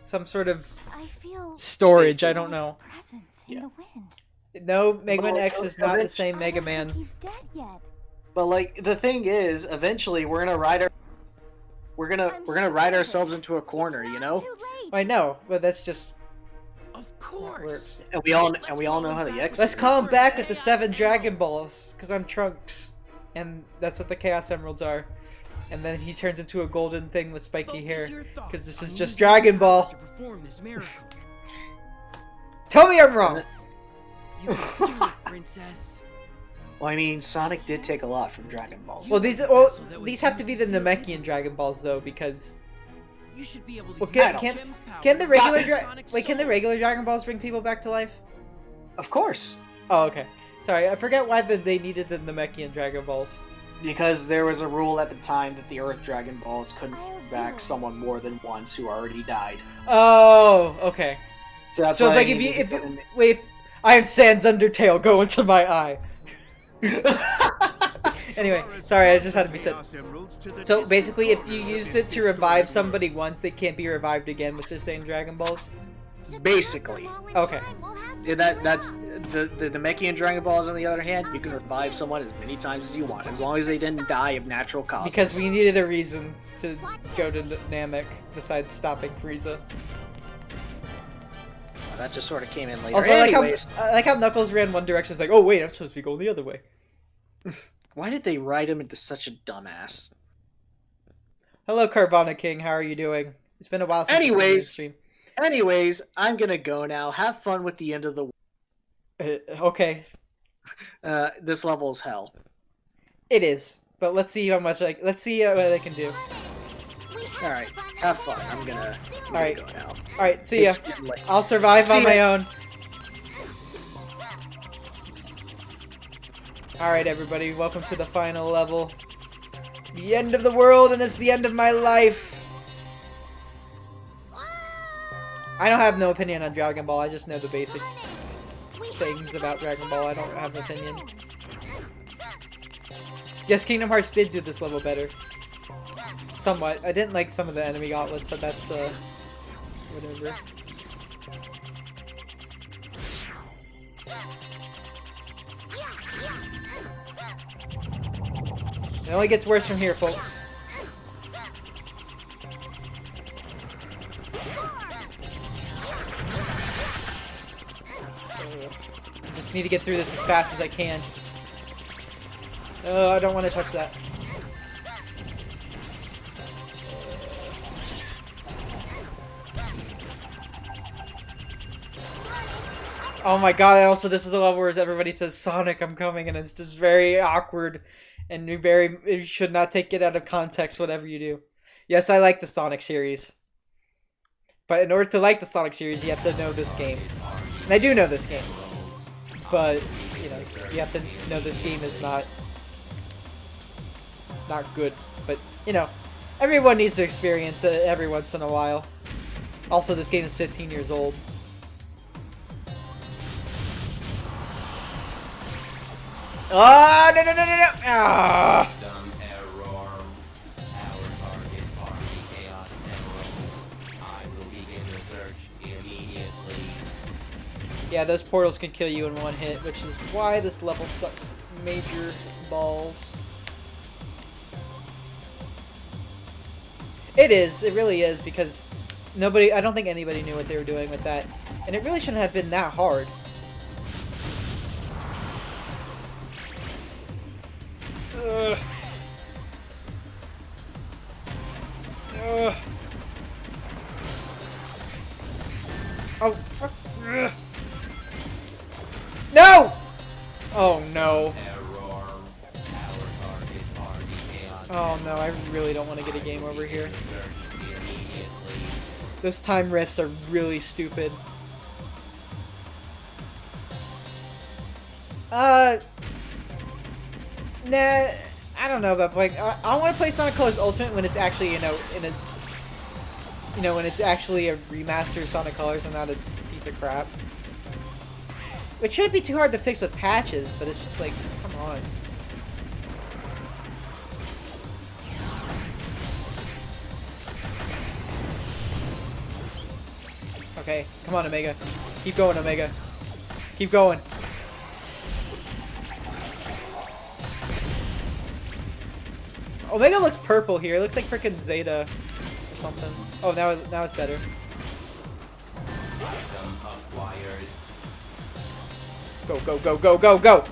some sort of I feel storage. I Stasis. don't know. presence in Yeah. the wind. No, Mega Man Well, X is not the same I Mega don't Man. think he's dead yet. but like the thing is, eventually we're gonna ride we're gonna ride ourselves into a corner, you know, Too late. I know, but that's just Of how it course. works. and we all Let's know call how him the back. X. Let's series- call him back with the Chaos 7 Dragon Emeralds. Balls, because I'm Trunks, and that's what the Chaos Emeralds are. And then he turns into a golden thing with spiky Focus hair, your thoughts because this is on just using Dragon his Ball. power to perform this miracle. Tell me I'm wrong. You can do it, princess. Well, I mean, Sonic did take a lot from Dragon Balls. Well, these these have to be the Namekian Dragon Balls though, because You should be able to well, use can Gem's power can the to regular unlock Dragon Sonic's Dragon Balls bring people back to life? Of course, Oh, okay. Sorry, I forget why they needed the Namekian Dragon Balls. because there was a rule at the time that the Earth Dragon Balls couldn't I'll bring do back it. someone more than once who already died. Oh, okay. So that's So why it's like they if you needed if to it, wait, Iron Sand's Undertale go into my eye. Anyway, sorry, I just had to be said. So basically, if you used it to revive somebody once, they can't be revived again with the same Dragon Balls. Basically. Okay. Yeah, that's the Namekian Dragon Balls. On the other hand, you can revive someone as many times as you want, as long as they didn't die of natural causes. Because we needed a reason to go to Namek besides stopping Frieza. That just sort of came in later. Also, Anyways, I like how Knuckles ran one direction. It's like, oh wait, I'm supposed to be going the other way. why did they write him into such a dumbass? Hello, Carvana King. How are you doing? It's been a while since I've seen you Anyways. stream. Anyways, I'm gonna go now. Have fun with the end of the. Okay, This level is hell. it is. But let's see how much let's see what I can do. All right, have fun. I'm gonna Alright. go now. All right, see ya. It's getting late. I'll survive See on ya. my own. Alright, everybody, welcome to the final level. The end of the world, and it's the end of my life. I don't have no opinion on Dragon Ball, I just know the basic things about Dragon Ball. I don't have an opinion. Yes, Kingdom Hearts did do this level better. Somewhat. I didn't like some of the enemy gauntlets, but that's, whatever. It only gets worse from here, folks. Just need to get through this as fast as I can. Oh, I don't want to touch that. Oh my god, also this is the level where everybody says, Sonic, I'm coming, and it's just very awkward, and you should not take it out of context, whatever you do. Yes, I like the Sonic series. But in order to like the Sonic series, you have to know this game. And I do know this game. But, you know, you have to know this game is not good. But, you know, everyone needs to experience it every once in a while. Also, this game is 15 years old. Oh, no, no, no, no, no! Ah! System error. Our target are the Chaos Emeralds. I will begin the search immediately. Yeah, those portals can kill you in one hit, which is why this level sucks major balls. It is, it really is, because I don't think anybody knew what they were doing with that. And it really shouldn't have been that hard. Ugh. Ugh. Oh, fuck. Ugh. No! Oh no. Error. Our target are Oh no, I really don't want to get a game over here. Search immediately. Those time rifts are really stupid. Nah, I don't know about like I want to play Sonic Colors Ultimate when it's actually when it's actually a remastered Sonic Colors and not a piece of crap. Which shouldn't be too hard to fix with patches, but it's just like, come on. Okay, come on, Omega. Keep going, Omega. Keep going. Omega looks purple here. It looks like frickin' Zeta or something. Oh, now it's better. Item acquired. Go, go, go, go, go, go!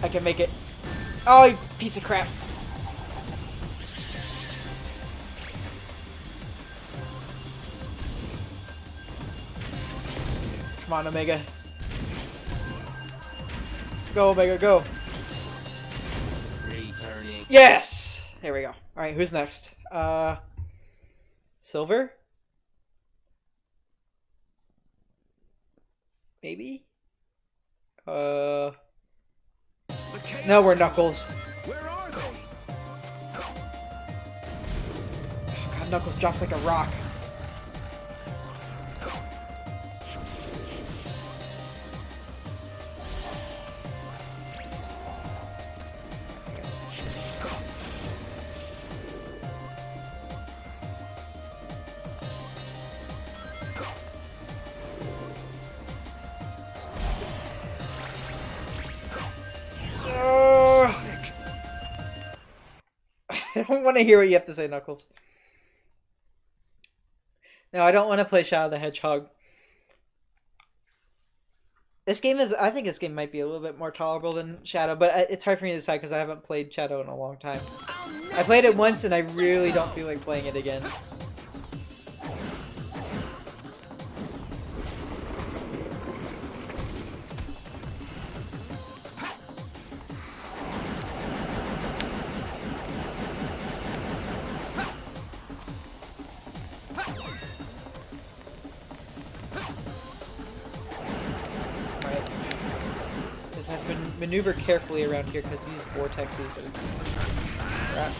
I can make it. Oh, you piece of crap. Come on, Omega. Go, Omega, go. Returning. Yes! There we go. Alright, who's next? Silver? Maybe? No, we're Knuckles. Where are they? Oh, God, Knuckles drops like a rock. I don't want to hear what you have to say, Knuckles. No, I don't want to play Shadow the Hedgehog. This game is... I think this game might be a little bit more tolerable than Shadow, but it's hard for me to decide because I haven't played Shadow in a long time. I played it once and I really don't feel like playing it again. Maneuver carefully around here because these vortexes are crap.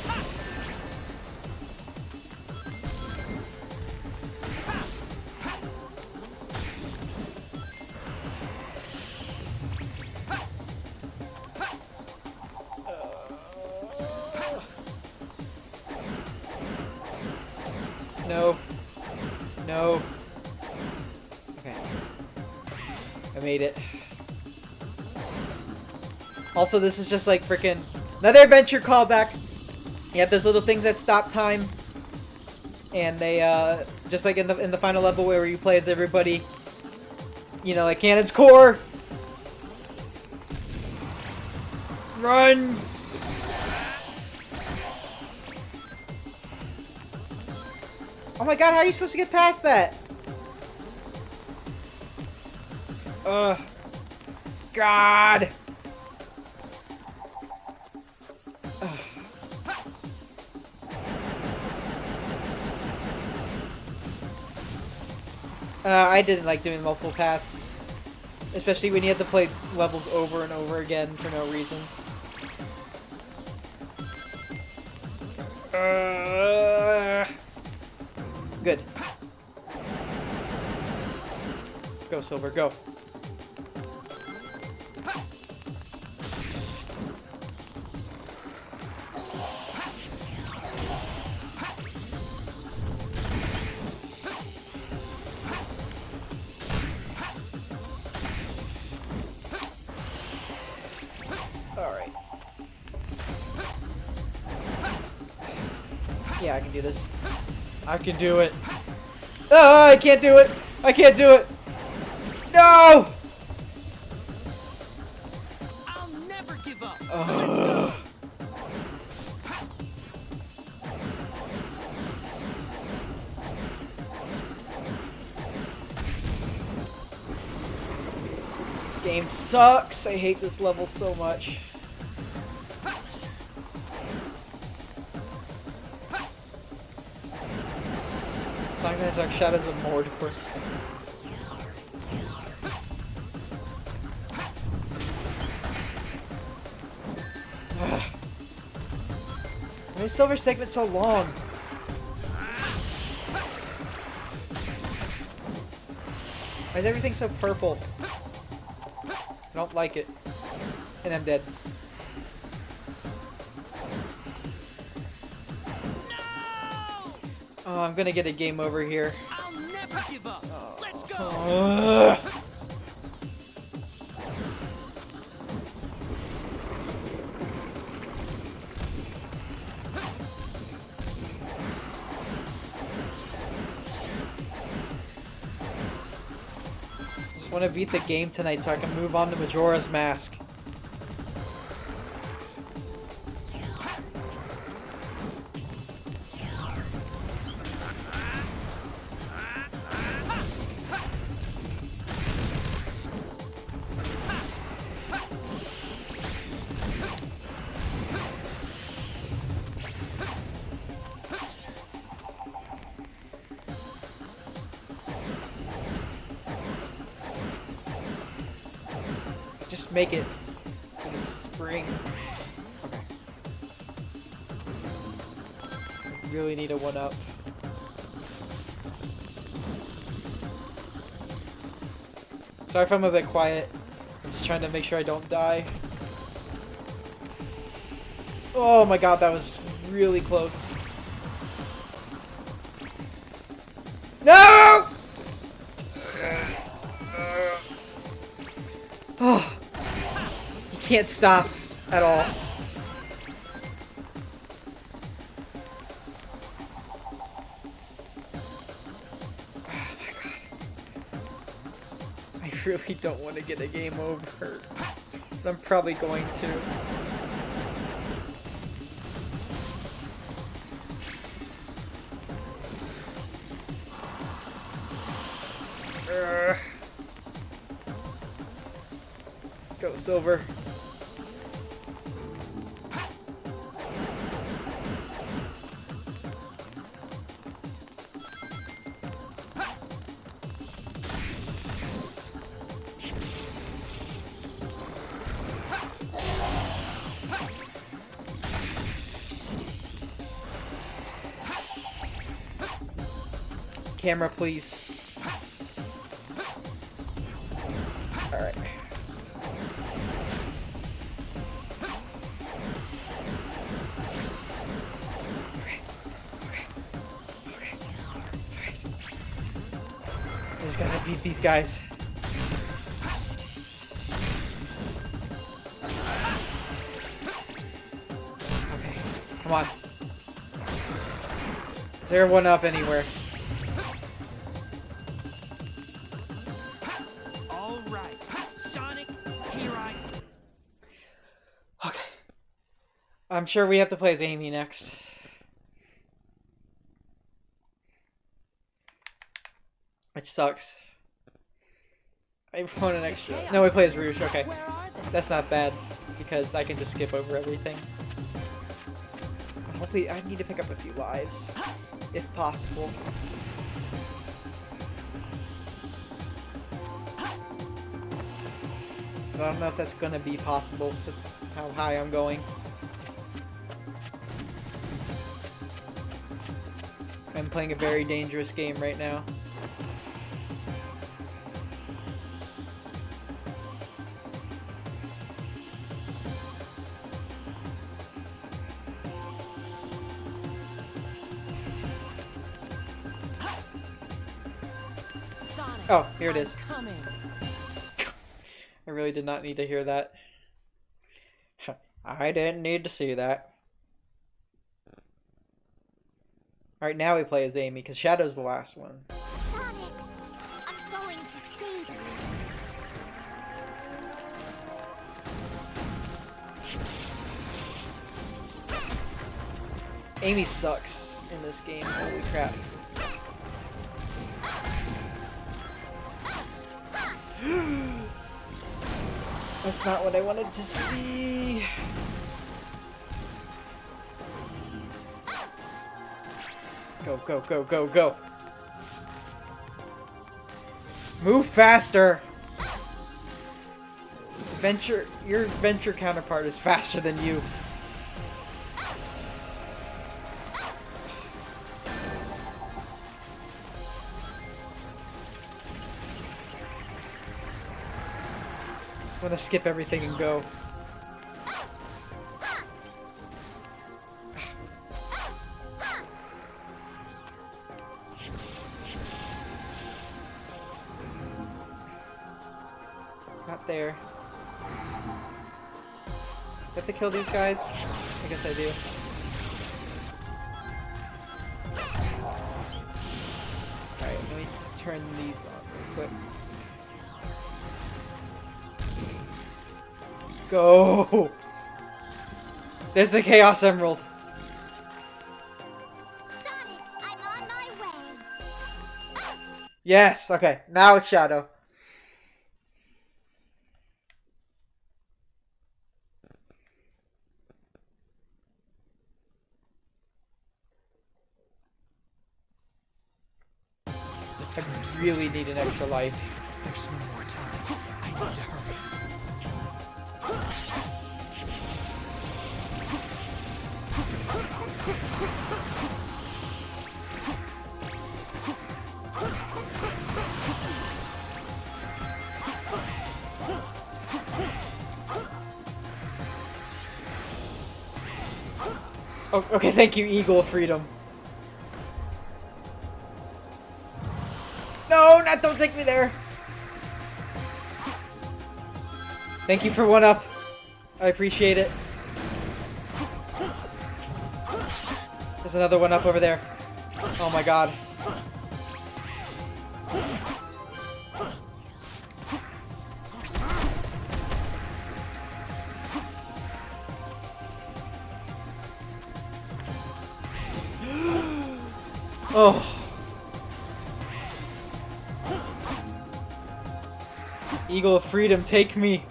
No. No. Okay. I made it. Also, this is just like freaking another adventure callback. You have those little things that stop time, and they just like in the final level where you play as everybody, you know, like Cannon's Core. Run! Oh my God! How are you supposed to get past that? God! I didn't like doing multiple paths. Especially when you have to play levels over and over again for no reason. Good. Go, Silver, go. Alright. Yeah, I can do this. I can do it. Oh, I can't do it! I can't do it! No! I'll never give up. game sucks. I hate this level so much. Time to attack Shadows of Mordor. Why is Silver segment so long? Why is everything so purple? I don't like it. And I'm dead. Oh, I'm gonna get a game over here. I'll never give up. Let's go. Just want to beat the game tonight so I can move on to Majora's Mask. Just make it to the spring. Okay. I really need a 1-up. Sorry if I'm a bit quiet. I'm just trying to make sure I don't die. Oh my god, that was really close. No! Oh. You can't stop at all. Oh my god. I really don't want to get a game over. But I'm probably going to. Go, Silver. Camera, please. Alright. I just gotta beat these guys. Okay, come on. Is there a 1-up anywhere? All right, Sonic, here I. Okay. I'm sure we have to play as Amy next. Which sucks. I want an extra. No, we play as Rouge. Okay. That's not bad. Because I can just skip over everything. Hopefully, I need to pick up a few lives. If possible. But I don't know if that's going to be possible with how high I'm going. I'm playing a very dangerous game right now. Oh, here it is. I really did not need to hear that. I didn't need to see that. Alright, now we play as Amy, because Shadow's the last one. Sonic, I'm going to save you. Amy sucks in this game, holy crap. That's not what I wanted to see. Go, go, go, go, go. Move faster! Your venture counterpart is faster than you. Just want to skip everything and go. Not there. Do I have to kill these guys? I guess I do. Alright, let me turn these on real quick. Go! There's the Chaos Emerald! Sonic, I'm on my way. Yes! Okay, now it's Shadow. I really need an extra life. There's no more time. I need to hurry. Oh, okay, thank you, Eagle of Freedom. No, don't take me there. Thank you for 1-up. I appreciate it. There's another 1-up over there. Oh my god. Oh. Eagle of Freedom, take me.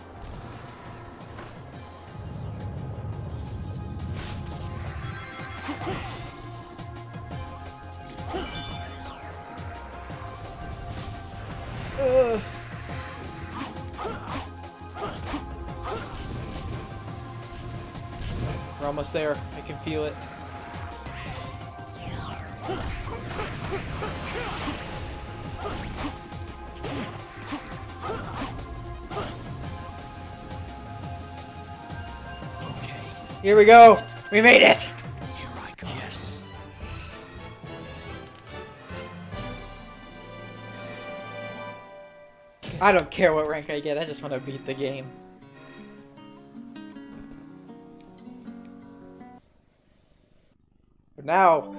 Ugh. We're almost there. I can feel it. Here we go! We made it! Here I go. Yes. I don't care what rank I get, I just want to beat the game. But now,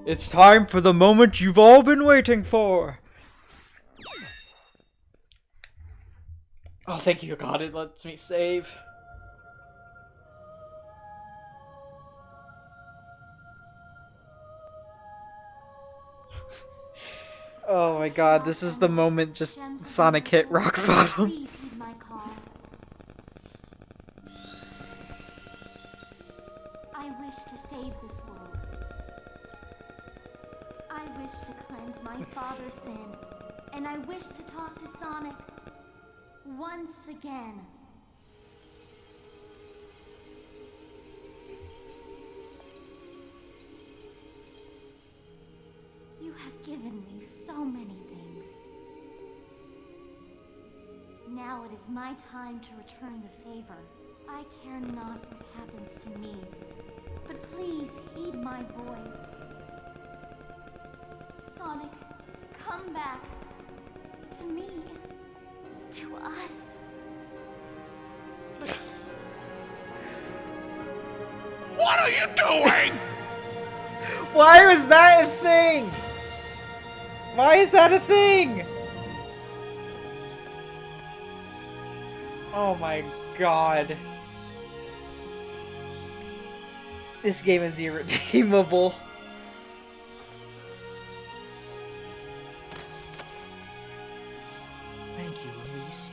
it's time for the moment you've all been waiting for! Oh, thank you, God, it lets me save. Oh my god, this is the moment just Sonic hit rock bottom. Please heed my call. I wish to save this world. I wish to cleanse my father's sin. And I wish to talk to Sonic once again. You have given me so many things. Now it is my time to return the favor. I care not what happens to me, but please heed my voice. Sonic, come back. To me. To us. What are you doing? Why was that a thing? Why is that a thing? Oh my god. This game is irredeemable. Thank you, Elise.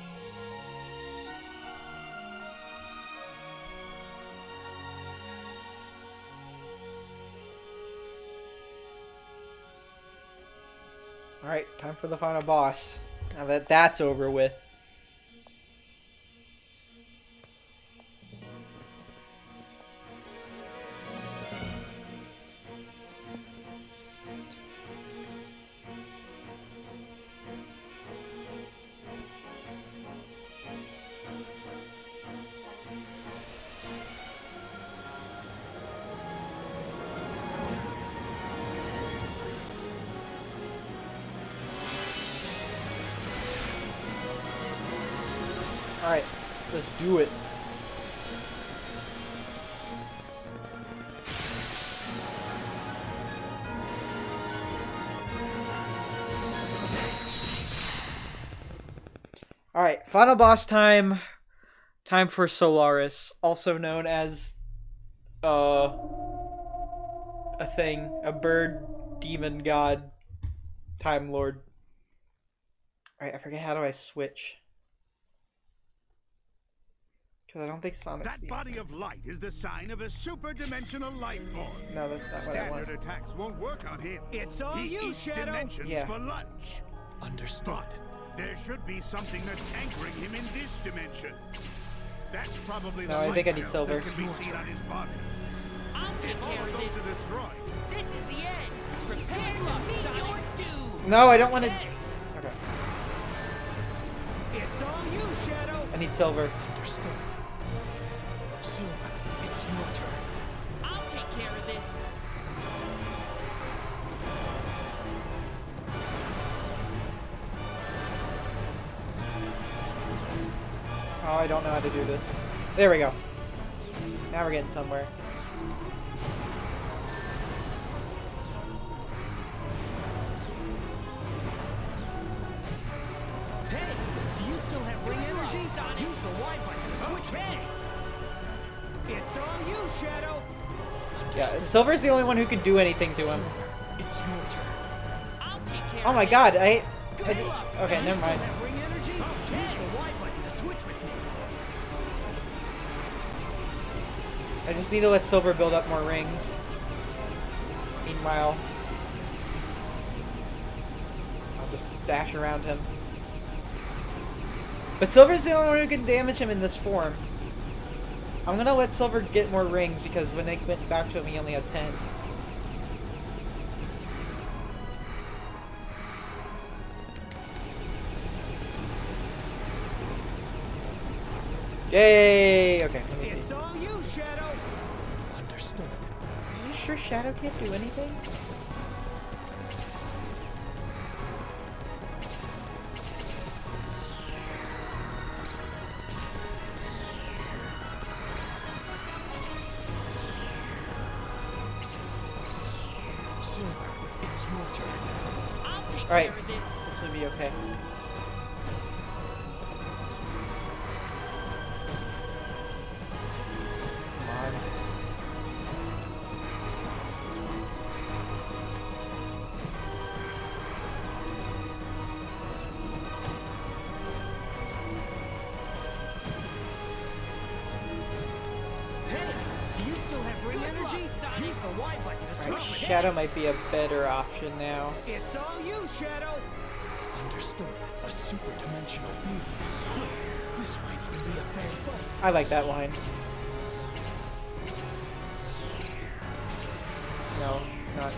Alright, time for the final boss. Now that that's over with. Alright, let's do it. Alright, final boss time. Time for Solaris, also known as a thing, a bird, demon, god, time lord. Alright, I forget how do I switch. Because I don't think Sonic's That body of light is the sign of a super-dimensional life form. No, that's not what I want. Standard attacks won't work on him. It's all He you, eats Shadow. dimensions Yeah. for lunch. Understood. But there should be something that's anchoring him in this dimension. That's probably No, the I think I light need cell silver. that can be seen on his body. I'll take If all care of of those this. are destroyed, This is the end. Prepare to meet your doom. No, I don't want to. Okay, It's all you, Shadow. I need silver. Understood. Silver, it's your turn. I'll take care of this. Oh, I don't know how to do this. There we go. Now we're getting somewhere. Hey, do you still have ring energy? Use the Y button to switch me. It's all you, Shadow. Yeah, Silver's the only one who could do anything to him. Silver, it's your turn. I'll take care Oh of my this. god, I Good just, luck, okay, son. never mind. Still have ring energy? Use the Y button to switch with me. I just need to let Silver build up more rings. Meanwhile, I'll just dash around him. But Silver's the only one who can damage him in this form. I'm gonna let Silver get more rings because when they went back to him, he only had 10. Yay! Okay, let me see. It's all you, Shadow. Understood. Are you sure Shadow can't do anything? Silver, it's your turn. I'll take Alright, care of this. this would be okay. Come on. Hey, do you still have ring energy? Use the Y button to switch Alright, with me. Shadow might be a better option now. It's all you, Shadow. Understood. A super dimensional being. This might even be a fair fight. I like that line. No, it's not.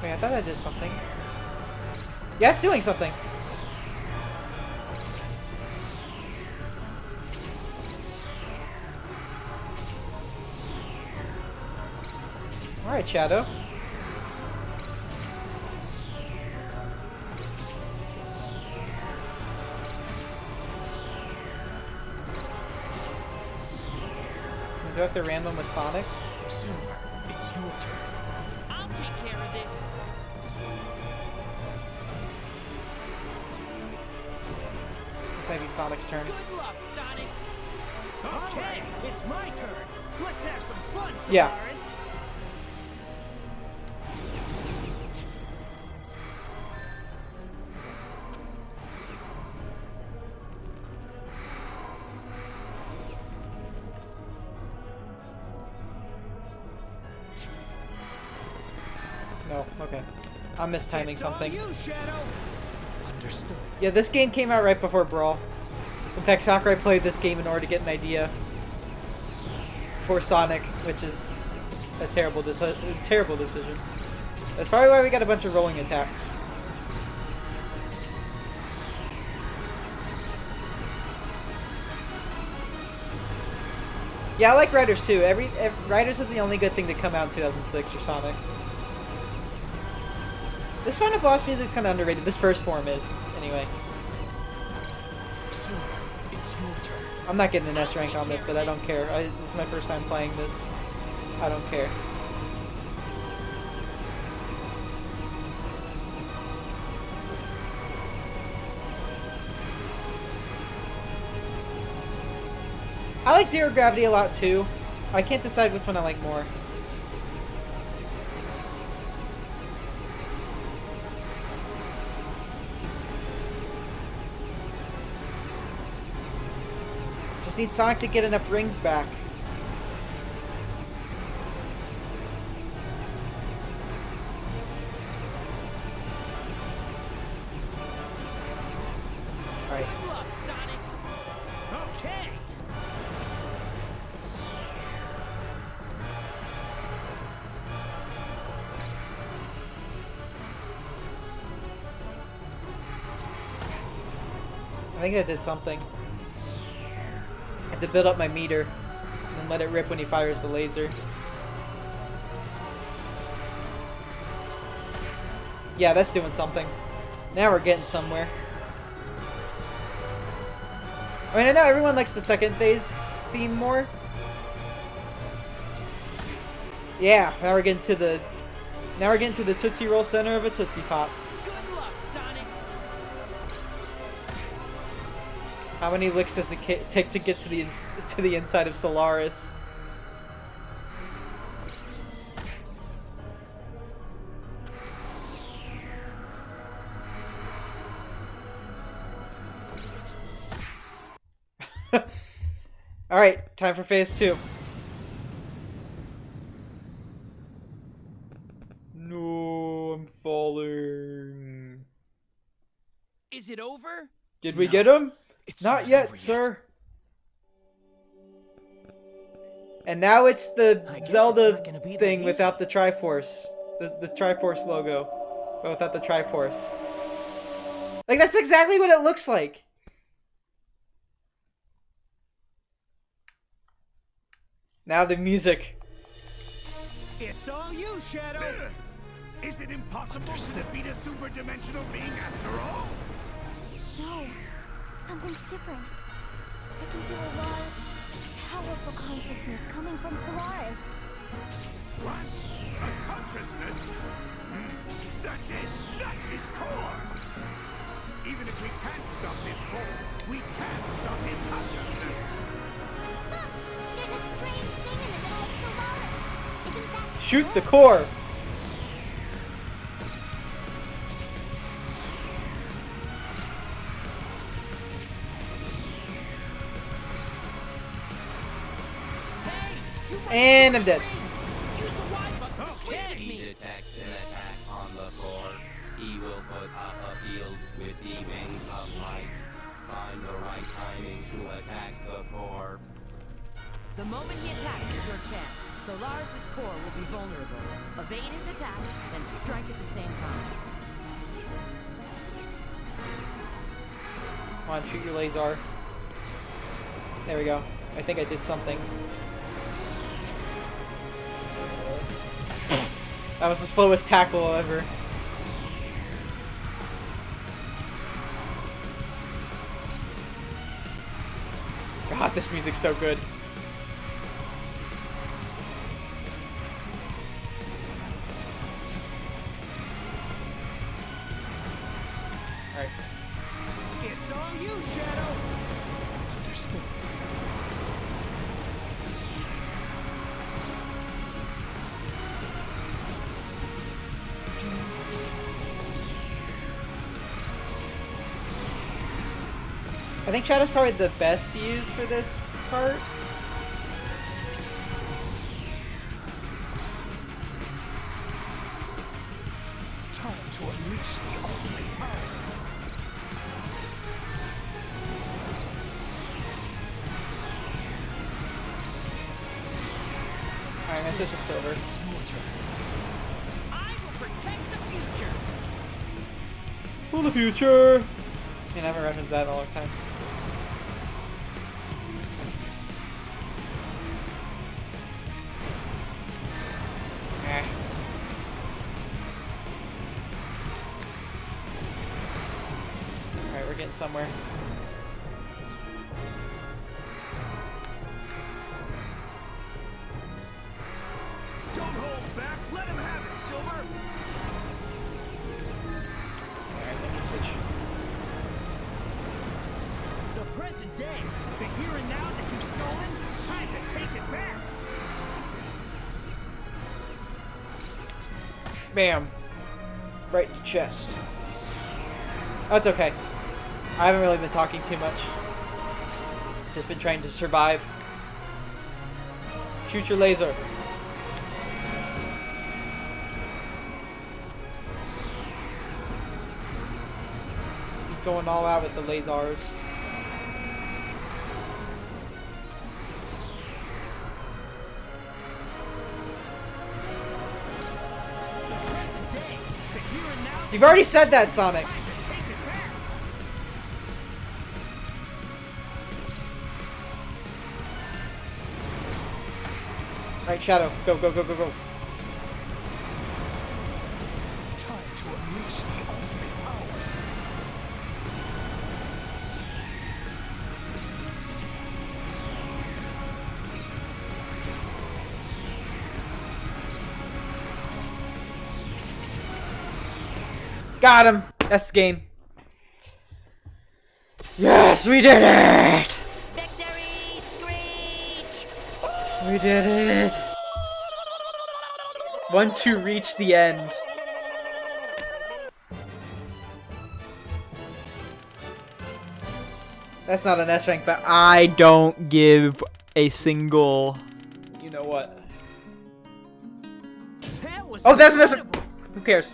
Wait, I thought I did something. Yeah, it's doing something. Alright, Shadow. Do I have to random with Sonic? Silver, it's your turn. I'll take care of this. Maybe Sonic's turn. Good luck, Sonic. Okay, it's my turn. Let's have some fun, Solaris. Yeah. Okay. I'm mistiming It's all something. you, Shadow. Understood. Yeah, this game came out right before Brawl. In fact, Sakurai played this game in order to get an idea for Sonic, which is a terrible decision. That's probably why we got a bunch of rolling attacks. Yeah, I like Riders too. Riders is the only good thing to come out in 2006 for Sonic. This final boss music's kind of underrated. This first form is, anyway. Silver, it's your turn. I'm not getting an S rank on this, but I don't care. This is my first time playing this. I don't care. I like Zero Gravity a lot too. I can't decide which one I like more. Just need Sonic to get enough rings back. Alright. Good luck, Sonic. Okay. I think I did something. I have to build up my meter and then let it rip when he fires the laser. Yeah, that's doing something. Now we're getting somewhere. I mean, I know everyone likes the second phase theme more. Yeah, now we're getting to the Tootsie Roll center of a Tootsie Pop. Good luck, Sonic. How many licks does it take to get to the inside of Solaris? Alright, time for phase 2. No, I'm falling. Is it over? Did we get him? It's Not yet, over sir. And now it's the I guess it's Zelda not gonna be that thing easy. without the Triforce. The Triforce logo. But without the Triforce. Like, that's exactly what it looks like. Now the music. It's all you, Shadow. Is it impossible to defeat a super-dimensional being after all? No, something's different. I can feel a large, powerful consciousness coming from Solaris. What? A consciousness? That's it! That's his core! Even if we can't stop his form, we can stop his consciousness! Look! There's a strange thing in the middle of Solaris. Isn't that Shoot the core. And I'm dead. Use the Y button to switch with He me. detects an attack on the core. He will put up a field with the wings of light. Find the right timing to attack the core. The moment he attacks is your chance. Solaris' core will be vulnerable. Evade his attack, then strike at the same time. Come on, shoot your laser. There we go. I think I did something. That was the slowest tackle ever. God, this music's so good. Alright. It's all you, Shadow. Understood. I think Shadow's probably the best to use for this part. I switch to silver. It's your turn. I will protect the future. For the future! Man, I haven't referenced that in a long time. Eh. Alright, we're getting somewhere. Don't hold back. Let him have it, Silver. Alright, let me switch. The present day, the here and now that you've stolen, time to take it back. Bam! Right in the chest. That's okay. I haven't really been talking too much. Just been trying to survive. Shoot your laser. Keep going all out with the lasers. You've already said that, Sonic. Right, Shadow. Go, go, go, go, go. Time to unleash the ultimate power. Got him. That's the game. Yes, we did it. Victory screech! We did it. 1 to reach the end. That's not an S rank, but I don't give a single. You know what? That was Oh, that's an S. incredible. Who cares?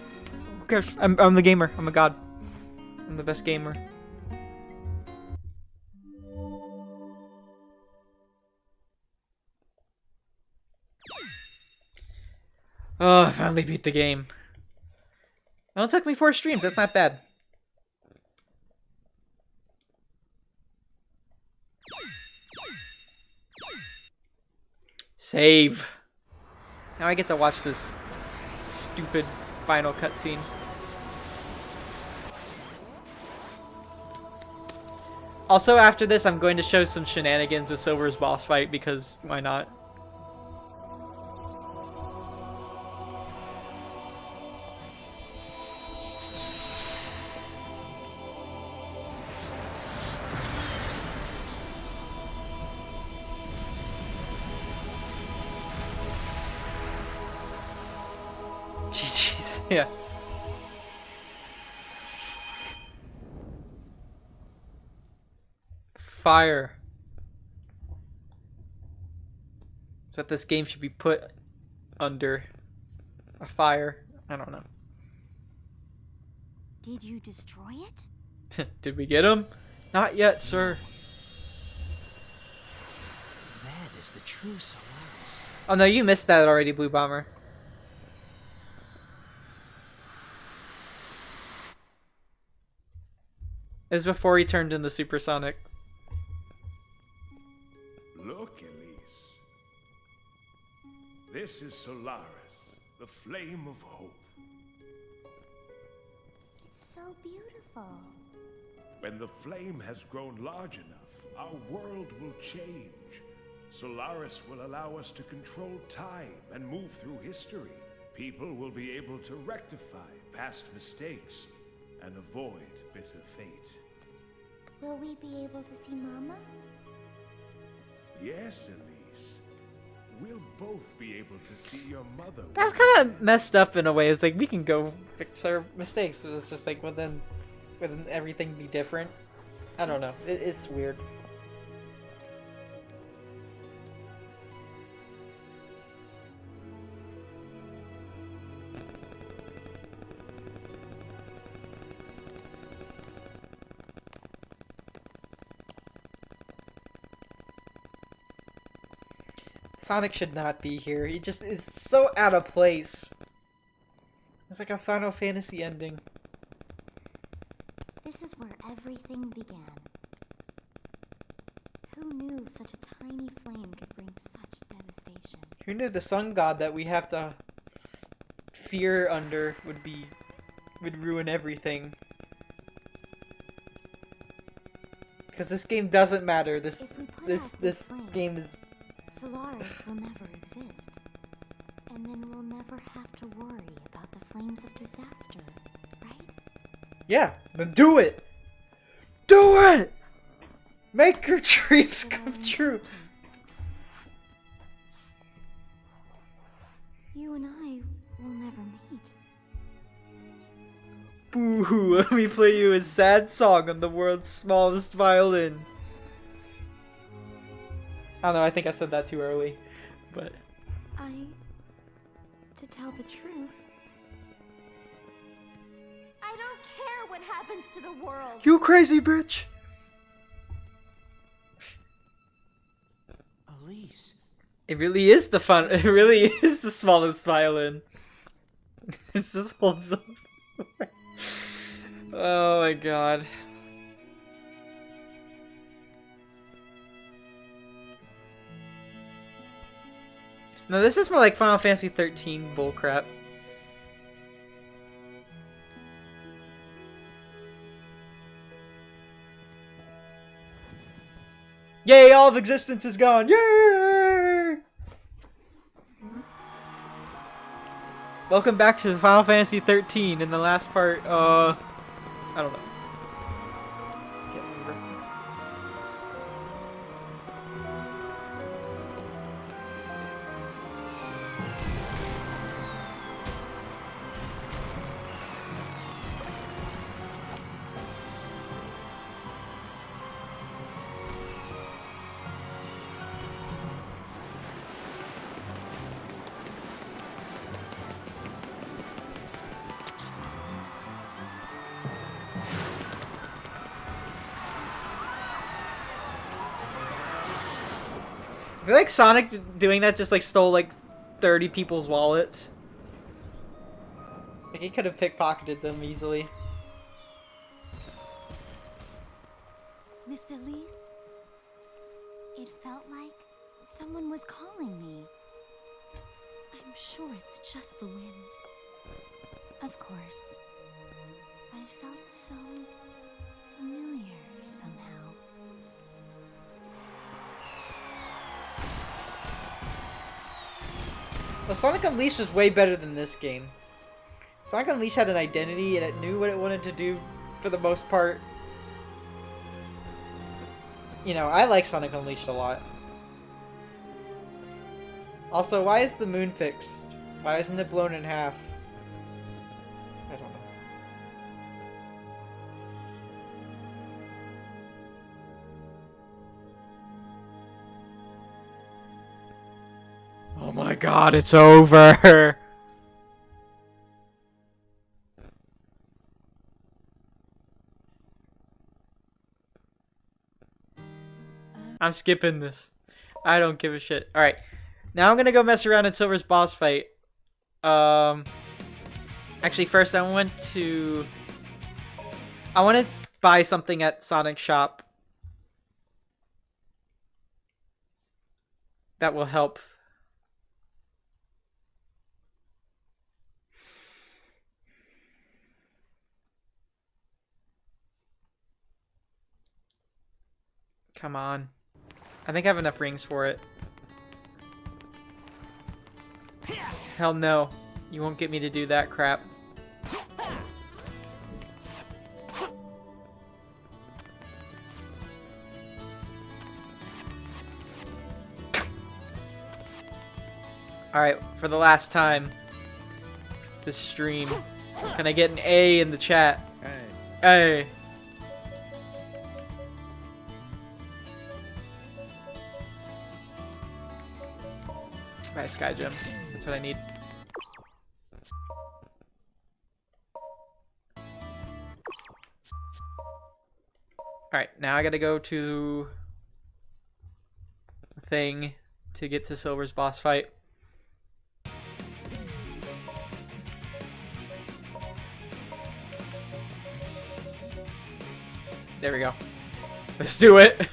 Who cares? I'm the gamer. I'm a god. I'm the best gamer. Oh, I finally beat the game. It only took me 4 streams. That's not bad. Save. Now I get to watch this stupid final cutscene. Also, after this, I'm going to show some shenanigans with Silver's boss fight because why not? GG's, yeah. Fire. That's what this game should be put under. A fire. I don't know. Did you destroy it? Did we get him? Not yet, sir. That is the true Solaris. Oh no, you missed that already, Blue Bomber. It was before he turned into Supersonic. Look, Elise. This is Solaris, the flame of hope. It's so beautiful. When the flame has grown large enough, our world will change. Solaris will allow us to control time and move through history. People will be able to rectify past mistakes and avoid bitter fate. Will we be able to see Mama? Yes, Elise. We'll both be able to see your mother. That's kind of messed up in a way. It's like we can go fix our mistakes. So it's just like, wouldn't everything be different? I don't know. It's weird. Sonic should not be here. He just is so out of place. It's like a Final Fantasy ending. This is where everything began. Who knew such a tiny flame could bring such devastation? Who knew the sun god that we have to fear under would ruin everything? Because this game doesn't matter. This If we put out this flame, game is. Solaris will never exist. And then we'll never have to worry about the flames of disaster, right? Yeah, then do it! Do it! Make your dreams come true! You and I will never meet. Boo-hoo, let me play you a sad song on the world's smallest violin. I don't know, I think I said that too early, but... To tell the truth, I don't care what happens to the world. You crazy bitch! Elise. It really is the fun. It really is the smallest violin. It just holds up. Oh my god. No, this is more like Final Fantasy 13 bullcrap. Yay! All of existence is gone. Yay! Welcome back to Final Fantasy 13. In the last part, I don't know. Can't remember. I feel like Sonic doing that just like stole like 30 people's wallets. Like he could have pickpocketed them easily. Miss Elise? It felt like someone was calling me. I'm sure it's just the wind. Of course. But it felt so familiar somehow. Well, Sonic Unleashed was way better than this game. Sonic Unleashed had an identity and it knew what it wanted to do for the most part. You know, I like Sonic Unleashed a lot. Also, why is the moon fixed? Why isn't it blown in half? I don't know. Oh my god, it's over! I'm skipping this. I don't give a shit. Alright. Now I'm gonna go mess around in Silver's boss fight. Actually, first I want to buy something at Sonic Shop that will help. Come on. I think I have enough rings for it. Hell no. You won't get me to do that crap. Alright, for the last time this stream, can I get an A in the chat? Hey. Nice Sky Gem. That's what I need. Alright, now I gotta go to the thing. to get to Silver's boss fight. There we go. Let's do it.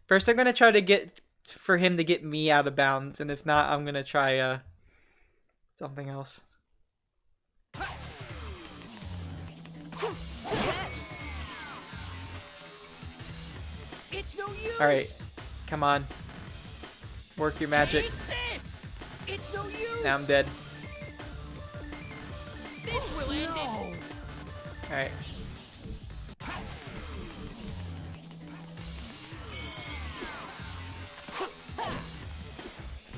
First, I'm gonna try to get for him to get me out of bounds, and if not, I'm gonna try something else. Yes. It's no use. All right, come on, work your magic. Take this. It's no use. Now I'm dead. This will end it. All right.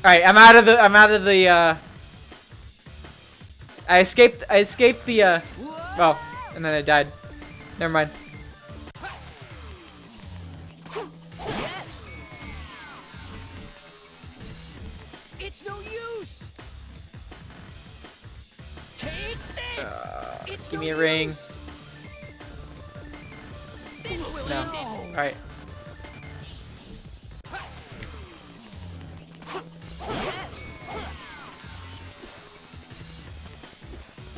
All right, I'm out of the. I escaped the. Oh, and then I died. Never mind. Yes. It's no use. Take this. It's Give no me a ring. use. This will No. end it. All right. Yes.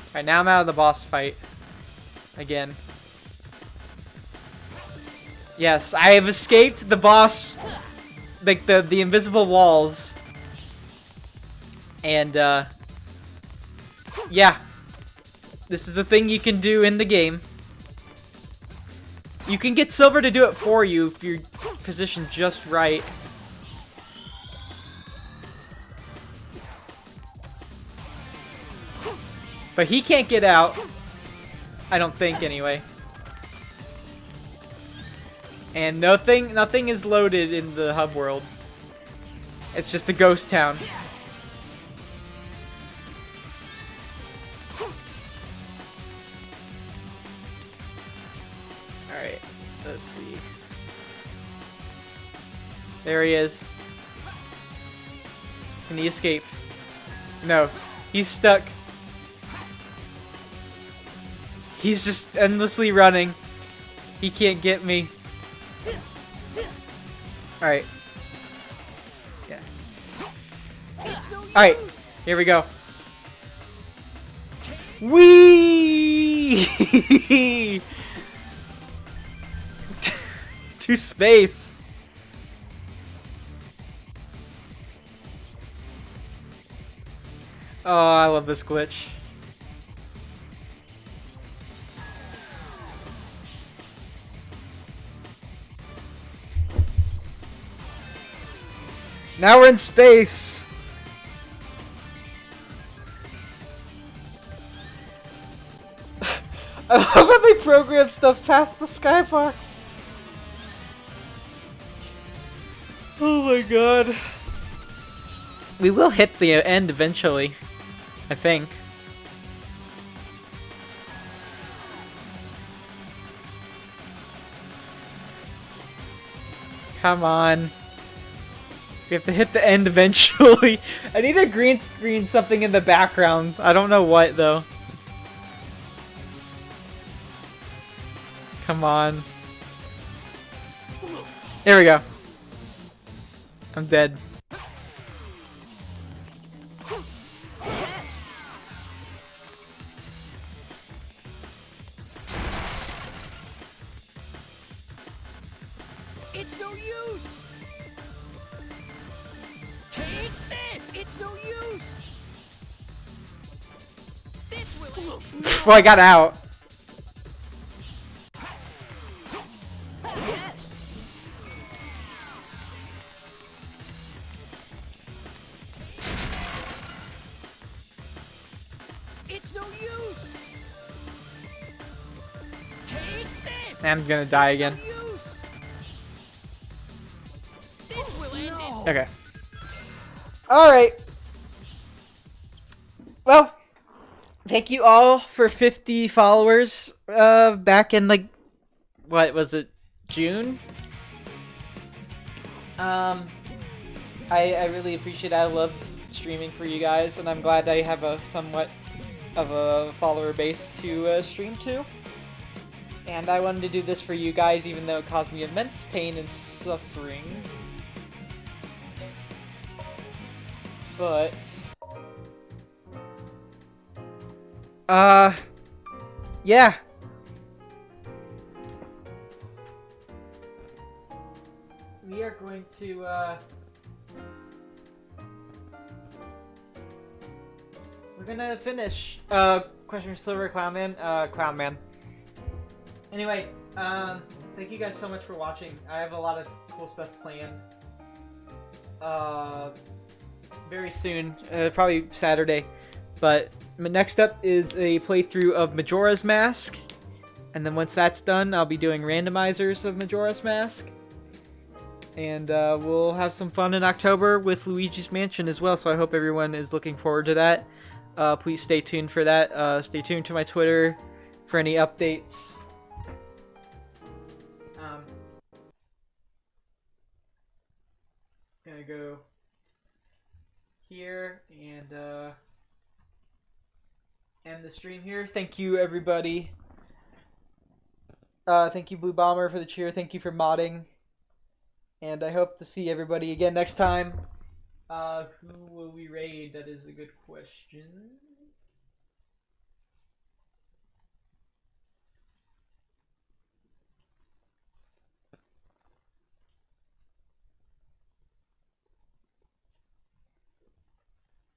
Alright, now I'm out of the boss fight. Again. Yes, I have escaped the boss, like the invisible walls. And, yeah. This is a thing you can do in the game. You can get Silver to do it for you if you're positioned just right. But he can't get out. I don't think, anyway. And nothing is loaded in the hub world. It's just a ghost town. Alright, let's see. There he is. Can he escape? No, he's stuck. He's just endlessly running. He can't get me. Alright. Yeah. Alright, here we go. Whee! To space. Oh, I love this glitch. Now we're in space. I love how they program stuff past the skybox. Oh my god. We will hit the end eventually, I think. Come on. We have to hit the end eventually. I need a green screen something in the background. I don't know what though. Come on. There we go. I'm dead. Yes. It's no use. Take this. It's no use. This will end it. Well, I got out. Yes. It's no use. Take this. I'm gonna die again. No use. This will end it. Okay. Alright. Well, thank you all for 50 followers back in, like, what was it, June? I really appreciate it. I love streaming for you guys, and I'm glad I have a somewhat of a follower base to stream to. And I wanted to do this for you guys, even though it caused me immense pain and suffering. But... yeah. We are going to, we're gonna finish, Question for Silver Clown Man. Anyway, thank you guys so much for watching. I have a lot of cool stuff planned. Very soon, probably Saturday. But next up is a playthrough of Majora's Mask. And then once that's done, I'll be doing randomizers of Majora's Mask. And we'll have some fun in October with Luigi's Mansion as well. So I hope everyone is looking forward to that. Please stay tuned for that. Stay tuned to my Twitter for any updates. Gonna go here and end the stream here. Thank you, everybody. Thank you, Blue Bomber, for the cheer. Thank you for modding. And I hope to see everybody again next time. Who will we raid? That is a good question.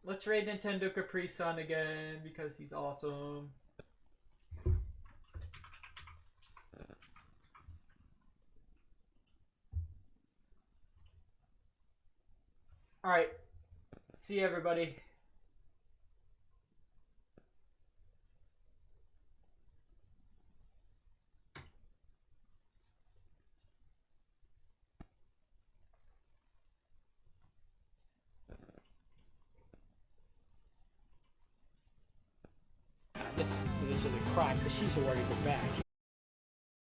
Let's raid Nintendo Capri Sun again because he's awesome. Alright. See everybody. This is a crime because she's already back.